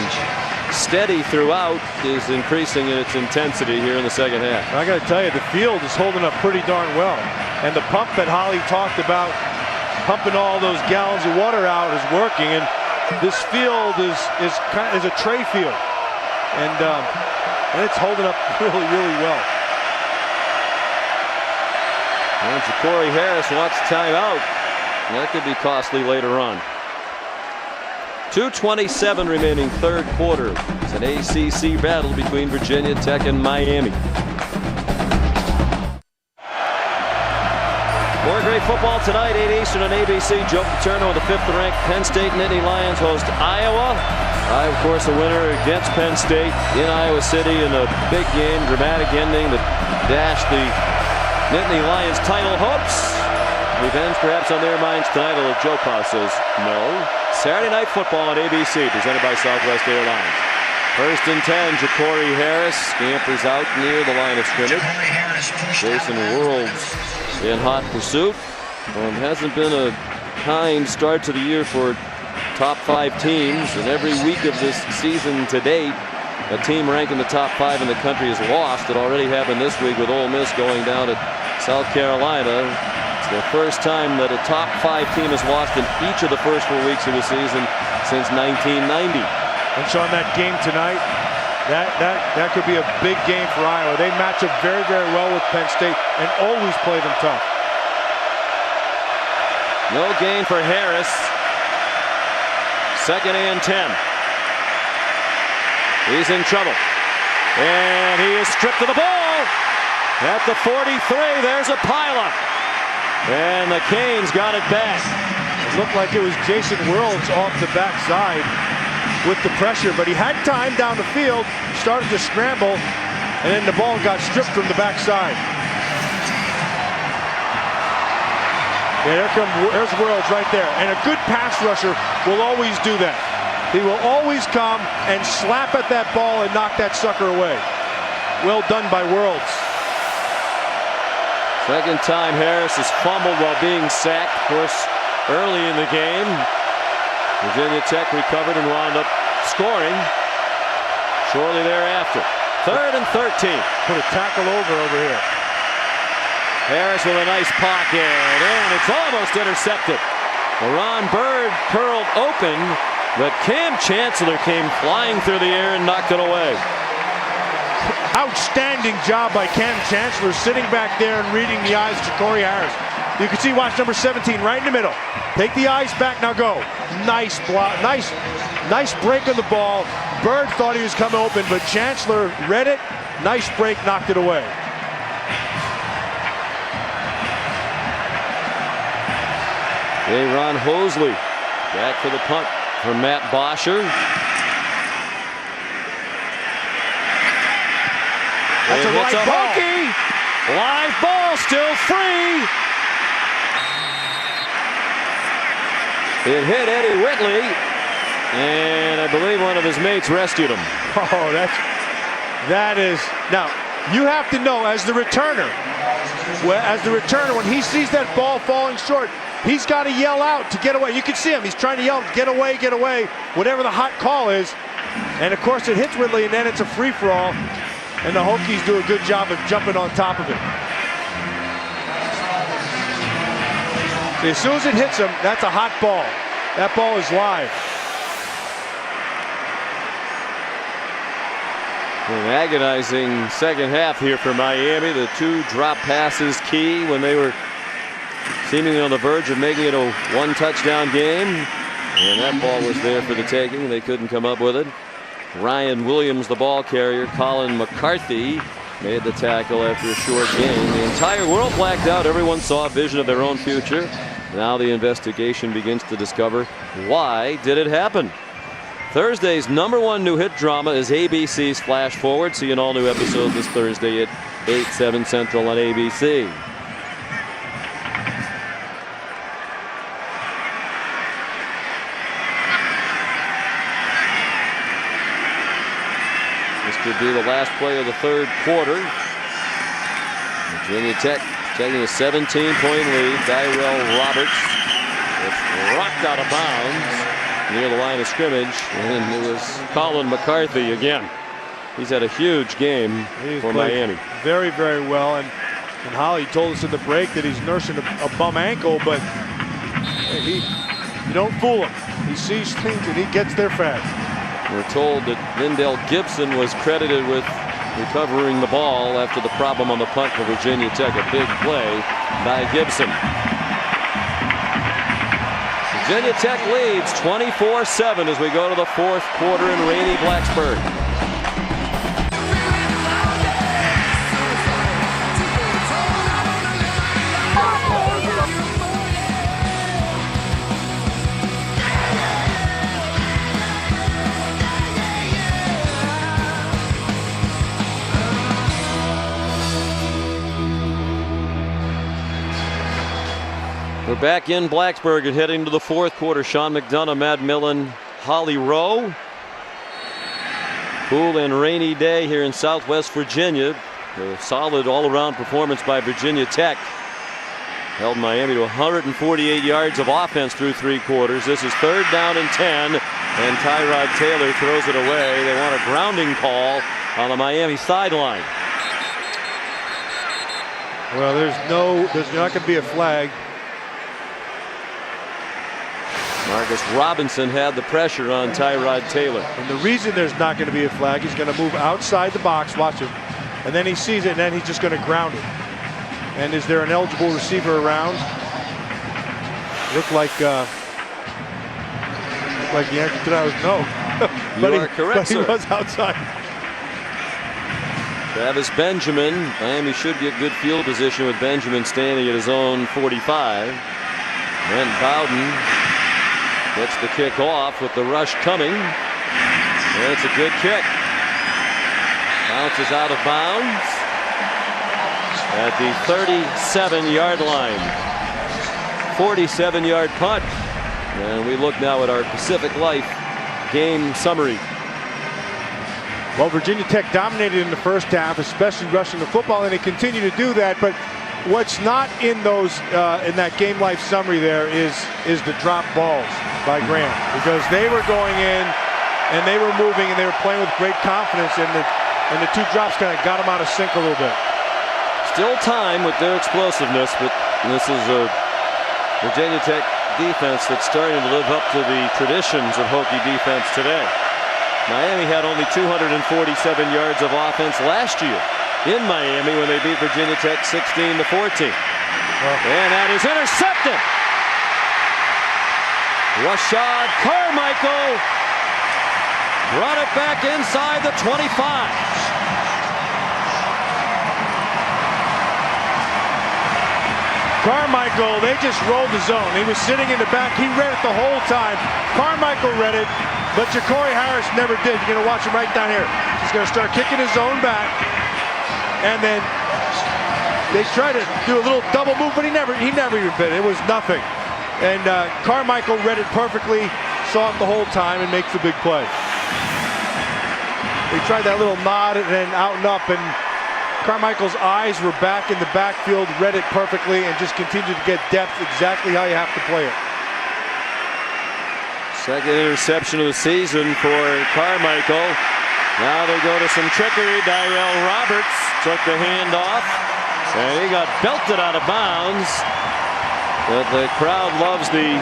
steady throughout, is increasing in its intensity here in the second half. I got to tell you, the field is holding up pretty darn well. And the pump that Holly talked about, pumping all those gallons of water out, is working. And this field is a tray field. And it's holding up really, really well. And Ja'Cory Harris wants timeout. That could be costly later on. 2:27 remaining third quarter. It's an ACC battle between Virginia Tech and Miami. More great football tonight, 8 Eastern on ABC. Joe Paterno with the 5th-ranked Penn State Nittany Lions host Iowa. Of course, a winner against Penn State in Iowa City in a big game, dramatic ending that dashed the Nittany Lions title hopes. Revenge perhaps on their minds tonight, although Joe Pa says no. Saturday Night Football on ABC, presented by Southwest Airlines. First and 10, Ja'Cory Harris scampers out near the line of scrimmage. Jason Worlds in hot pursuit. Hasn't been a kind start to the year for top 5 teams, and every week of this season to date, a team ranked in the top 5 in the country has lost. It already happened this week with Ole Miss going down at South Carolina. It's the first time that a top 5 team has lost in each of the first 4 weeks of the season since 1990. And so on that game tonight, that could be a big game for Iowa. They match up very, very well with Penn State and always play them tough. No gain for Harris. Second and 10. He's in trouble. And he is stripped of the ball. At the 43, there's a pileup. And the Canes got it back. It looked like it was Jason Worlds off the backside with the pressure, but he had time down the field, started to scramble, and then the ball got stripped from the backside. Yeah, there's Worlds right there. And a good pass rusher will always do that. He will always come and slap at that ball and knock that sucker away. Well done by Worlds. Second time Harris has fumbled while being sacked, of course, early in the game. Virginia Tech recovered and wound up scoring shortly thereafter. Third and 13. Put a tackle over here. Harris with a nice pocket, and it's almost intercepted. Ron Bird curled open, but Cam Chancellor came flying through the air and knocked it away. Outstanding job by Cam Chancellor, sitting back there and reading the eyes of Ja'Cory Harris. You can see, watch number 17 right in the middle. Take the eyes back, now go. Nice block, nice break on the ball. Bird thought he was coming open, but Chancellor read it. Nice break, knocked it away. Ron Hosley back for the punt from Matt Bosher. That's a live ball. Live ball, still free. It hit Eddie Whitley, And I believe one of his mates rescued him. Oh, that is. Now, you have to know, as the returner, when he sees that ball falling short, he's got to yell out to get away. You can see him. He's trying to yell, get away, whatever the hot call is. And, of course, it hits Ridley, and then it's a free-for-all. And the Hokies do a good job of jumping on top of it. As soon as it hits him, that's a hot ball. That ball is live. An agonizing second half here for Miami. The 2 drop passes key when they were seemingly on the verge of making it a 1-touchdown game. And that ball was there for the taking. They couldn't come up with it. Ryan Williams, the ball carrier. Colin McCarthy made the tackle after a short gain. The entire world blacked out. Everyone saw a vision of their own future. Now the investigation begins to discover why did it happen. Thursday's #1 new hit drama is ABC's Flash Forward. See an all-new episode this Thursday at 8, 7 Central on ABC. This could be the last play of the third quarter. Virginia Tech taking a 17-point lead. Tyrell Roberts. It's rocked out of bounds near the line of scrimmage, and it was Colin McCarthy again. He's had a huge game for Miami. Very, very well. And Holly told us in the break that he's nursing a bum ankle, but you don't fool him. He sees things and he gets there fast. We're told that Lindell Gibson was credited with recovering the ball after the problem on the punt for Virginia Tech. A big play by Gibson. Virginia Tech leads 24-7 as we go to the fourth quarter in rainy Blacksburg. We're back in Blacksburg and heading to the fourth quarter. Sean McDonough, Matt Millen, Holly Rowe. Cool and rainy day here in Southwest Virginia. A solid all-around performance by Virginia Tech. Held Miami to 148 yards of offense through 3 quarters. This is 3rd down and 10, and Tyrod Taylor throws it away. They want a grounding call on the Miami sideline. Well, there's not going to be a flag. Marcus Robinson had the pressure on Tyrod Taylor. And the reason there's not going to be a flag, he's going to move outside the box, watch him, and then he sees it, and then he's just going to ground it. And is there an eligible receiver around? Looked like the answer to that was no. You are correct, but he sir. was outside. Travis Benjamin. Miami should get good field position with Benjamin standing at his own 45. Brent Bowden gets the kick off with the rush coming. And it's a good kick. Bounces out of bounds at the 37-yard line. 47-yard punt. And we look now at our Pacific Life game summary. Well, Virginia Tech dominated in the first half, especially rushing the football, and they continue to do that. But what's not in those in that game life summary there is the drop balls by Graham, because they were going in and they were moving and they were playing with great confidence, and the 2 drops kind of got them out of sync a little bit. Still time with their explosiveness, but this is a Virginia Tech defense that's starting to live up to the traditions of Hokie defense today. Miami had only 247 yards of offense last year in Miami when they beat Virginia Tech 16-14. And that is intercepted. Rashad Carmichael brought it back inside the 25. Carmichael, they just rolled the zone. He was sitting in the back. He read it the whole time. Carmichael read it, but Ja'Cory Harris never did. You're going to watch him right down here. He's going to start kicking his own back. And then they try to do a little double move, but he never even fit. It was nothing. And Carmichael read it perfectly, saw it the whole time and makes the big play. He tried that little nod and then out and up, and Carmichael's eyes were back in the backfield, read it perfectly, and just continued to get depth exactly how you have to play it. Second interception of the season for Carmichael. Now they go to some trickery. Darrell Roberts took the handoff, and he got belted out of bounds. But the crowd loves the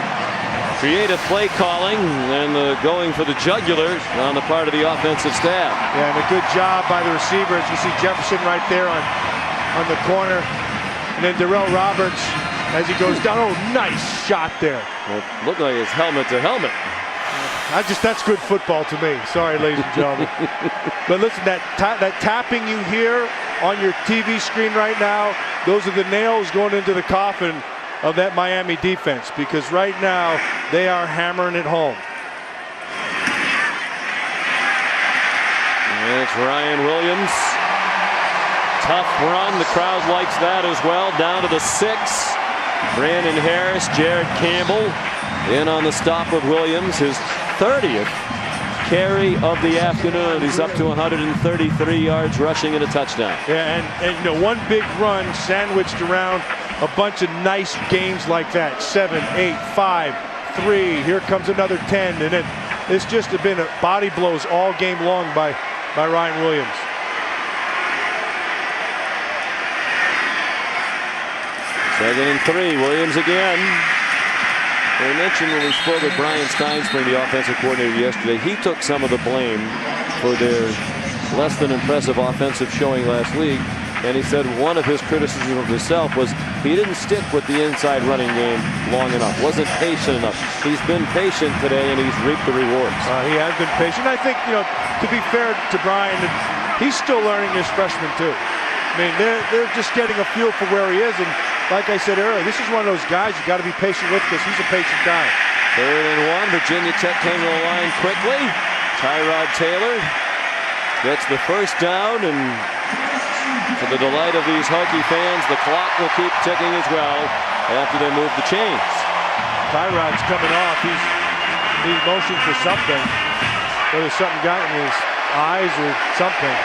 creative play calling and the going for the jugular on the part of the offensive staff. Yeah, and a good job by the receivers. You see Jefferson right there on the corner. And then Darrell Roberts as he goes down. Oh, nice shot there. It looked like it's helmet to helmet. That's good football to me. Sorry, ladies and gentlemen. But listen, that tapping you hear on your TV screen right now, those are the nails going into the coffin of that Miami defense, because right now they are hammering it home. And it's Ryan Williams. Tough run. The crowd likes that as well. Down to the 6. Brandon Harris, Jared Campbell in on the stop of Williams. His 30th carry of the afternoon. He's up to 133 yards rushing and a touchdown. Yeah, and you know, one big run sandwiched around a bunch of nice games like that. 7, 8, 5, 3. Here comes another 10, and it's just been body blows all game long by Ryan Williams. Second and 3. Williams again. I mentioned when we spoke with Brian Steinspring, the offensive coordinator, yesterday, he took some of the blame for their less than impressive offensive showing last week. And he said one of his criticisms of himself was he didn't stick with the inside running game long enough, wasn't patient enough. He's been patient today, and he's reaped the rewards. He has been patient. I think, you know, to be fair to Brian, he's still learning as freshman too. I mean, they're just getting a feel for where he is, and like I said earlier, this is one of those guys you got to be patient with, because he's a patient guy. 3rd and 1. Virginia Tech came to the line quickly. Tyrod Taylor gets the first down, and to the delight of these Hokie fans, the clock will keep ticking as well after they move the chains. Tyrod's coming off. He's motioning for something. Whether something got in his eyes or something.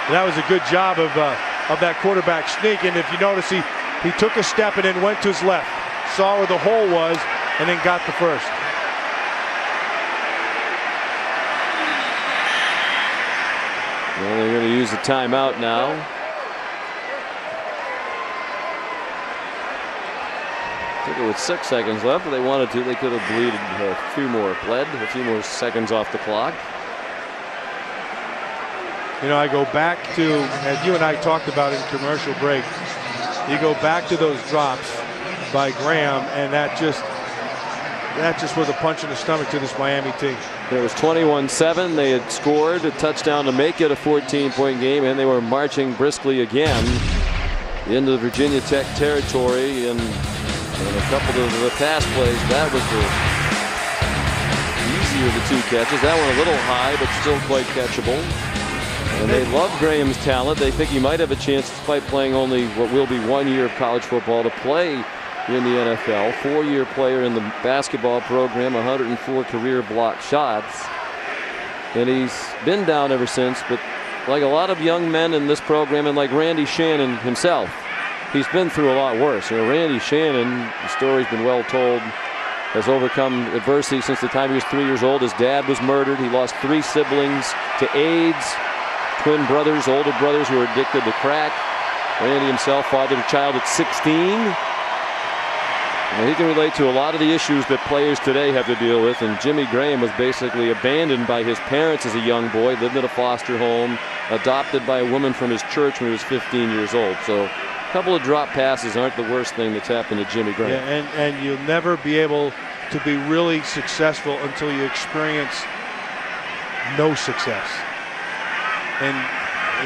That was a good job of that quarterback sneak. And if you notice, he took a step and then went to his left, saw where the hole was, and then got the first. Well, they're going to use the timeout now. I think it was 6 seconds left. If they wanted to, they could have bled a few more seconds off the clock. You know, I go back to, as you and I talked about in commercial break, you go back to those drops by Graham, and that just was a punch in the stomach to this Miami team. It was 21-7. They had scored a touchdown to make it a 14-point game, and they were marching briskly again into the Virginia Tech territory. And a couple of the pass plays, that was the easier of the 2 catches. That one a little high, but still quite catchable. And they love Graham's talent. They think he might have a chance, despite playing only what will be 1 year of college football, to play in the NFL. 4-year player in the basketball program, 104 career block shots. And he's been down ever since, but like a lot of young men in this program, and like Randy Shannon himself, he's been through a lot worse. You know, Randy Shannon, the story's been well told, has overcome adversity since the time he was 3 years old. His dad was murdered. He lost 3 siblings to AIDS. Twin brothers, older brothers who were addicted to crack. Randy himself fathered a child at 16. And he can relate to a lot of the issues that players today have to deal with. And Jimmy Graham was basically abandoned by his parents as a young boy, lived in a foster home, adopted by a woman from his church when he was 15 years old. So a couple of drop passes aren't the worst thing that's happened to Jimmy Graham. Yeah, and you'll never be able to be really successful until you experience no success. And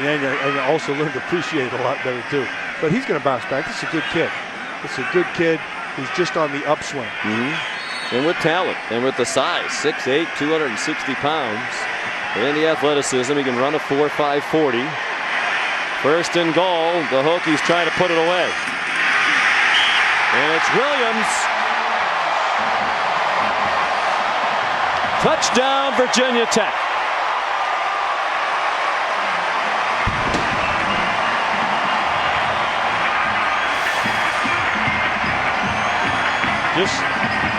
then I also learned to appreciate it a lot better too. But he's going to bounce back. This is a good kid. It's a good kid who's just on the upswing. And with talent and with the size, 6'8", 260 pounds. And the athleticism, he can run a 4.5 40. First and goal. The Hokies trying to put it away. And it's Williams. Touchdown, Virginia Tech.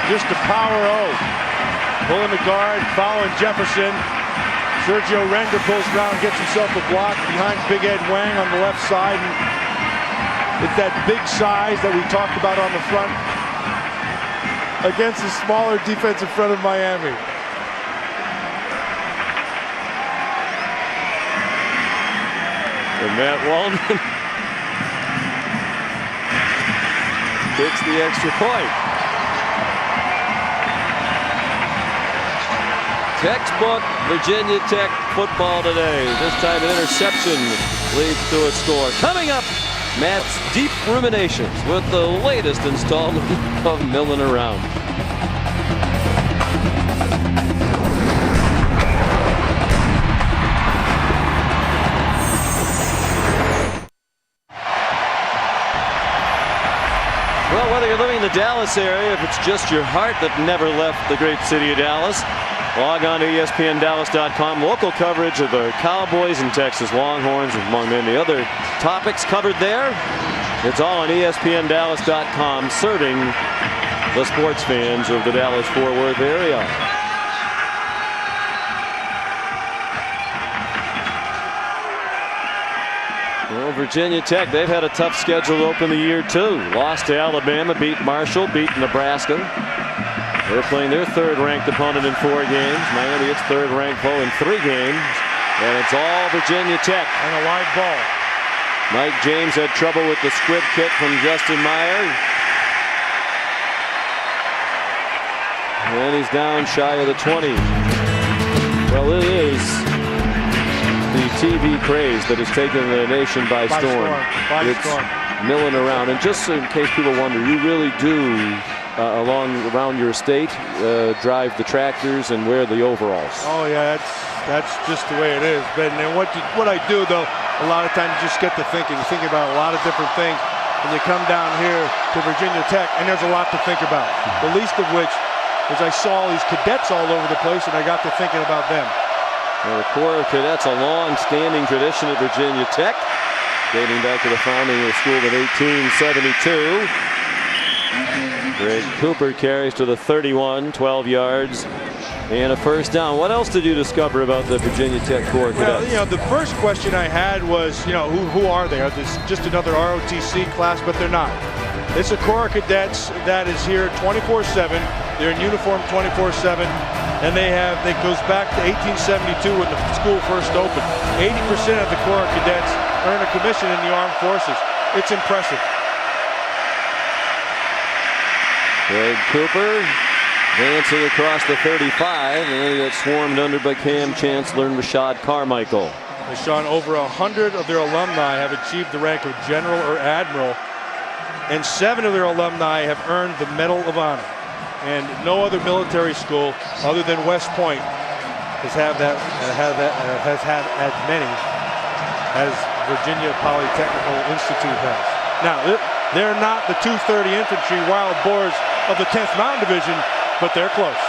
Just a power O. Pulling the guard, following Jefferson. Sergio Render pulls around, gets himself a block behind Big Ed Wang on the left side. And it's that big size that we talked about on the front against the smaller defensive front of Miami. And Matt Waldman kicks the extra point. Textbook Virginia Tech football today. This time an interception leads to a score. Coming up, Matt's deep ruminations with the latest installment of Milling Around. Well, whether you're living in the Dallas area, if it's just your heart that never left the great city of Dallas, log on to ESPNDallas.com. Local coverage of the Cowboys and Texas Longhorns, among many other topics covered there. It's all on ESPNDallas.com, serving the sports fans of the Dallas-Fort Worth area. Well, Virginia Tech, they've had a tough schedule to open the year, too. Lost to Alabama, beat Marshall, beat Nebraska. They're playing their third-ranked opponent in 4 games. Miami, its third-ranked foe in 3 games. And it's all Virginia Tech. And a live ball. Mike James had trouble with the squib kick from Justin Meyer. And he's down shy of the 20. Well, it is the TV craze that has taken the nation by storm. It's milling around. And just in case people wonder, you really do around your state drive the tractors and wear the overalls. Oh yeah, that's just the way it is. But and what I do though, a lot of times you just get to thinking about a lot of different things, and you come down here to Virginia Tech, and there's a lot to think about. The least of which is I saw all these cadets all over the place, and I got to thinking about them. Well, the Corps of Cadets, a long-standing tradition at Virginia Tech, dating back to the founding of the school in 1872. Greg Cooper carries to the 31, 12 yards, and a first down. What else did you discover about the Virginia Tech Corps of Cadets? Well, the first question I had was, who are they? Are this just another ROTC class? But they're not. It's a Corps of Cadets that is here 24/7. They're in uniform 24/7, and it goes back to 1872 when the school first opened. 80% of the Corps of Cadets earn a commission in the armed forces. It's impressive. Greg Cooper dancing across the 35, and then he got swarmed under by Cam Chancellor and Rashad Carmichael. Sean, over 100 of their alumni have achieved the rank of general or admiral, and 7 of their alumni have earned the Medal of Honor. And no other military school other than West Point has had as many as Virginia Polytechnical Institute has. Now, they're not the 230 Infantry Wild Boars of the 10th Mountain Division, but they're close.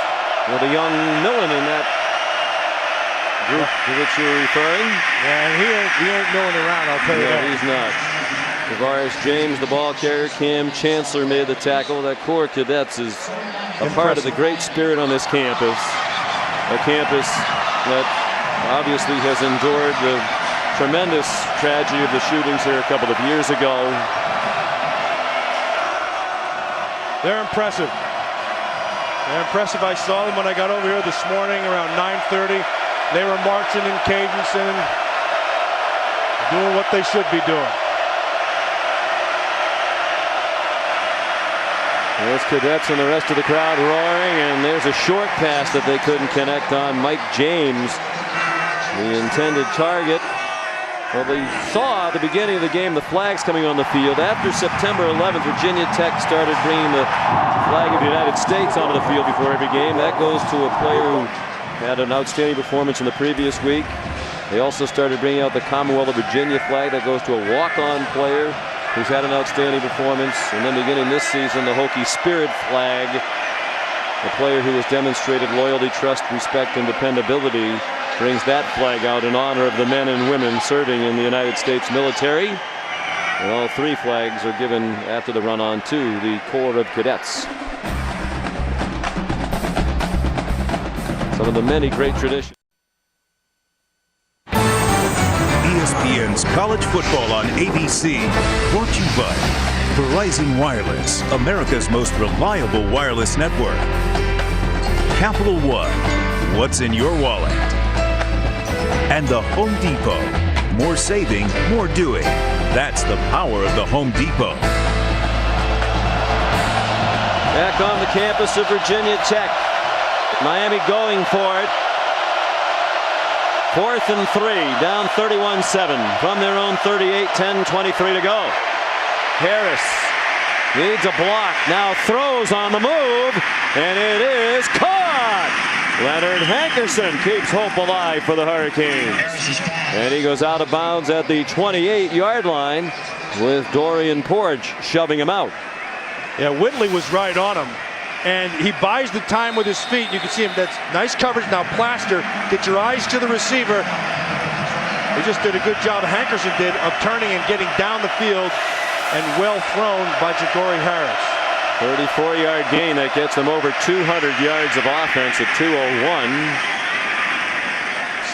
With a young Millen in that group to which you're referring. Yeah, and he ain't milling around, I'll tell you that. He's not. Tavares James, the ball carrier. Cam Chancellor made the tackle. That Corps of Cadets is a part of the great spirit on this campus. A campus that obviously has endured the tremendous tragedy of the shootings here a couple of years ago. They're impressive. They're impressive. I saw them when I got over here this morning around 9:30. They were marching in cadence and doing what they should be doing. Those cadets and the rest of the crowd roaring, and there's a short pass that they couldn't connect on. Mike James, the intended target. Well, they saw at the beginning of the game the flags coming on the field. After September 11th, Virginia Tech started bringing the flag of the United States onto the field before every game. That goes to a player who had an outstanding performance in the previous week. They also started bringing out the Commonwealth of Virginia flag. That goes to a walk-on player. who's had an outstanding performance. And then beginning this season, the Hokie Spirit flag. The player who has demonstrated loyalty, trust, respect, and dependability brings that flag out in honor of the men and women serving in the United States military. And all three flags are given after the run-on to the Corps of Cadets. Some of the many great traditions. ESPN's College Football on ABC, brought to you by Verizon Wireless, America's most reliable wireless network. Capital One, what's in your wallet? And the Home Depot, more saving, more doing. That's the power of the Home Depot. Back on the campus of Virginia Tech. Miami going for it. 4th and 3, down 31-7 from their own 38, 10:23 to go. Harris needs a block, now throws on the move, and it is caught! Leonard Hankerson keeps hope alive for the Hurricanes. And he goes out of bounds at the 28-yard line with Dorian Porch shoving him out. Yeah, Whitley was right on him, and he buys the time with his feet. You can see him. That's nice coverage. Now Plaster, get your eyes to the receiver. He just did a good job, Hankerson did, of turning and getting down the field, and well thrown by Ja'Cory Harris. 34-yard gain that gets him over 200 yards of offense at 2:01.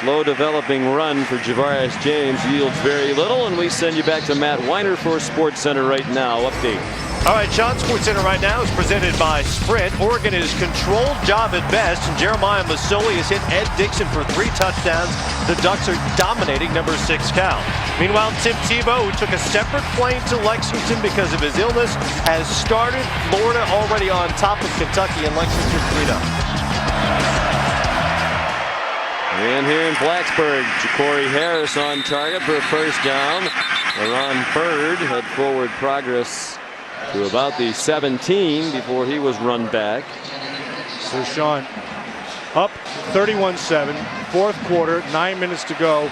Slow developing run for Javarius James yields very little, and we send you back to Matt Weiner for Sports Center right now. Update. All right, Sean, Sports Center right now is presented by Sprint. Oregon is controlled job at best, and Jeremiah Masoli has hit Ed Dixon for 3 touchdowns. The Ducks are dominating number 6 Cal. Meanwhile, Tim Tebow, who took a separate plane to Lexington because of his illness, has started. Florida already on top of Kentucky and Lexington 3-0. And here in Blacksburg, Ja'Cory Harris on target for a first down. Ron Bird had forward progress to about the 17 before he was run back. So Sean, up 31-7, 4th quarter, 9 minutes to go.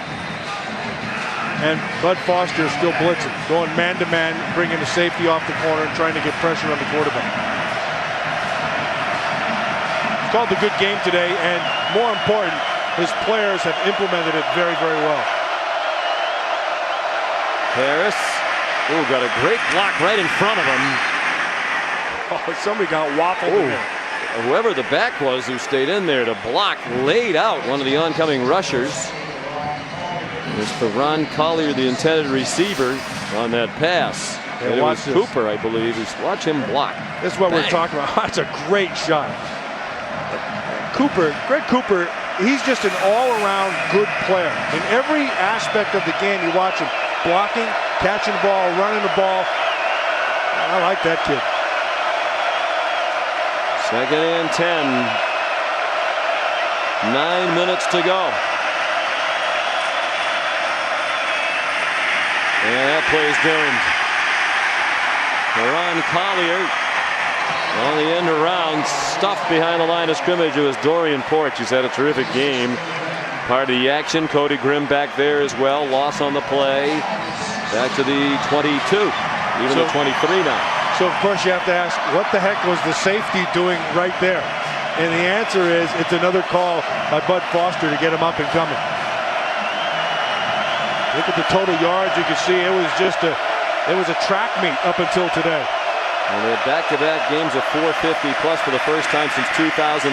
And Bud Foster is still blitzing, going man-to-man, bringing the safety off the corner and trying to get pressure on the quarterback. It's called a good game today, and more important, his players have implemented it very, very well. Harris, ooh, got a great block right in front of him. Oh, somebody got waffled in there. Whoever the back was who stayed in there to block laid out one of the oncoming rushers. It's Ron Collier, the intended receiver, on that pass. And it was Cooper, I believe. Watch him block. This is what we're talking about. That's a great shot. Greg Cooper, he's just an all-around good player. In every aspect of the game, you watch him blocking, catching the ball, running the ball. I like that kid. 2nd and 10. 9 minutes to go. And that play's doomed. Ron Collier on the end around, stuffed behind the line of scrimmage. It was Dorian Porch. He's had a terrific game. Part of the action. Cody Grimm back there as well. Loss on the play. Back to the 22. Even the 23 now. So, of course, you have to ask, what the heck was the safety doing right there? And the answer is, it's another call by Bud Foster to get him up and coming. Look at the total yards. You can see it was just a track meet up until today. And they had back-to-back games of 450 plus for the first time since 2003.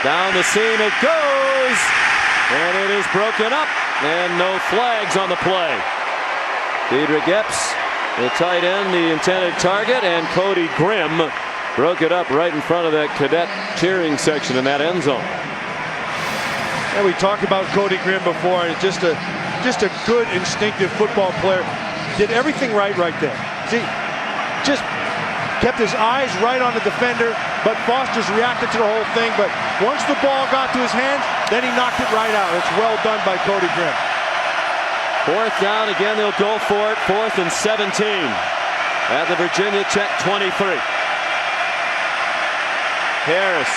Down the seam it goes, and it is broken up, and no flags on the play. Diedrich Epps, the tight end, the intended target, and Cody Grimm broke it up right in front of that cadet cheering section in that end zone. And we talked about Cody Grimm before, and just a good instinctive football player. Did everything right there. See, just kept his eyes right on the defender, but Foster's reacted to the whole thing. But once the ball got to his hands, then he knocked it right out. It's well done by Cody Grimm. 4th down, again they'll go for it. 4th and 17 at the Virginia Tech 23. Harris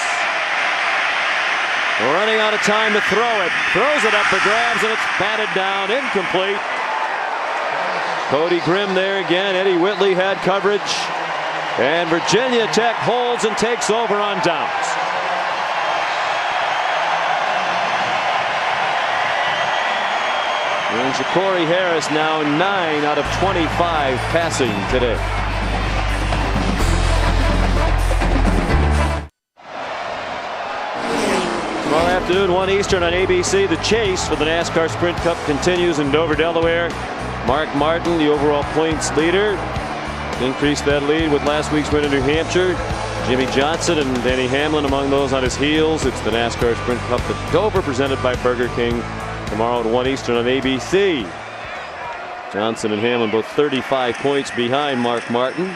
running out of time to throw it. Throws it up for grabs, and it's batted down, incomplete. Cody Grimm there again. Eddie Whitley had coverage. And Virginia Tech holds and takes over on downs. And Ja'Cory Harris now 9 out of 25 passing today. Tomorrow afternoon, 1 Eastern on ABC. The chase for the NASCAR Sprint Cup continues in Dover, Delaware. Mark Martin, the overall points leader, increased that lead with last week's win in New Hampshire. Jimmy Johnson and Denny Hamlin among those on his heels. It's the NASCAR Sprint Cup at Dover, presented by Burger King. Tomorrow at 1 Eastern on ABC. Johnson and Hamlin both 35 points behind Mark Martin.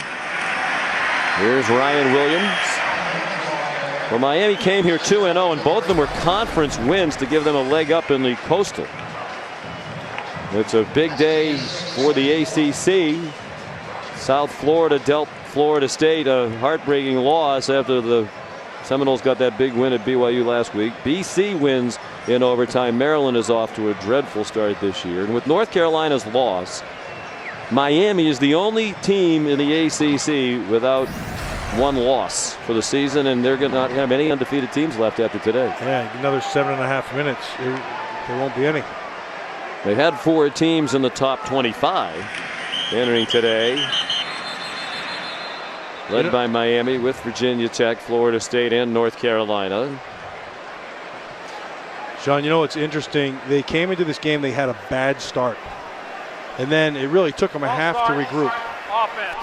Here's Ryan Williams. Well, Miami came here 2-0, and both of them were conference wins to give them a leg up in the Coastal. It's a big day for the ACC. South Florida dealt Florida State a heartbreaking loss after the Seminoles got that big win at BYU last week. BC wins in overtime. Maryland is off to a dreadful start this year. And with North Carolina's loss, Miami is the only team in the ACC without one loss for the season, and they're going to not have any undefeated teams left after today. Yeah, another 7.5 minutes. There won't be any. They had 4 teams in the top 25 entering today, led by Miami with Virginia Tech, Florida State, and North Carolina. Sean, you know what's interesting? They came into this game, they had a bad start. And then it really took them a half to regroup. Offense.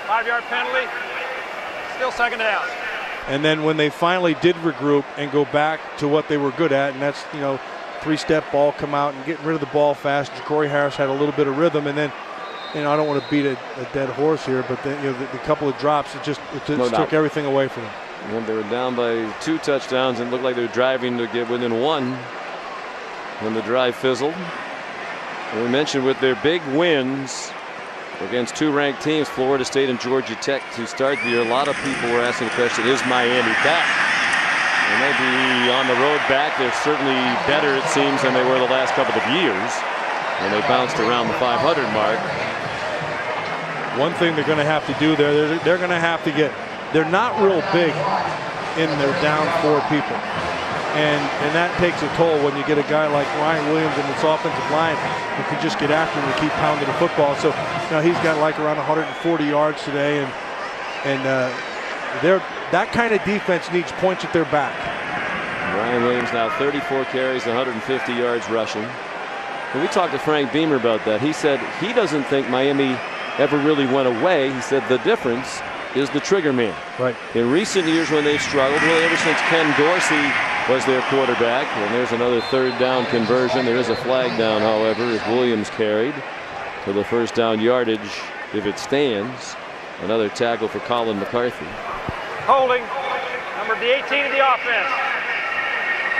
5-yard penalty. Still second down. And then when they finally did regroup and go back to what they were good at, and that's, 3-step ball, come out and getting rid of the ball fast. Ja'Cory Harris had a little bit of rhythm, and then, I don't want to beat a dead horse here, but then, the couple of drops, it just took everything away from them. And they were down by 2 touchdowns and looked like they were driving to get within 1 when the drive fizzled. And we mentioned with their big wins against 2 ranked teams, Florida State and Georgia Tech, to start the year, a lot of people were asking the question, is Miami back? They may be on the road back. They're certainly better, it seems, than they were the last couple of years. And they bounced around the 500 mark. One thing they're going to have to do there, they're going to have to get, they're not real big in their down 4 people. And that takes a toll when you get a guy like Ryan Williams in this offensive line who can just get after him and keep pounding the football. So he's got like around 140 yards today, and that kind of defense needs points at their back. Ryan Williams now 34 carries, 150 yards rushing. And we talked to Frank Beamer about that. He said he doesn't think Miami ever really went away. He said the difference is the trigger man. Right. In recent years when they've struggled, really ever since Ken Dorsey was their quarterback, and there's another 3rd down conversion. There is a flag down, however, as Williams carried for the first down yardage if it stands. Another tackle for Colin McCarthy. Holding. Number 18 of the offense.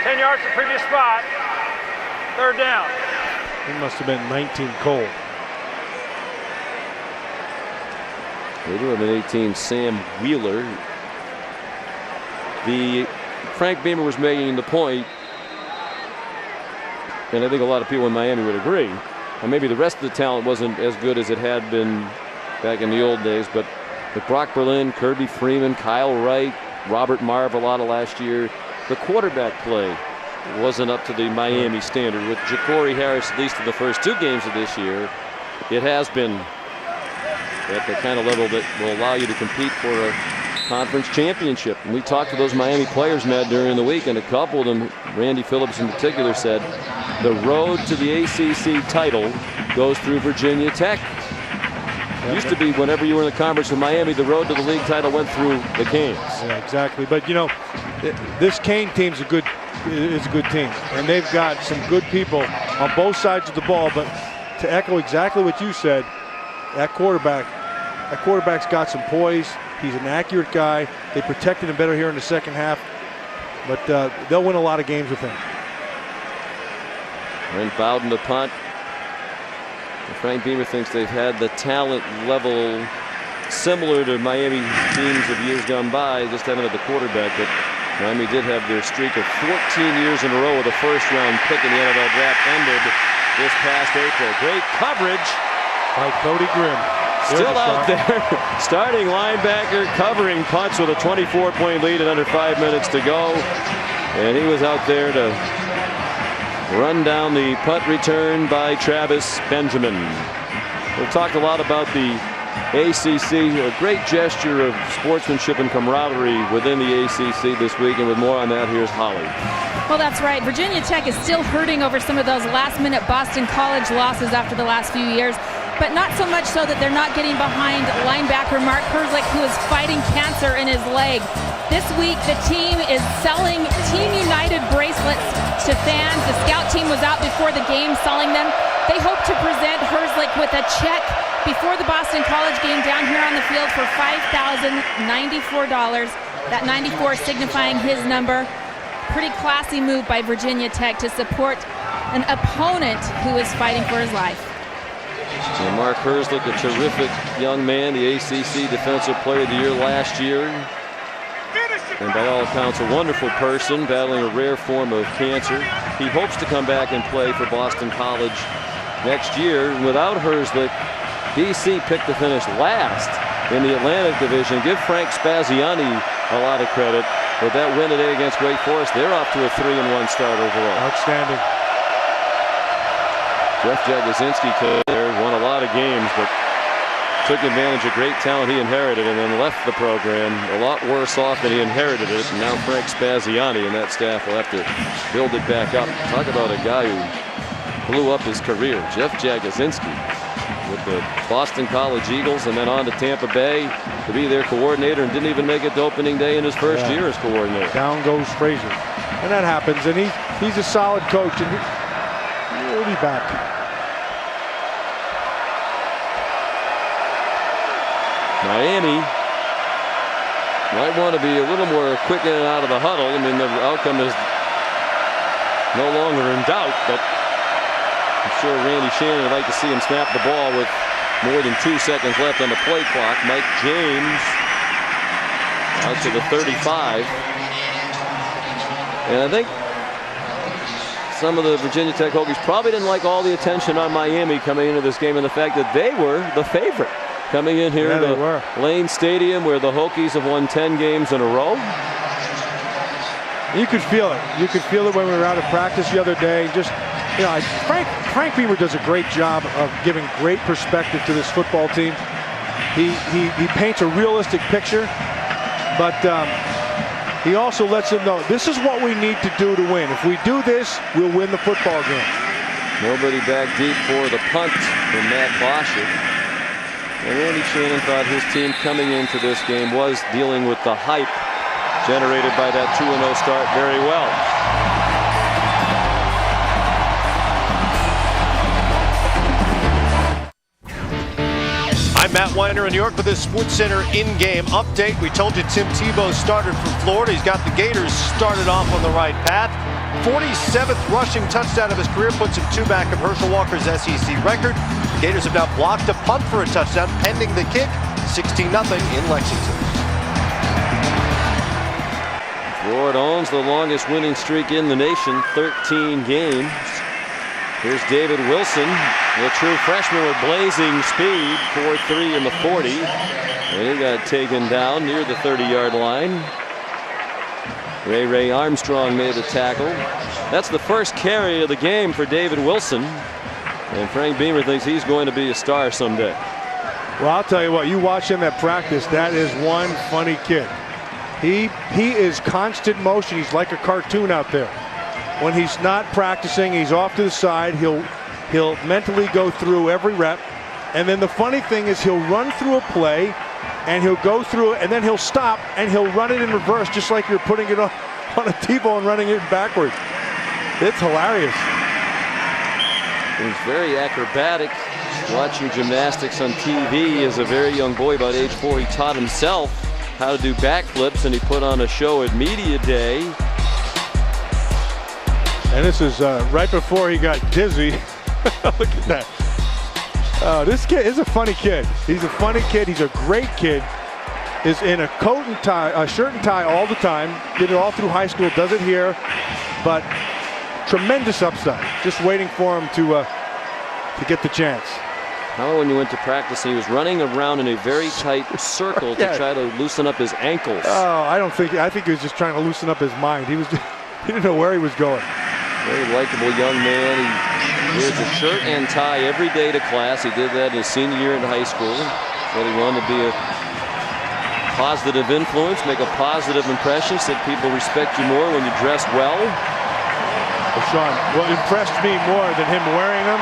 10 yards to the previous spot. 3rd down. He must have been 19 cold. They do have an 18, Sam Wheeler. Frank Beamer was making the point, and I think a lot of people in Miami would agree, and maybe the rest of the talent wasn't as good as it had been back in the old days, but with Brock Berlin, Kirby Freeman, Kyle Wright, Robert Marv a lot of last year, the quarterback play wasn't up to the Miami standard. With Ja'Cory Harris, at least in the first 2 games of this year, it has been at the kind of level that will allow you to compete for a conference championship. And we talked to those Miami players, Matt, during the week, and a couple of them, Randy Phillips in particular, said the road to the ACC title goes through Virginia Tech. It used to be whenever you were in the conference with Miami, the road to the league title went through the Canes. Yeah, exactly. But this Cane team's a good team, and they've got some good people on both sides of the ball. But to echo exactly what you said, that quarterback's got some poise. He's an accurate guy. They protected him better here in the second half, but they'll win a lot of games with him. Brent Bowden to punt. Frank Beamer thinks they've had the talent level similar to Miami teams of years gone by, just haven't had the quarterback. But Miami did have their streak of 14 years in a row with a first-round pick in the NFL draft ended this past April. Great coverage By Cody Grimm. Still out there, starting linebacker, covering punts with a 24-point lead and under 5 minutes to go. And he was out there to run down the punt return by Travis Benjamin. We've talked a lot about the ACC, a great gesture of sportsmanship and camaraderie within the ACC this week. And with more on that, here's Holly. Well, that's right. Virginia Tech is still hurting over some of those last-minute Boston College losses after the last few years. But not so much so that they're not getting behind linebacker Mark Herzlich, who is fighting cancer in his leg. This week, the team is selling Team United bracelets to fans. The scout team was out before the game selling them. They hope to present Herzlich with a check before the Boston College game down here on the field for $5,094. That 94 signifying his number. Pretty classy move by Virginia Tech to support an opponent who is fighting for his life. So Mark Herzlich, a terrific young man, the ACC Defensive Player of the Year last year. And by all accounts, a wonderful person battling a rare form of cancer. He hopes to come back and play for Boston College next year. Without Herzlich, BC picked to finish last in the Atlantic Division. Give Frank Spaziani a lot of credit. With that win today against Wake Forest, they're off to a 3-1 start overall. Outstanding. Jeff Jagosinski won a lot of games, but took advantage of great talent he inherited and then left the program a lot worse off than he inherited it. And now Frank Spaziani and that staff will have to build it back up. Talk about a guy who blew up his career. Jeff Jagosinski with the Boston College Eagles and then on to Tampa Bay to be their coordinator and didn't even make it to opening day in his first year as coordinator. Down goes Frazier. And that happens. And he's a solid coach. And he'll be back. Miami might want to be a little more quick in and out of the huddle. I mean, the outcome is no longer in doubt, but I'm sure Randy Shannon would like to see him snap the ball with more than 2 seconds left on the play clock. Mike James out to the 35. And I think some of the Virginia Tech Hokies probably didn't like all the attention on Miami coming into this game and the fact that they were the favorite. Coming in here to Lane Stadium where the Hokies have won 10 games in a row. You could feel it. You could feel it when we were out of practice the other day. Just, you know, Frank Beamer does a great job of giving great perspective to this football team. He paints a realistic picture, but he also lets them know this is what we need to do to win. If we do this, we'll win the football game. Nobody back deep for the punt from Matt Bosher. And Randy Shannon thought his team coming into this game was dealing with the hype generated by that 2-0 start very well. I'm Matt Weiner in New York with this SportsCenter in-game update. We told you Tim Tebow started for Florida. He's got the Gators started off on the right path. 47th rushing touchdown of his career puts him 2 back of Herschel Walker's SEC record. The Gators have now blocked a punt for a touchdown pending the kick. 16-0 in Lexington. Florida owns the longest winning streak in the nation, 13 games. Here's David Wilson, the true freshman with blazing speed, 4.3 in the 40. And he got taken down near the 30-yard line. Ray Armstrong made the tackle. That's the first carry of the game for David Wilson. And Frank Beamer thinks he's going to be a star someday. Well, I'll tell you what, you watch him at practice, that is one funny kid. He is constant motion. He's like a cartoon out there. When he's not practicing, he's off to the side. He'll mentally go through every rep. And then the funny thing is he'll run through a play and he'll go through it and then he'll stop and he'll run it in reverse just like you're putting it on a T-bone and running it backwards. It's hilarious. He's very acrobatic. Watching gymnastics on TV as a very young boy, about age 4, he taught himself how to do backflips, and he put on a show at Media Day. And this is right before he got dizzy. Look at that. This kid is a funny kid. He's a funny kid. He's a great kid. Is in a coat and tie, a shirt and tie all the time. Did it all through high school. Does it here, but tremendous upside. Just waiting for him to get the chance. How when you went to practice, he was running around in a very tight circle to try to loosen up his ankles. Oh, I think he was just trying to loosen up his mind. He didn't know where he was going. Very likable young man. He wears a shirt and tie every day to class. He did that his senior year in high school. Said he wanted to be a positive influence, make a positive impression. Said people respect you more when you dress well. Well, Sean, what impressed me more than him wearing them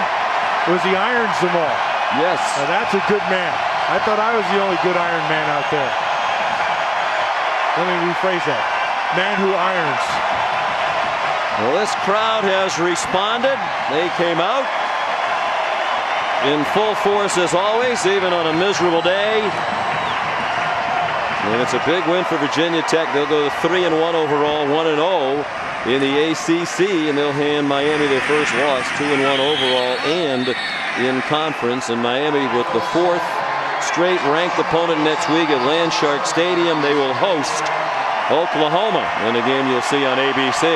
was he irons them all. Yes. Now that's a good man. I thought I was the only good iron man out there. Let me rephrase that. Man who irons. Well, this crowd has responded. They came out in full force as always, even on a miserable day. And it's a big win for Virginia Tech. They'll go to 3-1 overall, 1-0 in the ACC, and they'll hand Miami their first loss, 2-1 overall and in conference. And Miami with the 4th straight ranked opponent next week at Landshark Stadium. They will host Oklahoma in a game you'll see on ABC.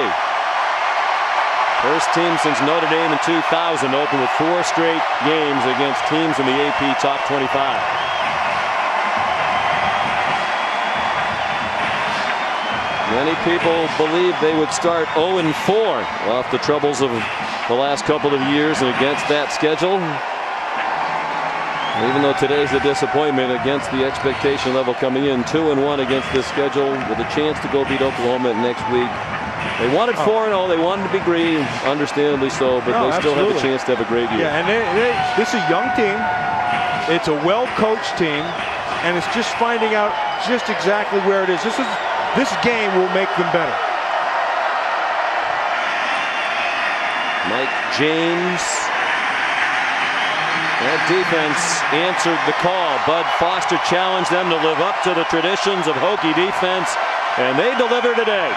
First team since Notre Dame in 2000 opened with 4 straight games against teams in the AP Top 25. Many people believed they would start 0-4 off the troubles of the last couple of years and against that schedule. Even though today's a disappointment against the expectation level coming in, 2-1 against this schedule with a chance to go beat Oklahoma next week. They wanted 4-0. They wanted to be green, understandably so, but they still have a chance to have a great year. Yeah, and this is a young team. It's a well-coached team, and it's just finding out just exactly where it is. This game will make them better. Mike James. That defense answered the call. Bud Foster challenged them to live up to the traditions of Hokie defense, and they deliver today.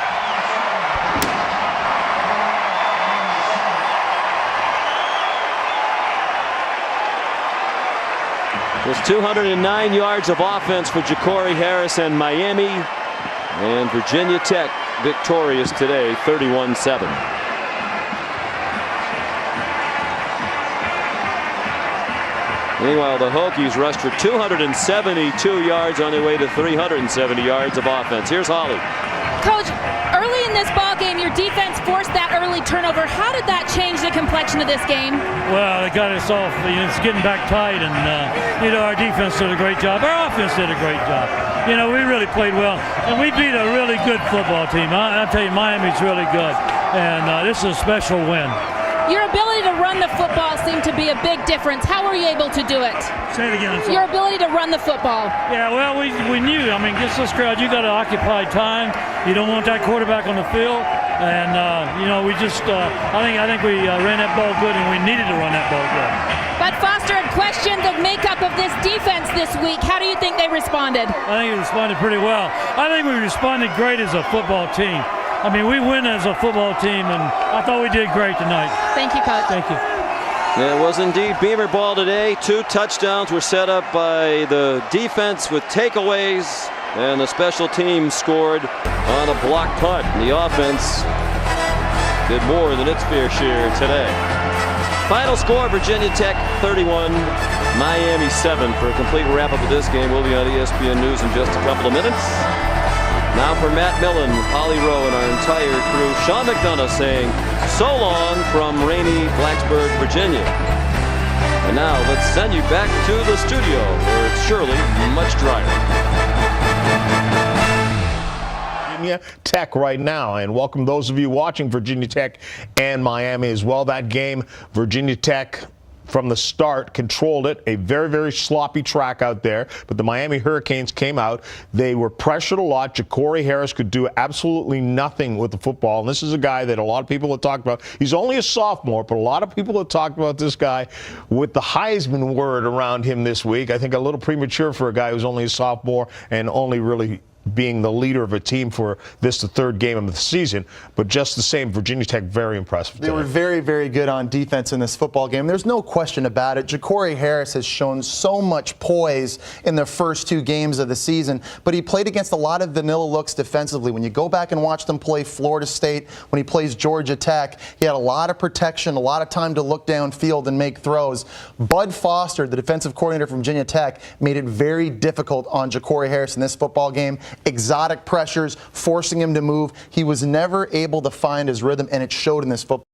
There's 209 yards of offense for Ja'Cory Harris and Miami. And Virginia Tech victorious today, 31-7. Meanwhile, the Hokies rushed for 272 yards on their way to 370 yards of offense. Here's Holly. Coach, early in this ball game, your defense forced that early turnover. How did that change the complexion of this game? Well, it got us off. It's getting back tight, and our defense did a great job. Our offense did a great job. We really played well, and we beat a really good football team. I tell you, Miami's really good, and this is a special win. Your ability to run the football seemed to be a big difference. How were you able to do it? Say it again. Your ability to run the football. Yeah, well, we knew. Against this crowd, you got to occupy time. You don't want that quarterback on the field, and we just. I think we ran that ball good, and we needed to run that ball good. But Foster had questioned the makeup of this defense this week. How do you think they responded? I think we responded pretty well. I think we responded great as a football team. We win as a football team, and I thought we did great tonight. Thank you, Coach. Thank you. It was indeed Beamer ball today. 2 touchdowns were set up by the defense with takeaways, and the special team scored on a block punt. And the offense did more than its fair share today. Final score, Virginia Tech 31, Miami 7. For a complete wrap-up of this game, we'll be on ESPN News in just a couple of minutes. Now for Matt Millen, Holly Rowe, and our entire crew, Sean McDonough saying so long from rainy Blacksburg, Virginia. And now let's send you back to the studio where it's surely much drier. Virginia Tech right now, and welcome those of you watching Virginia Tech and Miami as well. That game, Virginia Tech from the start controlled it, a very, very sloppy track out there, but the Miami Hurricanes came out. They were pressured a lot. Ja'Cory Harris could do absolutely nothing with the football, and this is a guy that a lot of people have talked about. He's only a sophomore, but a lot of people have talked about this guy with the Heisman word around him this week. I think a little premature for a guy who's only a sophomore and only really being the leader of a team for the third game of the season. But just the same, Virginia Tech, very impressive today. They were very, very good on defense in this football game. There's no question about it. Ja'Cory Harris has shown so much poise in the first 2 games of the season, but he played against a lot of vanilla looks defensively. When you go back and watch them play Florida State, when he plays Georgia Tech, he had a lot of protection, a lot of time to look downfield and make throws. Bud Foster, the defensive coordinator from Virginia Tech, made it very difficult on Ja'Cory Harris in this football game. Exotic pressures, forcing him to move. He was never able to find his rhythm, and it showed in this football.